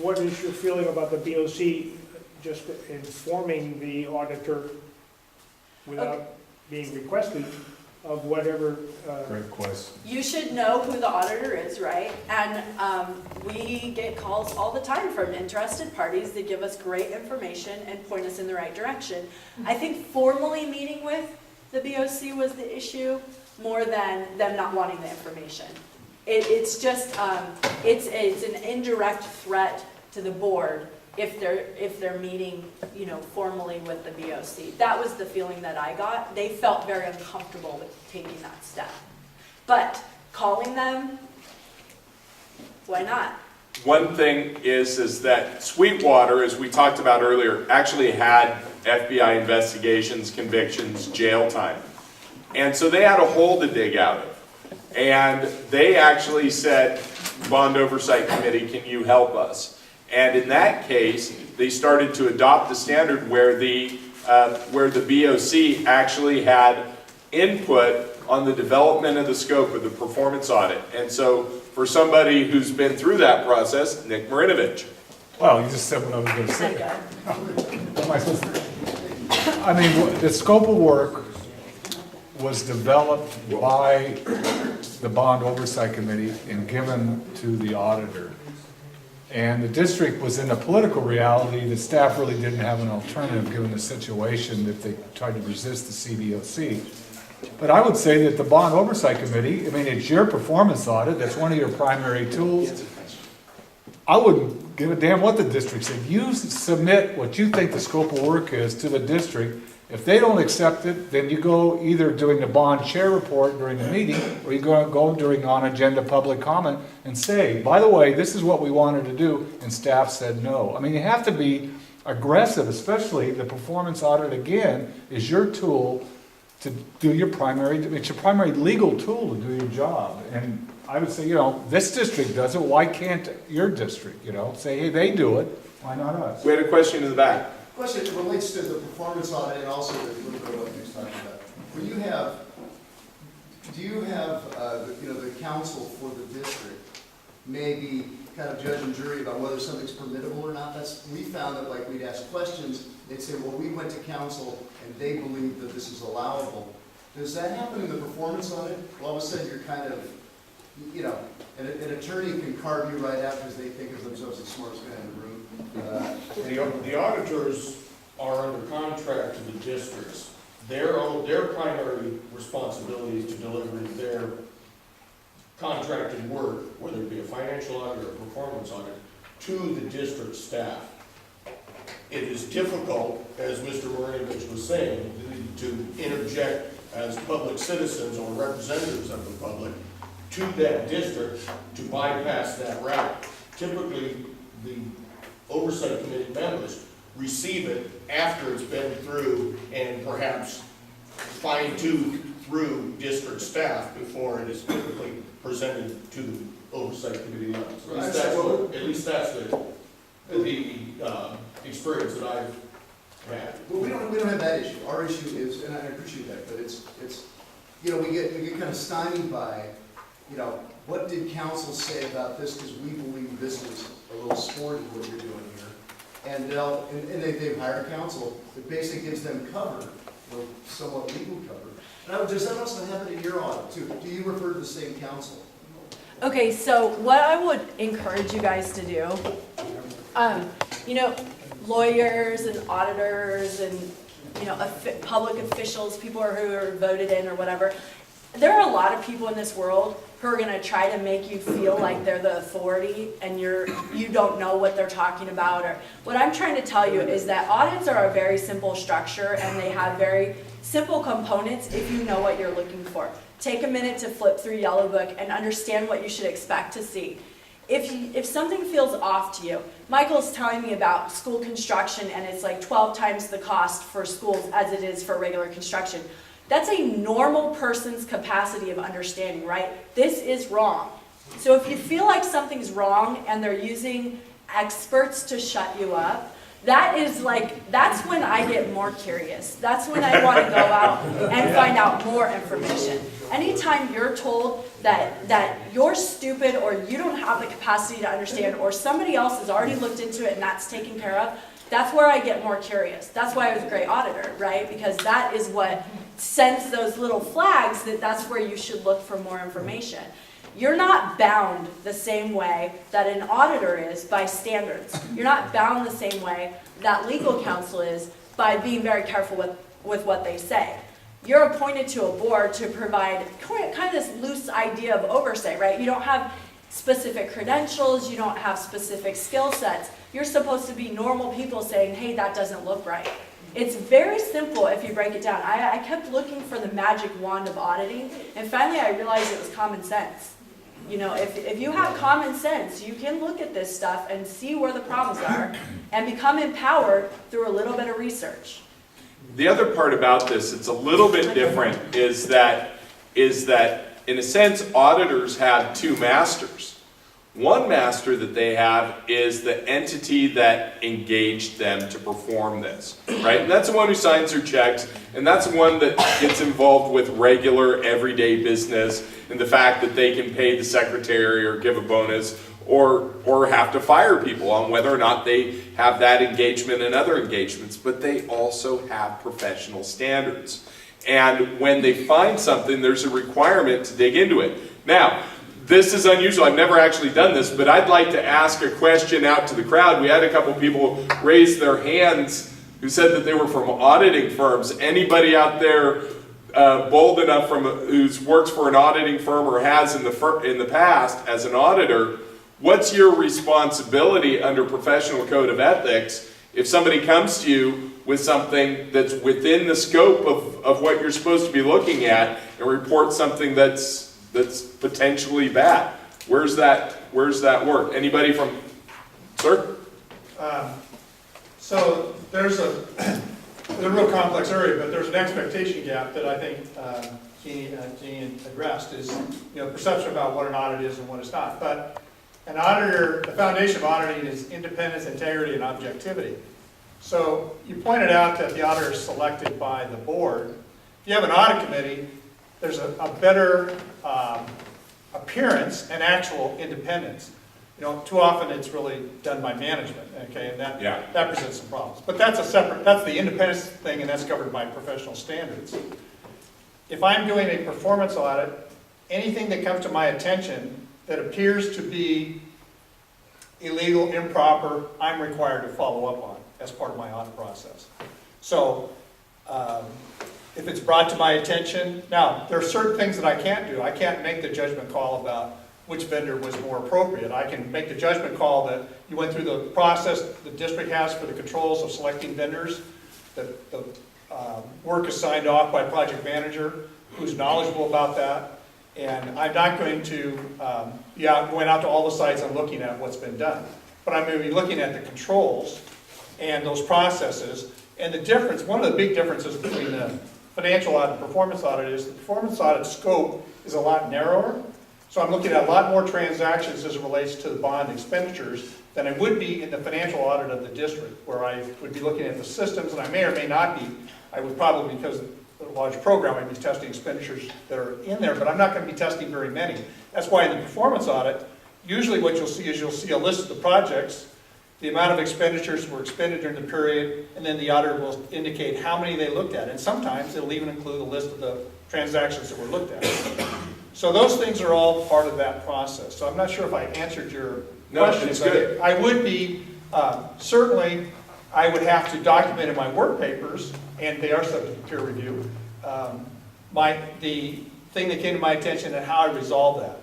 what is your feeling about the BOC just informing the auditor without being requested of whatever? Great question. You should know who the auditor is, right? And we get calls all the time from interested parties that give us great information and point us in the right direction. I think formally meeting with the BOC was the issue more than them not wanting the information. It's just, it's an indirect threat to the board if they're meeting, formally with the BOC. That was the feeling that I got. They felt very uncomfortable with taking that step. But calling them, why not? One thing is that Sweetwater, as we talked about earlier, actually had FBI investigations, convictions, jail time. And so they had a hole to dig out of. And they actually said, Bond Oversight Committee, can you help us? And in that case, they started to adopt the standard where the BOC actually had input on the development of the scope of the performance audit. And so for somebody who's been through that process, Nick Marinovich. Well, you just said what I was going to say. What am I supposed to- I mean, the scope of work was developed by the Bond Oversight Committee and given to the auditor. And the district was in a political reality that staff really didn't have an alternative given the situation that they tried to resist the CBOC. But I would say that the Bond Oversight Committee, I mean, it's your performance audit, that's one of your primary tools. I wouldn't give a damn what the district said. You submit what you think the scope of work is to the district. If they don't accept it, then you go either during the bond chair report during the meeting, or you go during on-agenda public comment and say, by the way, this is what we wanted to do, and staff said no. I mean, you have to be aggressive, especially the performance audit, again, is your tool to do your primary, it's your primary legal tool to do your job. And I would say, this district does it, why can't your district, say, hey, they do it, why not us? We had a question in the back. Question relates to the performance audit and also the little bit of what you're talking about. When you have, do you have, the council for the district maybe kind of judge and jury about whether something's permittable or not? We found that like we'd ask questions, they'd say, well, we went to council and they believe that this is allowable. Does that happen in the performance audit? All of a sudden you're kind of, an attorney can carve you right out because they think of themselves as the smartest guy in the room. The auditors are under contract to the districts. Their primary responsibility is to deliver their contracted work, whether it be a financial audit or a performance audit, to the district staff. It is difficult, as Mr. Marinovich was saying, to interject as public citizens or representatives of the public to that district to bypass that route. Typically, the oversight committee members receive it after it's been through and perhaps fine-tuned through district staff before it is typically presented to the oversight committee levels. At least that's the experience that I've had. Well, we don't have that issue. Our issue is, and I appreciate that, but it's we get kind of stymied by, what did council say about this, because we believe this is a little sporty what you're doing here. And they've hired counsel that basically gives them cover, somewhat legal cover. Does that also happen in your audit too? Do you refer to the same counsel? Okay, so what I would encourage you guys to do, lawyers and auditors and, public officials, people who are voted in or whatever, there are a lot of people in this world who are going to try to make you feel like they're the authority and you don't know what they're talking about. Or what I'm trying to tell you is that audits are a very simple structure and they have very simple components if you know what you're looking for. Take a minute to flip through Yellow Book and understand what you should expect to see. If something feels off to you, Michael's telling me about school construction and it's like 12 times the cost for schools as it is for regular construction. That's a normal person's capacity of understanding, right? This is wrong. So if you feel like something's wrong and they're using experts to shut you up, that's when I get more curious. That's when I want to go out and find out more information. Anytime you're told that you're stupid or you don't have the capacity to understand or somebody else has already looked into it and that's taken care of, that's where I get more curious. That's why I was a great auditor, right? Because that is what sends those little flags that's where you should look for more information. You're not bound the same way that an auditor is by standards. You're not bound the same way that legal counsel is by being very careful with what they say. You're appointed to a board to provide kind of this loose idea of oversight, right? You don't have specific credentials, you don't have specific skill sets. You're supposed to be normal people saying, hey, that doesn't look right. It's very simple if you break it down. I kept looking for the magic wand of auditing, and finally I realized it was common sense. If you have common sense, you can look at this stuff and see where the problems are and become empowered through a little bit of research. The other part about this, it's a little bit different, is that in a sense, auditors have two masters. One master that they have is the entity that engaged them to perform this, right? And that's the one who signs their checks, and that's the one that gets involved with regular, everyday business, and the fact that they can pay the secretary or give a bonus or have to fire people on whether or not they have that engagement and other engagements. But they also have professional standards. And when they find something, there's a requirement to dig into it. Now, this is unusual. I've never actually done this, but I'd like to ask a question out to the crowd. We had a couple people raise their hands who said that they were from auditing firms. Anybody out there bold enough who works for an auditing firm or has in the past as an auditor, what's your responsibility under professional code of ethics if somebody comes to you with something that's within the scope of what you're supposed to be looking at and report something that's potentially bad? Where's that work? Anybody from, sir? So there's a real complex area, but there's an expectation gap that I think Jeannie addressed is, perception about what an audit is and what it's not. But an auditor, the foundation of auditing is independence, integrity, and objectivity. So you pointed out that the auditor is selected by the board. If you have an audit committee, there's a better appearance and actual independence. You know, too often it's really done by management, okay, and that presents some problems. But that's that's the independence thing, and that's covered by professional standards. If I'm doing a performance audit, anything that comes to my attention that appears to be illegal, improper, I'm required to follow up on as part of my audit process. So, if it's brought to my attention, now, there are certain things that I can't do. I can't make the judgment call about which vendor was more appropriate. I can make the judgment call that you went through the process the district has for the controls of selecting vendors, that the work is signed off by a project manager who's knowledgeable about that, and I'm not going to be going out to all the sites and looking at what's been done. But I'm going to be looking at the controls and those processes, and the difference, one of the big differences between the financial audit and performance audit is the performance audit scope is a lot narrower. So I'm looking at a lot more transactions as it relates to the bond expenditures than I would be in the financial audit of the district, where I would be looking at the systems, and I may or may not be. I would probably, because of a large program, I'd be testing expenditures that are in there, but I'm not going to be testing very many. That's why in the performance audit, usually what you'll see is you'll see a list of the projects, the amount of expenditures were expended during the period, and then the auditor will indicate how many they looked at. And sometimes it'll even include a list of the transactions that were looked at. So those things are all part of that process. So I'm not sure if I answered your question. It's good. I would be, certainly, I would have to document in my work papers, and they are subject to peer review, the thing that came to my attention and how I resolve that.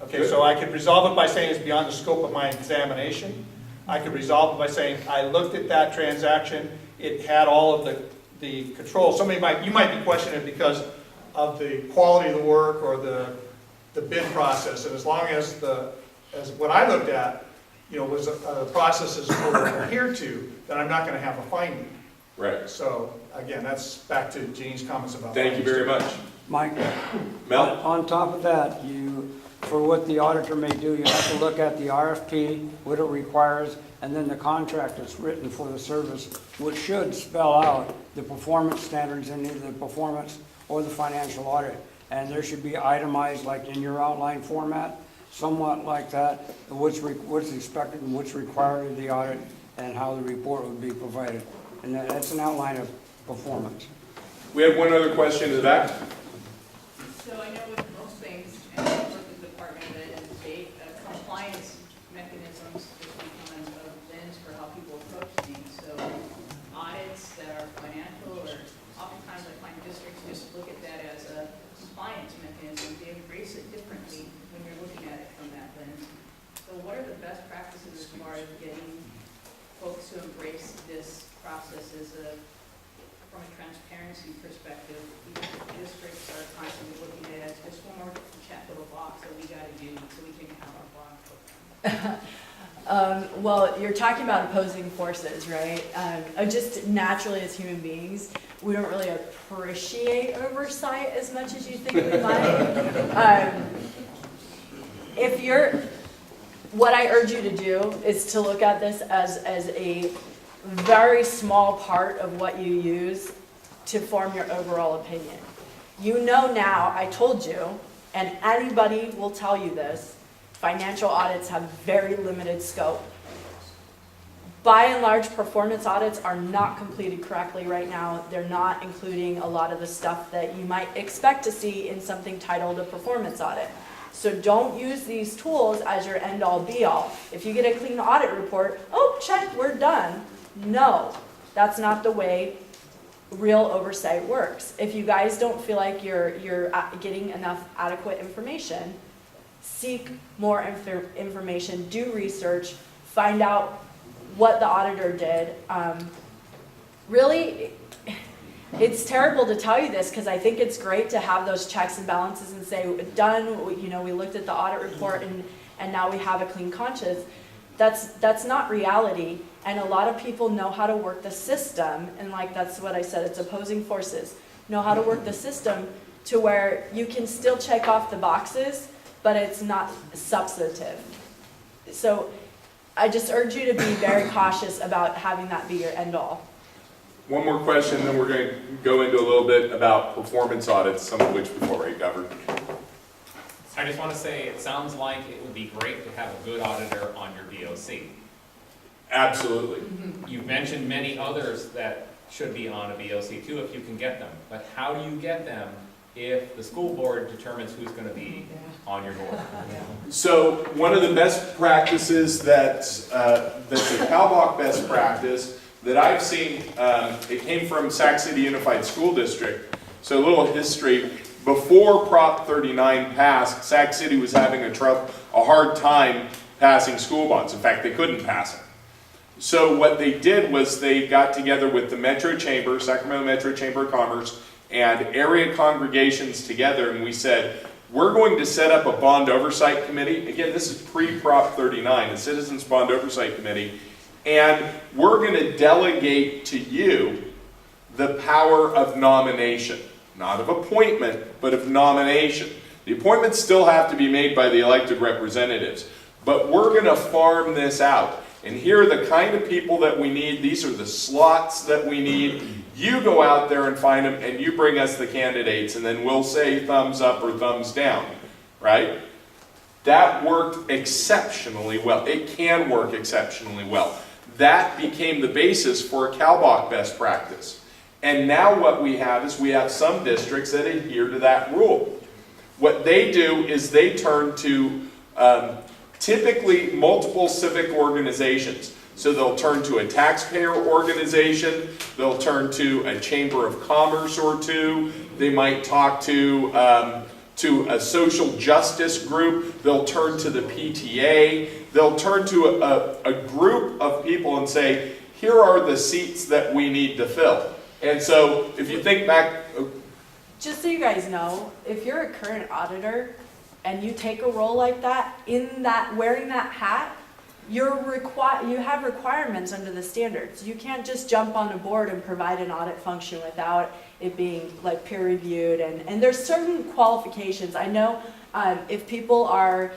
Okay, so I could resolve it by saying it's beyond the scope of my examination. I could resolve it by saying I looked at that transaction, it had all of the controls. You might be questioning it because of the quality of the work or the bid process, and as long as what I looked at, was processes were adhered to, then I'm not going to have a finding. Right. So again, that's back to Jean's comments about. Thank you very much. Mike, Mel? on top of that, for what the auditor may do, you have to look at the RFP, what it requires, and then the contract that's written for the service, which should spell out the performance standards in either the performance or the financial audit. And there should be itemized, like in your outline format, somewhat like that, what's expected and what's required of the audit and how the report would be provided. And that's an outline of performance. We have one other question in the back. So I know with most things, and I work with the Department of Ed and state, compliance mechanisms just become a lens for how people approach things. So audits that are financial, or oftentimes I find districts just look at that as a compliance mechanism. They embrace it differently when you're looking at it from that lens. So what are the best practices as far as getting folks to embrace this process from a transparency perspective? Because districts are constantly looking at it as just one more little box that we got to do so we can have our bond program. Well, you're talking about opposing forces, right? Just naturally as human beings, we don't really appreciate oversight as much as you think we might. What I urge you to do is to look at this as a very small part of what you use to form your overall opinion. You know now, I told you, and anybody will tell you this, financial audits have very limited scope. By and large, performance audits are not completed correctly right now. They're not including a lot of the stuff that you might expect to see in something titled a performance audit. So don't use these tools as your end-all be-all. If you get a clean audit report, oh, check, we're done. No, that's not the way real oversight works. If you guys don't feel like you're getting enough adequate information, seek more information, do research, find out what the auditor did. Really, it's terrible to tell you this because I think it's great to have those checks and balances and say, done, we looked at the audit report and now we have a clean conscience. That's not reality, and a lot of people know how to work the system, and that's what I said, it's opposing forces, know how to work the system to where you can still check off the boxes, but it's not substantive. So I just urge you to be very cautious about having that be your end all. One more question, then we're going to go into a little bit about performance audits, some of which we've already covered. I just want to say, it sounds like it would be great to have a good auditor on your BOC. Absolutely. You've mentioned many others that should be on a BOC too, if you can get them. But how do you get them if the school board determines who's going to be on your board? So one of the best practices that's the CaLBOC best practice that I've seen, it came from Sac City Unified School District. So a little history. Before Prop 39 passed, Sac City was having a hard time passing school bonds. In fact, they couldn't pass them. So what they did was they got together with the Metro Chamber, Sacramento Metro Chamber of Commerce, and area congregations together, and we said, we're going to set up a bond oversight committee. Again, this is pre-Prop 39, the Citizens Bond Oversight Committee, and we're going to delegate to you the power of nomination. Not of appointment, but of nomination. The appointments still have to be made by the elected representatives, but we're going to farm this out. And here are the kind of people that we need. These are the slots that we need. You go out there and find them, and you bring us the candidates, and then we'll say thumbs up or thumbs down, right? That worked exceptionally well. It can work exceptionally well. That became the basis for a CaLBOC best practice. And now what we have is we have some districts that adhere to that rule. What they do is they turn to typically multiple civic organizations. So they'll turn to a taxpayer organization, they'll turn to a chamber of commerce or two, they might talk to a social justice group, they'll turn to the PTA, they'll turn to a group of people and say, here are the seats that we need to fill. And so if you think back... Just so you guys know, if you're a current auditor and you take a role like that, wearing that hat, you have requirements under the standards. You can't just jump on a board and provide an audit function without it being like peer reviewed, and there's certain qualifications. I know if people are,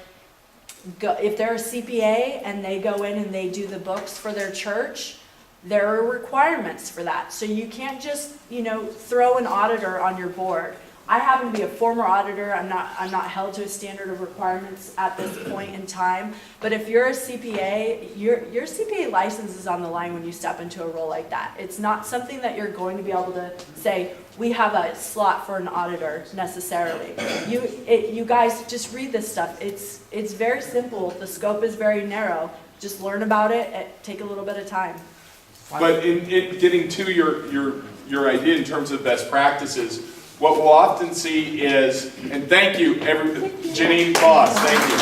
if they're a CPA and they go in and they do the books for their church, there are requirements for that. So you can't just, throw an auditor on your board. I happen to be a former auditor. I'm not held to a standard of requirements at this point in time. But if you're a CPA, your CPA license is on the line when you step into a role like that. It's not something that you're going to be able to say, we have a slot for an auditor necessarily. You guys just read this stuff. It's very simple. The scope is very narrow. Just learn about it. Take a little bit of time. But in getting to your idea in terms of best practices, what we'll often see is, and thank you, Janine Voss, thank you.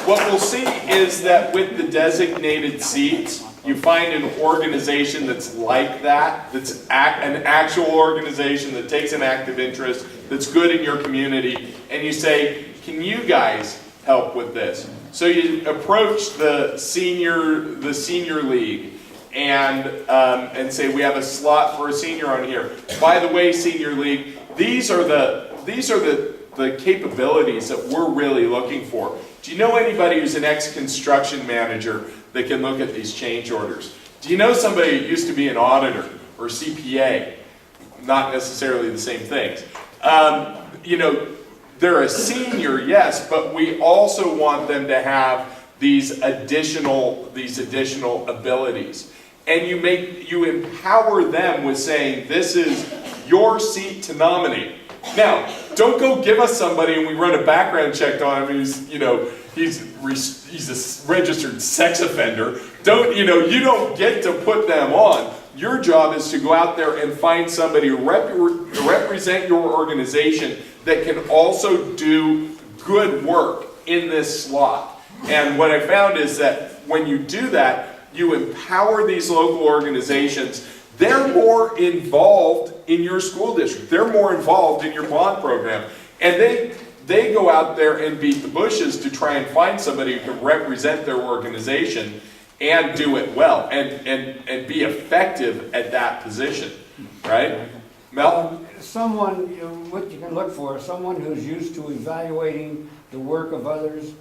What we'll see is that with the designated seats, you find an organization that's like that, that's an actual organization that takes an active interest, that's good in your community, and you say, can you guys help with this? So you approach the senior league and say, we have a slot for a senior on here. By the way, senior league, these are the capabilities that we're really looking for. Do you know anybody who's an ex-construction manager that can look at these change orders? Do you know somebody who used to be an auditor or CPA? Not necessarily the same things. They're a senior, yes, but we also want them to have these additional abilities. And you empower them with saying, this is your seat to nominate. Now, don't go give us somebody and we run a background check on him who's, he's a registered sex offender. You don't get to put them on. Your job is to go out there and find somebody to represent your organization that can also do good work in this slot. And what I found is that when you do that, you empower these local organizations. They're more involved in your school district. They're more involved in your bond program. And they go out there and beat the bushes to try and find somebody who can represent their organization and do it well and be effective at that position, right? Mel? Someone, what you can look for, someone who's used to evaluating the work of others,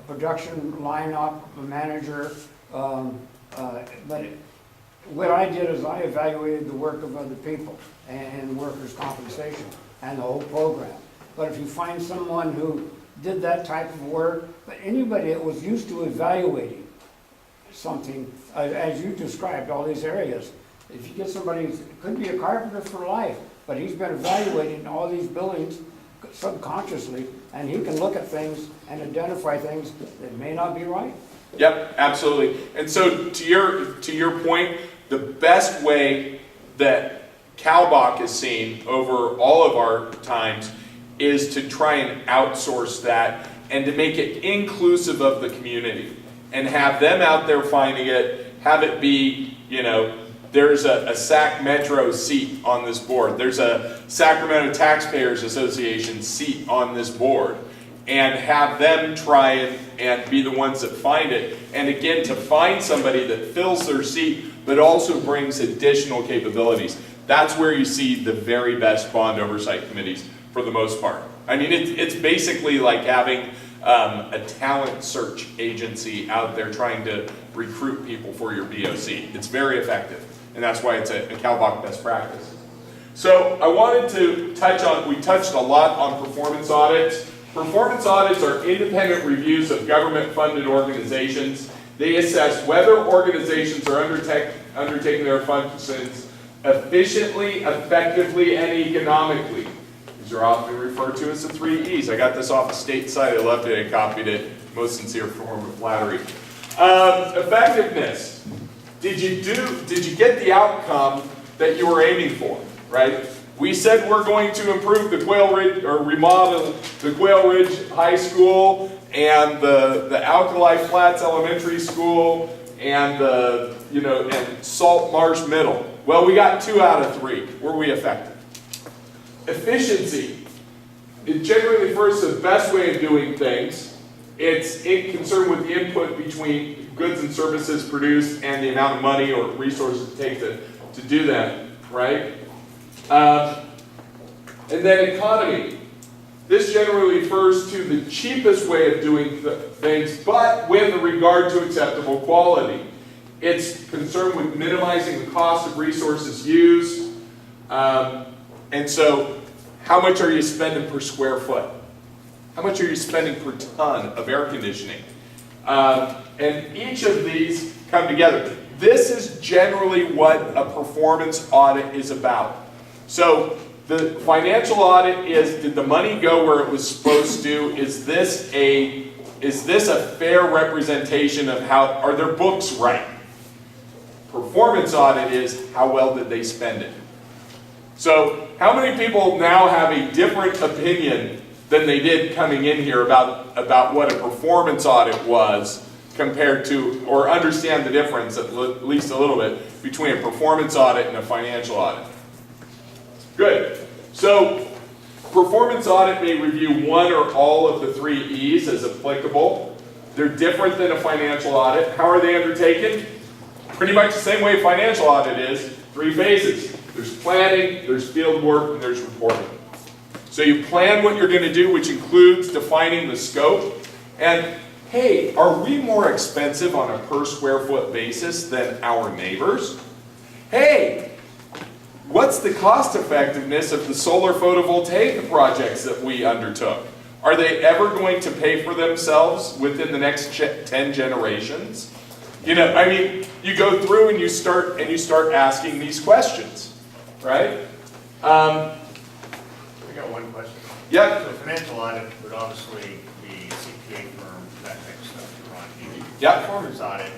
production lineup, a manager, what I did is I evaluated the work of other people and workers' compensation and the whole program. But if you find someone who did that type of work, but anybody that was used to evaluating something, as you described, all these areas, if you get somebody, could be a carpenter for life, but he's been evaluating all these buildings subconsciously, and he can look at things and identify things that may not be right. Yep, absolutely. And so to your point, the best way that CaLBOC is seen over all of our times is to try and outsource that and to make it inclusive of the community and have them out there finding it, have it be, you know, there's a SAC Metro seat on this board. There's a Sacramento Taxpayers Association seat on this board. And have them try and be the ones that find it. And again, to find somebody that fills their seat, but also brings additional capabilities. That's where you see the very best bond oversight committees for the most part. I mean, it's basically like having a talent search agency out there trying to recruit people for your BOC. It's very effective. And that's why it's a CaLBOC best practice. So I wanted to touch on, we touched a lot on performance audits. Performance audits are independent reviews of government-funded organizations. They assess whether organizations are undertaking their functions efficiently, effectively, and economically. These are often referred to as the 3 E's. I got this off the state site. I loved it. I copied it. Most sincere form of flattery. Effectiveness. Did you get the outcome that you were aiming for, right? We said we're going to improve the Quail Ridge, or remodel the Quail Ridge High School and the Alkali Flats Elementary School and and Salt Marsh Middle. Well, we got 2 out of 3. Were we effective? Efficiency. It generally refers to the best way of doing things. It's in concern with the input between goods and services produced and the amount of money or resources it takes to do them, right? And then economy. This generally refers to the cheapest way of doing things, but with regard to acceptable quality. It's concerned with minimizing the cost of resources used. And so, how much are you spending per square foot? How much are you spending per ton of air conditioning? And each of these come together. This is generally what a performance audit is about. So the financial audit is, did the money go where it was supposed to? Is this a fair representation of how, are their books right? Performance audit is, how well did they spend it? So how many people now have a different opinion than they did coming in here about what a performance audit was compared to, or understand the difference at least a little bit between a performance audit and a financial audit? Good. So, performance audit may review one or all of the 3 E's as applicable. They're different than a financial audit. How are they undertaken? Pretty much the same way a financial audit is. 3 phases. There's planning, there's field work, and there's reporting. So you plan what you're going to do, which includes defining the scope. And, hey, are we more expensive on a per square foot basis than our neighbors? Hey, what's the cost effectiveness of the solar photovoltaic projects that we undertook? Are they ever going to pay for themselves within the next 10 generations? You know, I mean, you go through and you start asking these questions, right? I got one question. Yeah. So financial audit would obviously be CPA firm, that type of stuff. Yeah. Performance audit.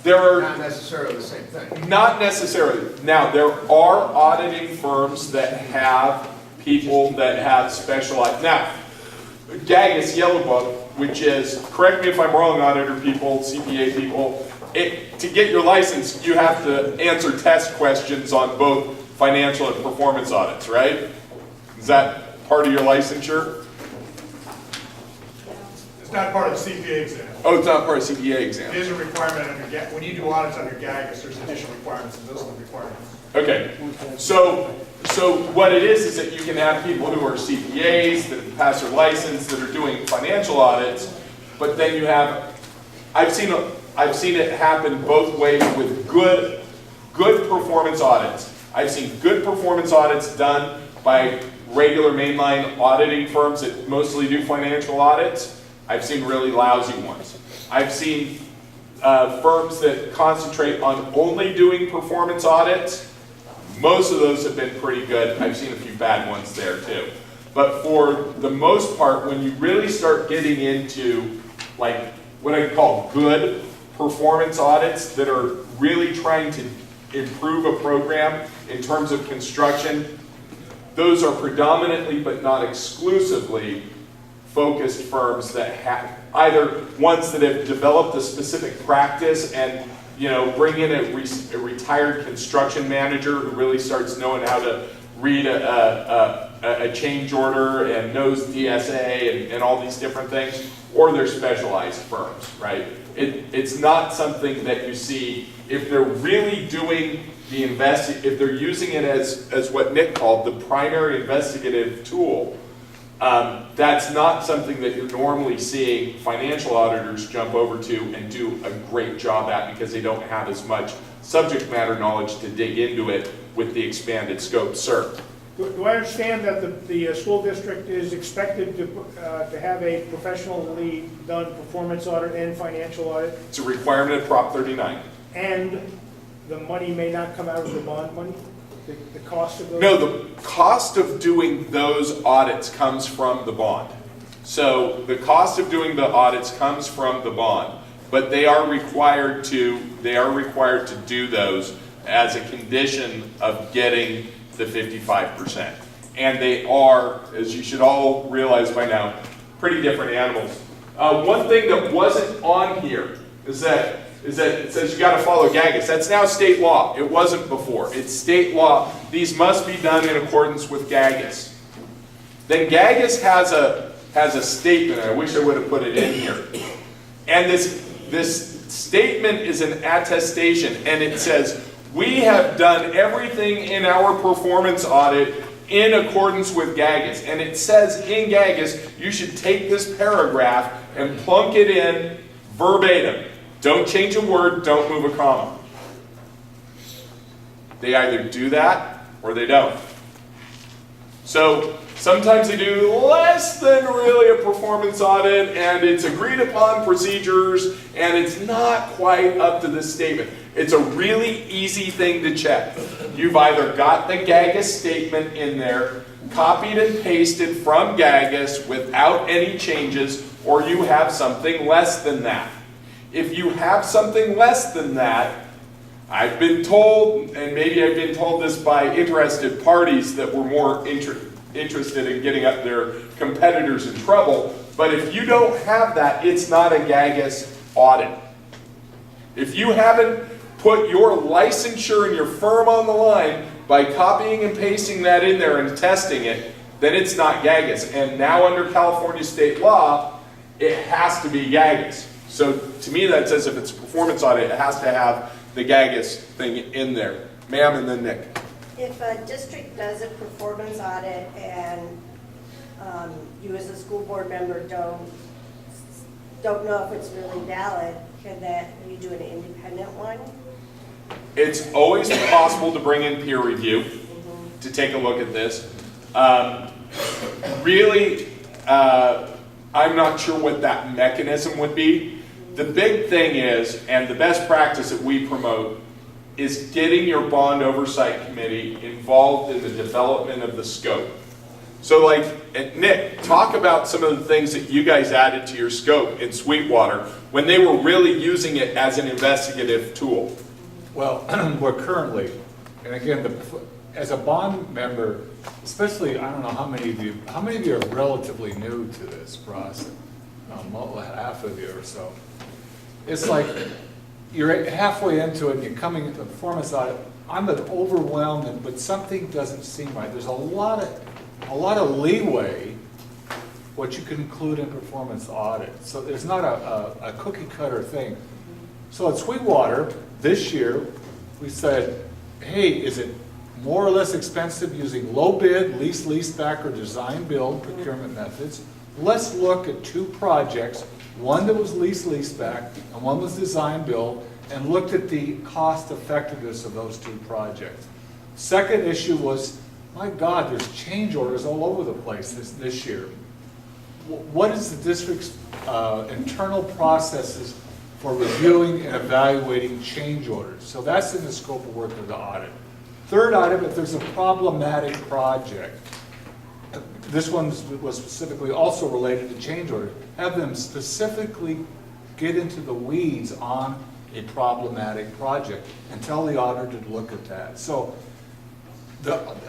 There are not necessarily the same thing. Not necessarily. Now, there are auditing firms that have people that have specialized. Now, GAGAS Yellow Book, which is, correct me if I'm wrong, auditor people, CPA people, to get your license, you have to answer test questions on both financial and performance audits, right? Is that part of your licensure? It's not part of the CPA exam. Oh, it's not part of CPA exam. It is a requirement under when you do audits under GAGAS, there's additional requirements, and those are the requirements. Okay, so what it is that you can have people who are CPAs that pass their license that are doing financial audits, but then you have, I've seen it happen both ways with good performance audits. I've seen good performance audits done by regular mainline auditing firms that mostly do financial audits. I've seen really lousy ones. I've seen firms that concentrate on only doing performance audits. Most of those have been pretty good. I've seen a few bad ones there too. But for the most part, when you really start getting into like what I call good performance audits that are really trying to improve a program in terms of construction, those are predominantly but not exclusively focused firms that have either ones that have developed a specific practice and bring in a retired construction manager who really starts knowing how to read a change order and knows DSA and all these different things, or they're specialized firms, right? It's not something that you see if they're really doing the if they're using it as what Nick called the primary investigative tool. That's not something that you're normally seeing financial auditors jump over to and do a great job at because they don't have as much subject matter knowledge to dig into it with the expanded scope served. Do I understand that the school district is expected to have a professionally done performance audit and financial audit? It's a requirement of Prop 39. And the money may not come out of the bond money? The cost of those? No, the cost of doing those audits comes from the bond. So the cost of doing the audits comes from the bond, but they are required to do those as a condition of getting the 55%. And they are, as you should all realize by now, pretty different animals. One thing that wasn't on here is that it says you got to follow GAGAS. That's now state law. It wasn't before. It's state law. These must be done in accordance with GAGAS. Then GAGAS has a statement. I wish I would have put it in here. And this statement is an attestation, and it says, we have done everything in our performance audit in accordance with GAGAS. And it says in GAGAS, you should take this paragraph and plunk it in verbatim. Don't change a word, don't move a comma. They either do that or they don't. So sometimes they do less than really a performance audit and it's agreed upon procedures and it's not quite up to this statement. It's a really easy thing to check. You've either got the GAGAS statement in there, copied and pasted from GAGAS without any changes, or you have something less than that. If you have something less than that, I've been told, and maybe I've been told this by interested parties that were more interested in getting up their competitors in trouble, but if you don't have that, it's not a GAGAS audit. If you haven't put your licensure and your firm on the line by copying and pasting that in there and testing it, then it's not GAGAS. And now under California state law, it has to be GAGAS. So to me that says if it's a performance audit, it has to have the GAGAS thing in there. Ma'am, and then Nick. If a district does a performance audit and you as a school board member don't know if it's really valid, can you do an independent one? It's always possible to bring in peer review to take a look at this. Really, I'm not sure what that mechanism would be. The big thing is, and the best practice that we promote, is getting your bond oversight committee involved in the development of the scope. So like, Nick, talk about some of the things that you guys added to your scope in Sweetwater when they were really using it as an investigative tool. Well, we're currently, and again, as a bond member, especially, I don't know how many of you are relatively new to this process, half of you or so. It's like you're halfway into it and you're coming into the performance audit. I'm overwhelmed, but something doesn't seem right. There's a lot of leeway what you can include in performance audit. So there's not a cookie cutter thing. So at Sweetwater, this year, we said, hey, is it more or less expensive using low bid, lease back, or design build procurement methods? Let's look at 2 projects one that was lease back, and one was design build, and looked at the cost effectiveness of those two projects. Second issue was, my God, there's change orders all over the place this year. What is the district's internal processes for reviewing and evaluating change orders? So that's in the scope of work of the audit. Third item, if there's a problematic project, this one was specifically also related to change order, have them specifically get into the weeds on a problematic project and tell the auditor to look at that. So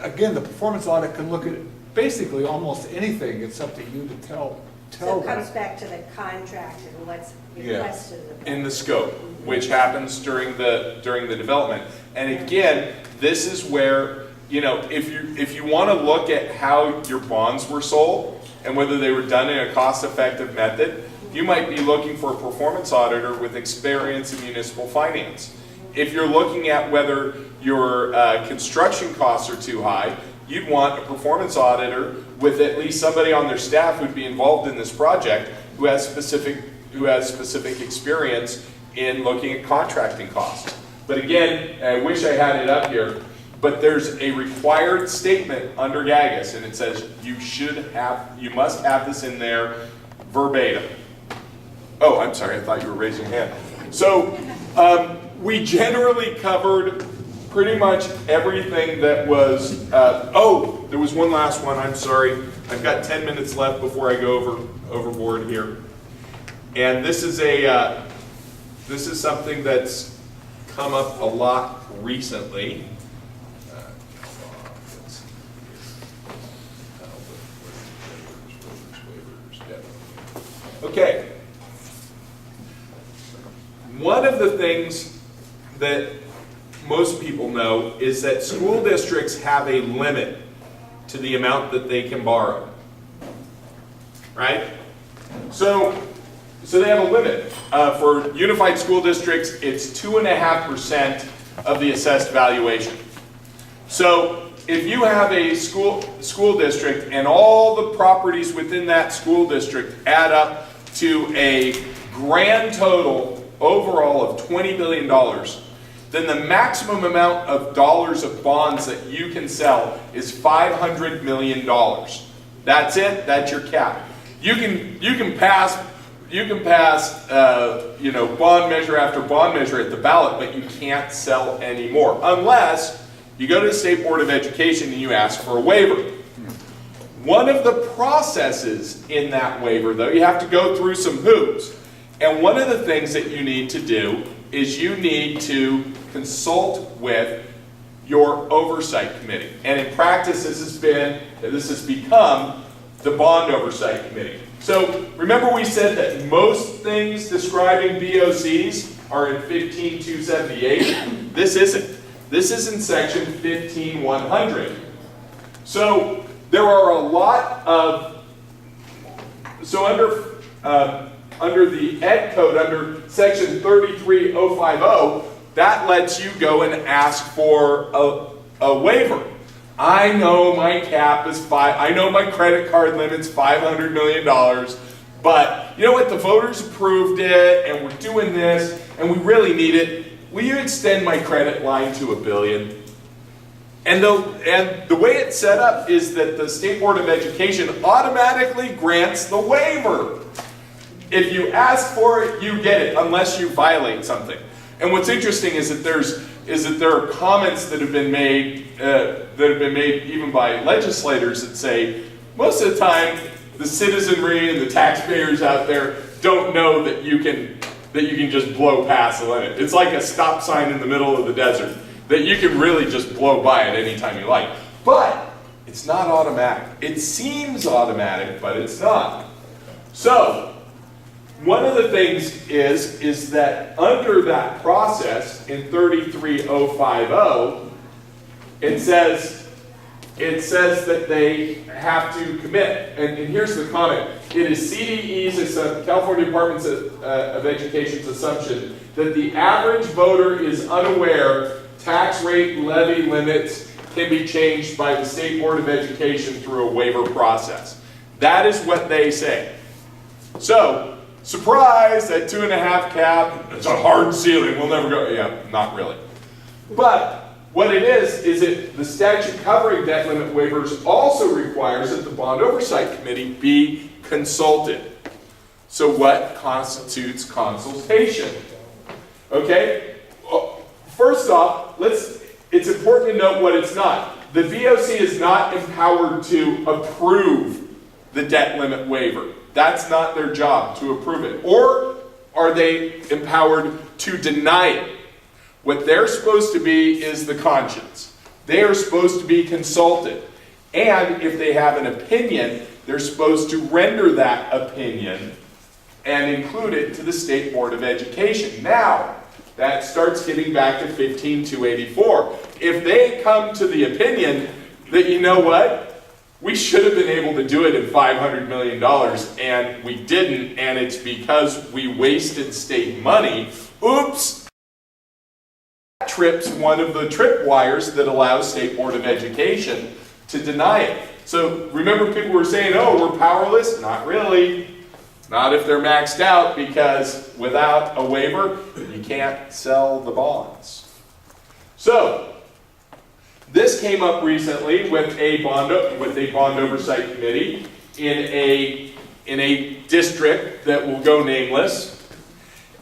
again, the performance audit can look at basically almost anything. It's up to you to tell So it them. comes back to the contract and what's requested of them. In the scope, which happens during the development. And again, this is where, you know, if you want to look at how your bonds were sold and whether they were done in a cost-effective method, you might be looking for a performance auditor with experience in municipal finance. If you're looking at whether your construction costs are too high, you'd want a performance auditor with at least somebody on their staff who'd be involved in this project who has specific experience in looking at contracting costs. But again, I wish I had it up here, but there's a required statement under GAGAS, and it says you must have this in there verbatim. Oh, I'm sorry, I thought you were raising your hand. So we generally covered pretty much everything that was, oh, there was one last one, I'm sorry. I've got 10 minutes left before I go overboard here. And this is something that's come up a lot recently. Okay. One of the things that most people know is that school districts have a limit to the amount that they can borrow. Right? So they have a limit. For unified school districts, it's 2.5% of the assessed valuation. So if you have a school district and all the properties within that school district add up to a grand total overall of $20 billion, then the maximum amount of dollars of bonds that you can sell is $500 million. That's it. That's your cap. You can pass bond measure after bond measure at the ballot, but you can't sell any more unless you go to the State Board of Education and you ask for a waiver. One of the processes in that waiver, though, you have to go through some hoops. And one of the things that you need to do is you need to consult with your oversight committee. And in practice, this has become the Bond Oversight Committee. So remember we said that most things describing BOCs are in 15278. This isn't. This is in section 15100. So there are a lot of, so under the Ed Code, under section 33050, that lets you go and ask for a waiver. I know my cap is I know my credit card limit's $500 million, but you know what, the voters approved it, and we're doing this, and we really need it. Will you extend my credit line to $1 billion? And the way it's set up is that the State Board of Education automatically grants the waiver. If you ask for it, you get it, unless you violate something. And what's interesting is that there are comments that have been made even by legislators that say most of the time the citizenry and the taxpayers out there don't know that you can just blow past the limit. It's like a stop sign in the middle of the desert that you can really just blow by at any time you like. But it's not automatic. It seems automatic, but it's not. So one of the things is that under that process in 33050, it says that they have to commit. And here's the comment. It is CDE's, California Department of Education's assumption that the average voter is unaware tax rate levy limits can be changed by the State Board of Education through a waiver process. That is what they say. So surprise, that 2.5 cap, it's a hard ceiling, we'll never go, yeah, not really. But what it is it the statute covering debt limit waivers also requires that the Bond Oversight Committee be consulted. So what constitutes consultation? Okay, first off, it's important to note what it's not. The BOC is not empowered to approve the debt limit waiver. That's not their job, to approve it. Or are they empowered to deny it? What they're supposed to be is the conscience. They are supposed to be consulted. And if they have an opinion, they're supposed to render that opinion and include it to the State Board of Education. Now, that starts getting back to 15284. If they come to the opinion that, you know what, we should have been able to do it in $500 million and we didn't, and it's because we wasted state money, oops, that trips one of the tripwires that allows State Board of Education to deny it. So remember, people were saying, oh, we're powerless? Not really. Not if they're maxed out, because without a waiver, you can't sell the bonds. So, this came up recently with a bond oversight committee in a district that will go nameless.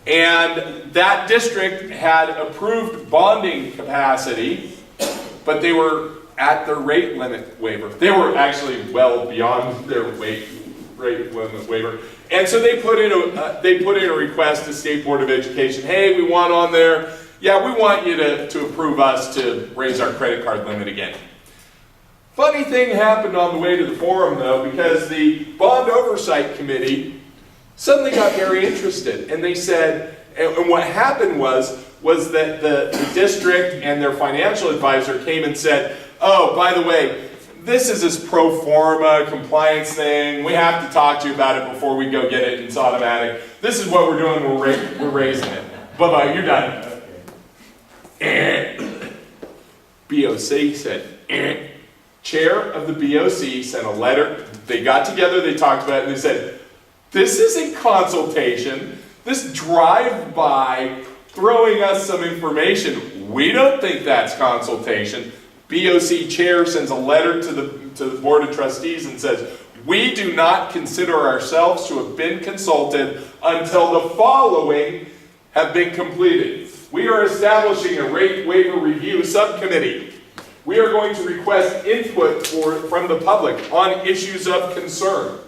And that district had approved bonding capacity, but they were at their rate limit waiver. They were actually well beyond their rate limit waiver. And so they put in a request to State Board of Education, hey, we want on there, yeah, we want you to approve us to raise our credit card limit again. Funny thing happened on the way to the forum, though, because the Bond Oversight Committee suddenly got very interested. And they said, and what happened was that the district and their financial advisor came and said, oh, by the way, this is this pro forma compliance thing. We have to talk to you about it before we go get it. It's automatic. This is what we're doing. We're raising it. Bye-bye. You're done. BOC said, Chair of the BOC sent a letter. They got together. They talked about it. And they said, this isn't consultation. This drive-by throwing us some information. We don't think that's consultation. BOC chair sends a letter to the Board of Trustees and says, we do not consider ourselves to have been consulted until the following have been completed. We are establishing a rate waiver review subcommittee. We are going to request input from the public on issues of concern.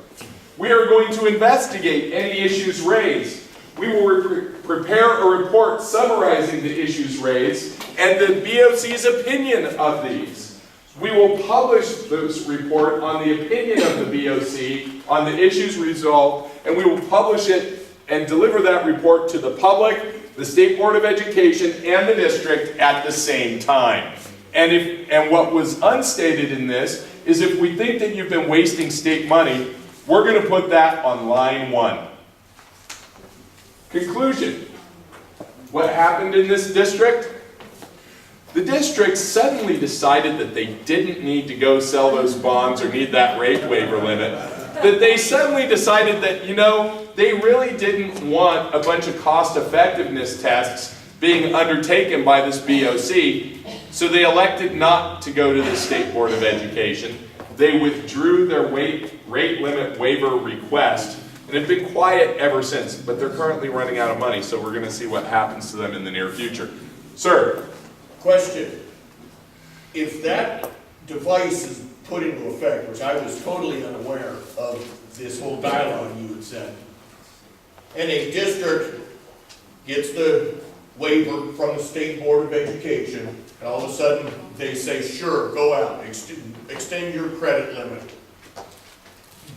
We are going to investigate any issues raised. We will prepare a report summarizing the issues raised and the BOC's opinion of these. We will publish this report on the opinion of the BOC on the issues resolved, and we will publish it and deliver that report to the public, the State Board of Education, and the district at the same time. And what was unstated in this is if we think that you've been wasting state money, we're going to put that on line 1. Conclusion. What happened in this district? The district suddenly decided that they didn't need to go sell those bonds or need that rate waiver limit. That they suddenly decided that, you know, they really didn't want a bunch of cost effectiveness tests being undertaken by this BOC, so they elected not to go to the State Board of Education. They withdrew their rate limit waiver request and have been quiet ever since, but they're currently running out of money, so we're going to see what happens to them in the near future. Sir? Question. If that device is put into effect, which I was totally unaware of this whole dialogue you had said, and a district gets the waiver from the State Board of Education, and all of a sudden they say, sure, go out, extend your credit limit.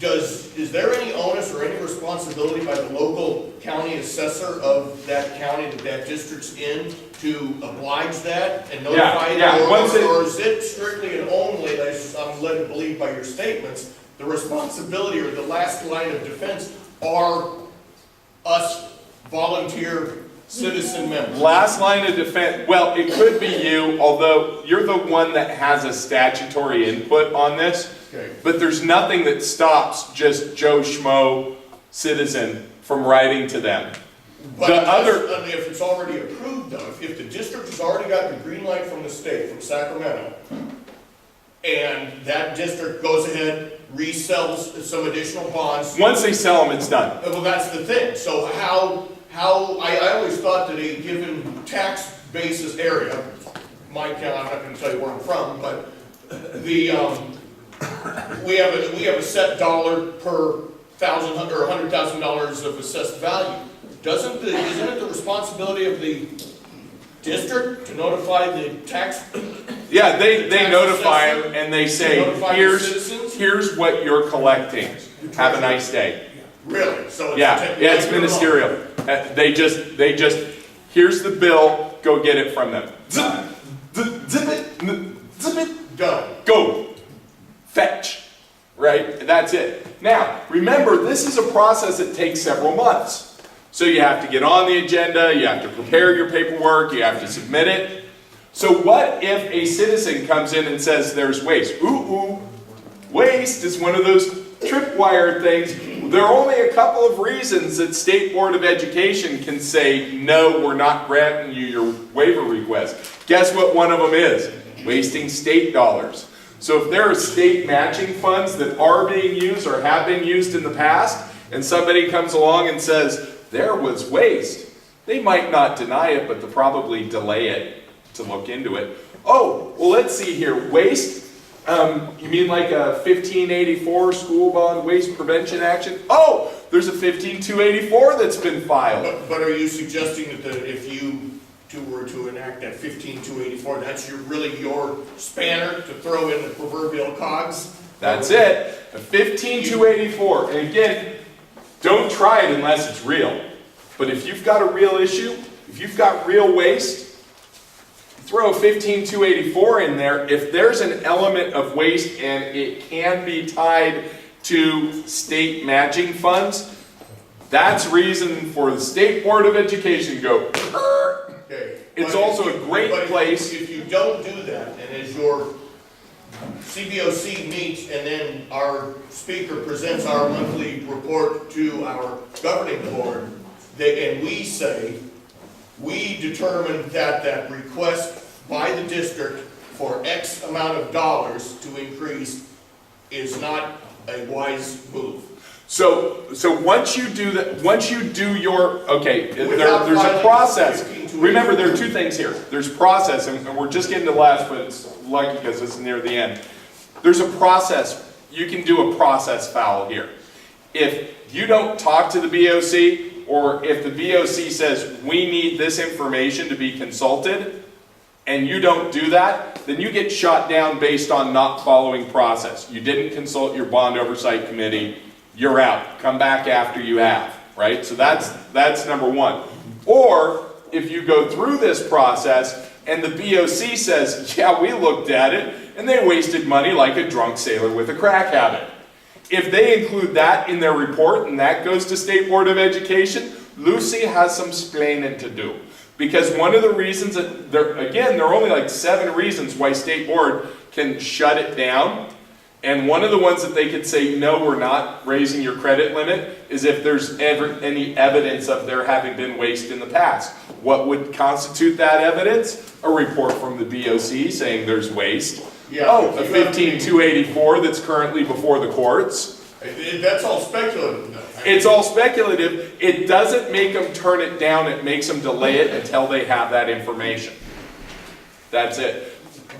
Is there any onus or any responsibility by the local county assessor of that county that district's in to oblige that and notify it? Or is it strictly and only, as I'm led to believe by your statements, the responsibility or the last line of defense are us volunteer citizen members? Last line of defense, well, it could be you, although you're the one that has a statutory input on this. Okay. But there's nothing that stops just Joe Schmo citizen from writing to them. But The other, if it's already approved though, if the district has already got the green light from the state, from Sacramento, and that district goes ahead, resells some additional bonds. once they sell them, it's done. Well, that's the thing. So I always thought that a given tax basis area, my count, I'm not gonna tell you where I'm from, but we have a set dollar per $1,000 or $100,000 of assessed value. Isn't it the responsibility of the district to notify the tax? Yeah, they notify them and they say, Notify the citizens? here's what you're collecting. Have a nice day. Really? So it's Yeah, it's ministerial. They just, here's the bill, go get it from them. Zip it, Done. go, fetch, right? That's it. Now, remember, this is a process that takes several months. So you have to get on the agenda, you have to prepare your paperwork, you have to submit it. So what if a citizen comes in and says there's waste? Ooh, waste is one of those tripwire things. There are only a couple of reasons that State Board of Education can say, no, we're not granting you your waiver request. Guess what one of them is? Wasting state dollars. So if there are state matching funds that are being used or have been used in the past, and somebody comes along and says, there was waste, they might not deny it, but they'll probably delay it to look into it. Oh, well, let's see here. Waste? You mean like a 1584 school bond waste prevention action? Oh, there's a 15284 that's been filed. But are you suggesting that if you were to enact that 15284, that's really your spanner to throw in the proverbial cogs? That's it. A 15284. And again, don't try it unless it's real. But if you've got a real issue, if you've got real waste, throw a 15284 in there. If there's an element of waste and it can be tied to state matching funds, that's reason for the State Board of Education to go, Okay. It's also a great place. If you don't do that, and as your CBOC meets and then our speaker presents our monthly report to our governing board, and we say, we determined that request by the district for X amount of dollars to increase is not a wise move. So once you do that, once you do your, okay, there's a process. Remember, there are two things here. There's process, and we're just getting to the last, but it's lucky because it's near the end. There's a process. You can do a process foul here. If you don't talk to the BOC, or if the BOC says, we need this information to be consulted, and you don't do that, then you get shot down based on not following process. You didn't consult your bond oversight committee, you're out. Come back after you have, right? So that's number one. Or if you go through this process and the BOC says, yeah, we looked at it and they wasted money like a drunk sailor with a crack habit. If they include that in their report and that goes to State Board of Education, Lucy has some explaining to do. Because one of the reasons that, there are only like 7 reasons why State Board can shut it down. And one of the ones that they could say, no, we're not raising your credit limit, is if there's ever any evidence of there having been waste in the past. What would constitute that evidence? A report from the BOC saying there's waste. Yeah, oh, a 15284 that's currently before the courts. That's all speculative, though. It's all speculative. It doesn't make them turn it down. It makes them delay it until they have that information. That's it.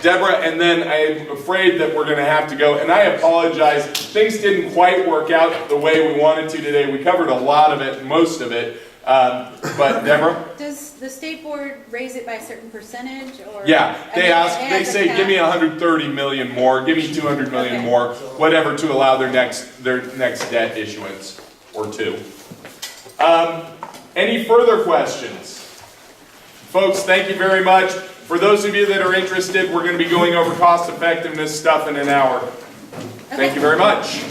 Deborah, and then I'm afraid that we're going to have to go, and I apologize. Things didn't quite work out the way we wanted to today. We covered a lot of it, most of it. But Deborah? Does the state board raise it by a certain percentage, or? Yeah, they say, give me 130 million more, give me 200 million more, whatever, to allow their next debt issuance, or 2. Any further questions? Folks, thank you very much. For those of you that are interested, we're going to be going over cost effectiveness stuff in an hour. Thank you very much.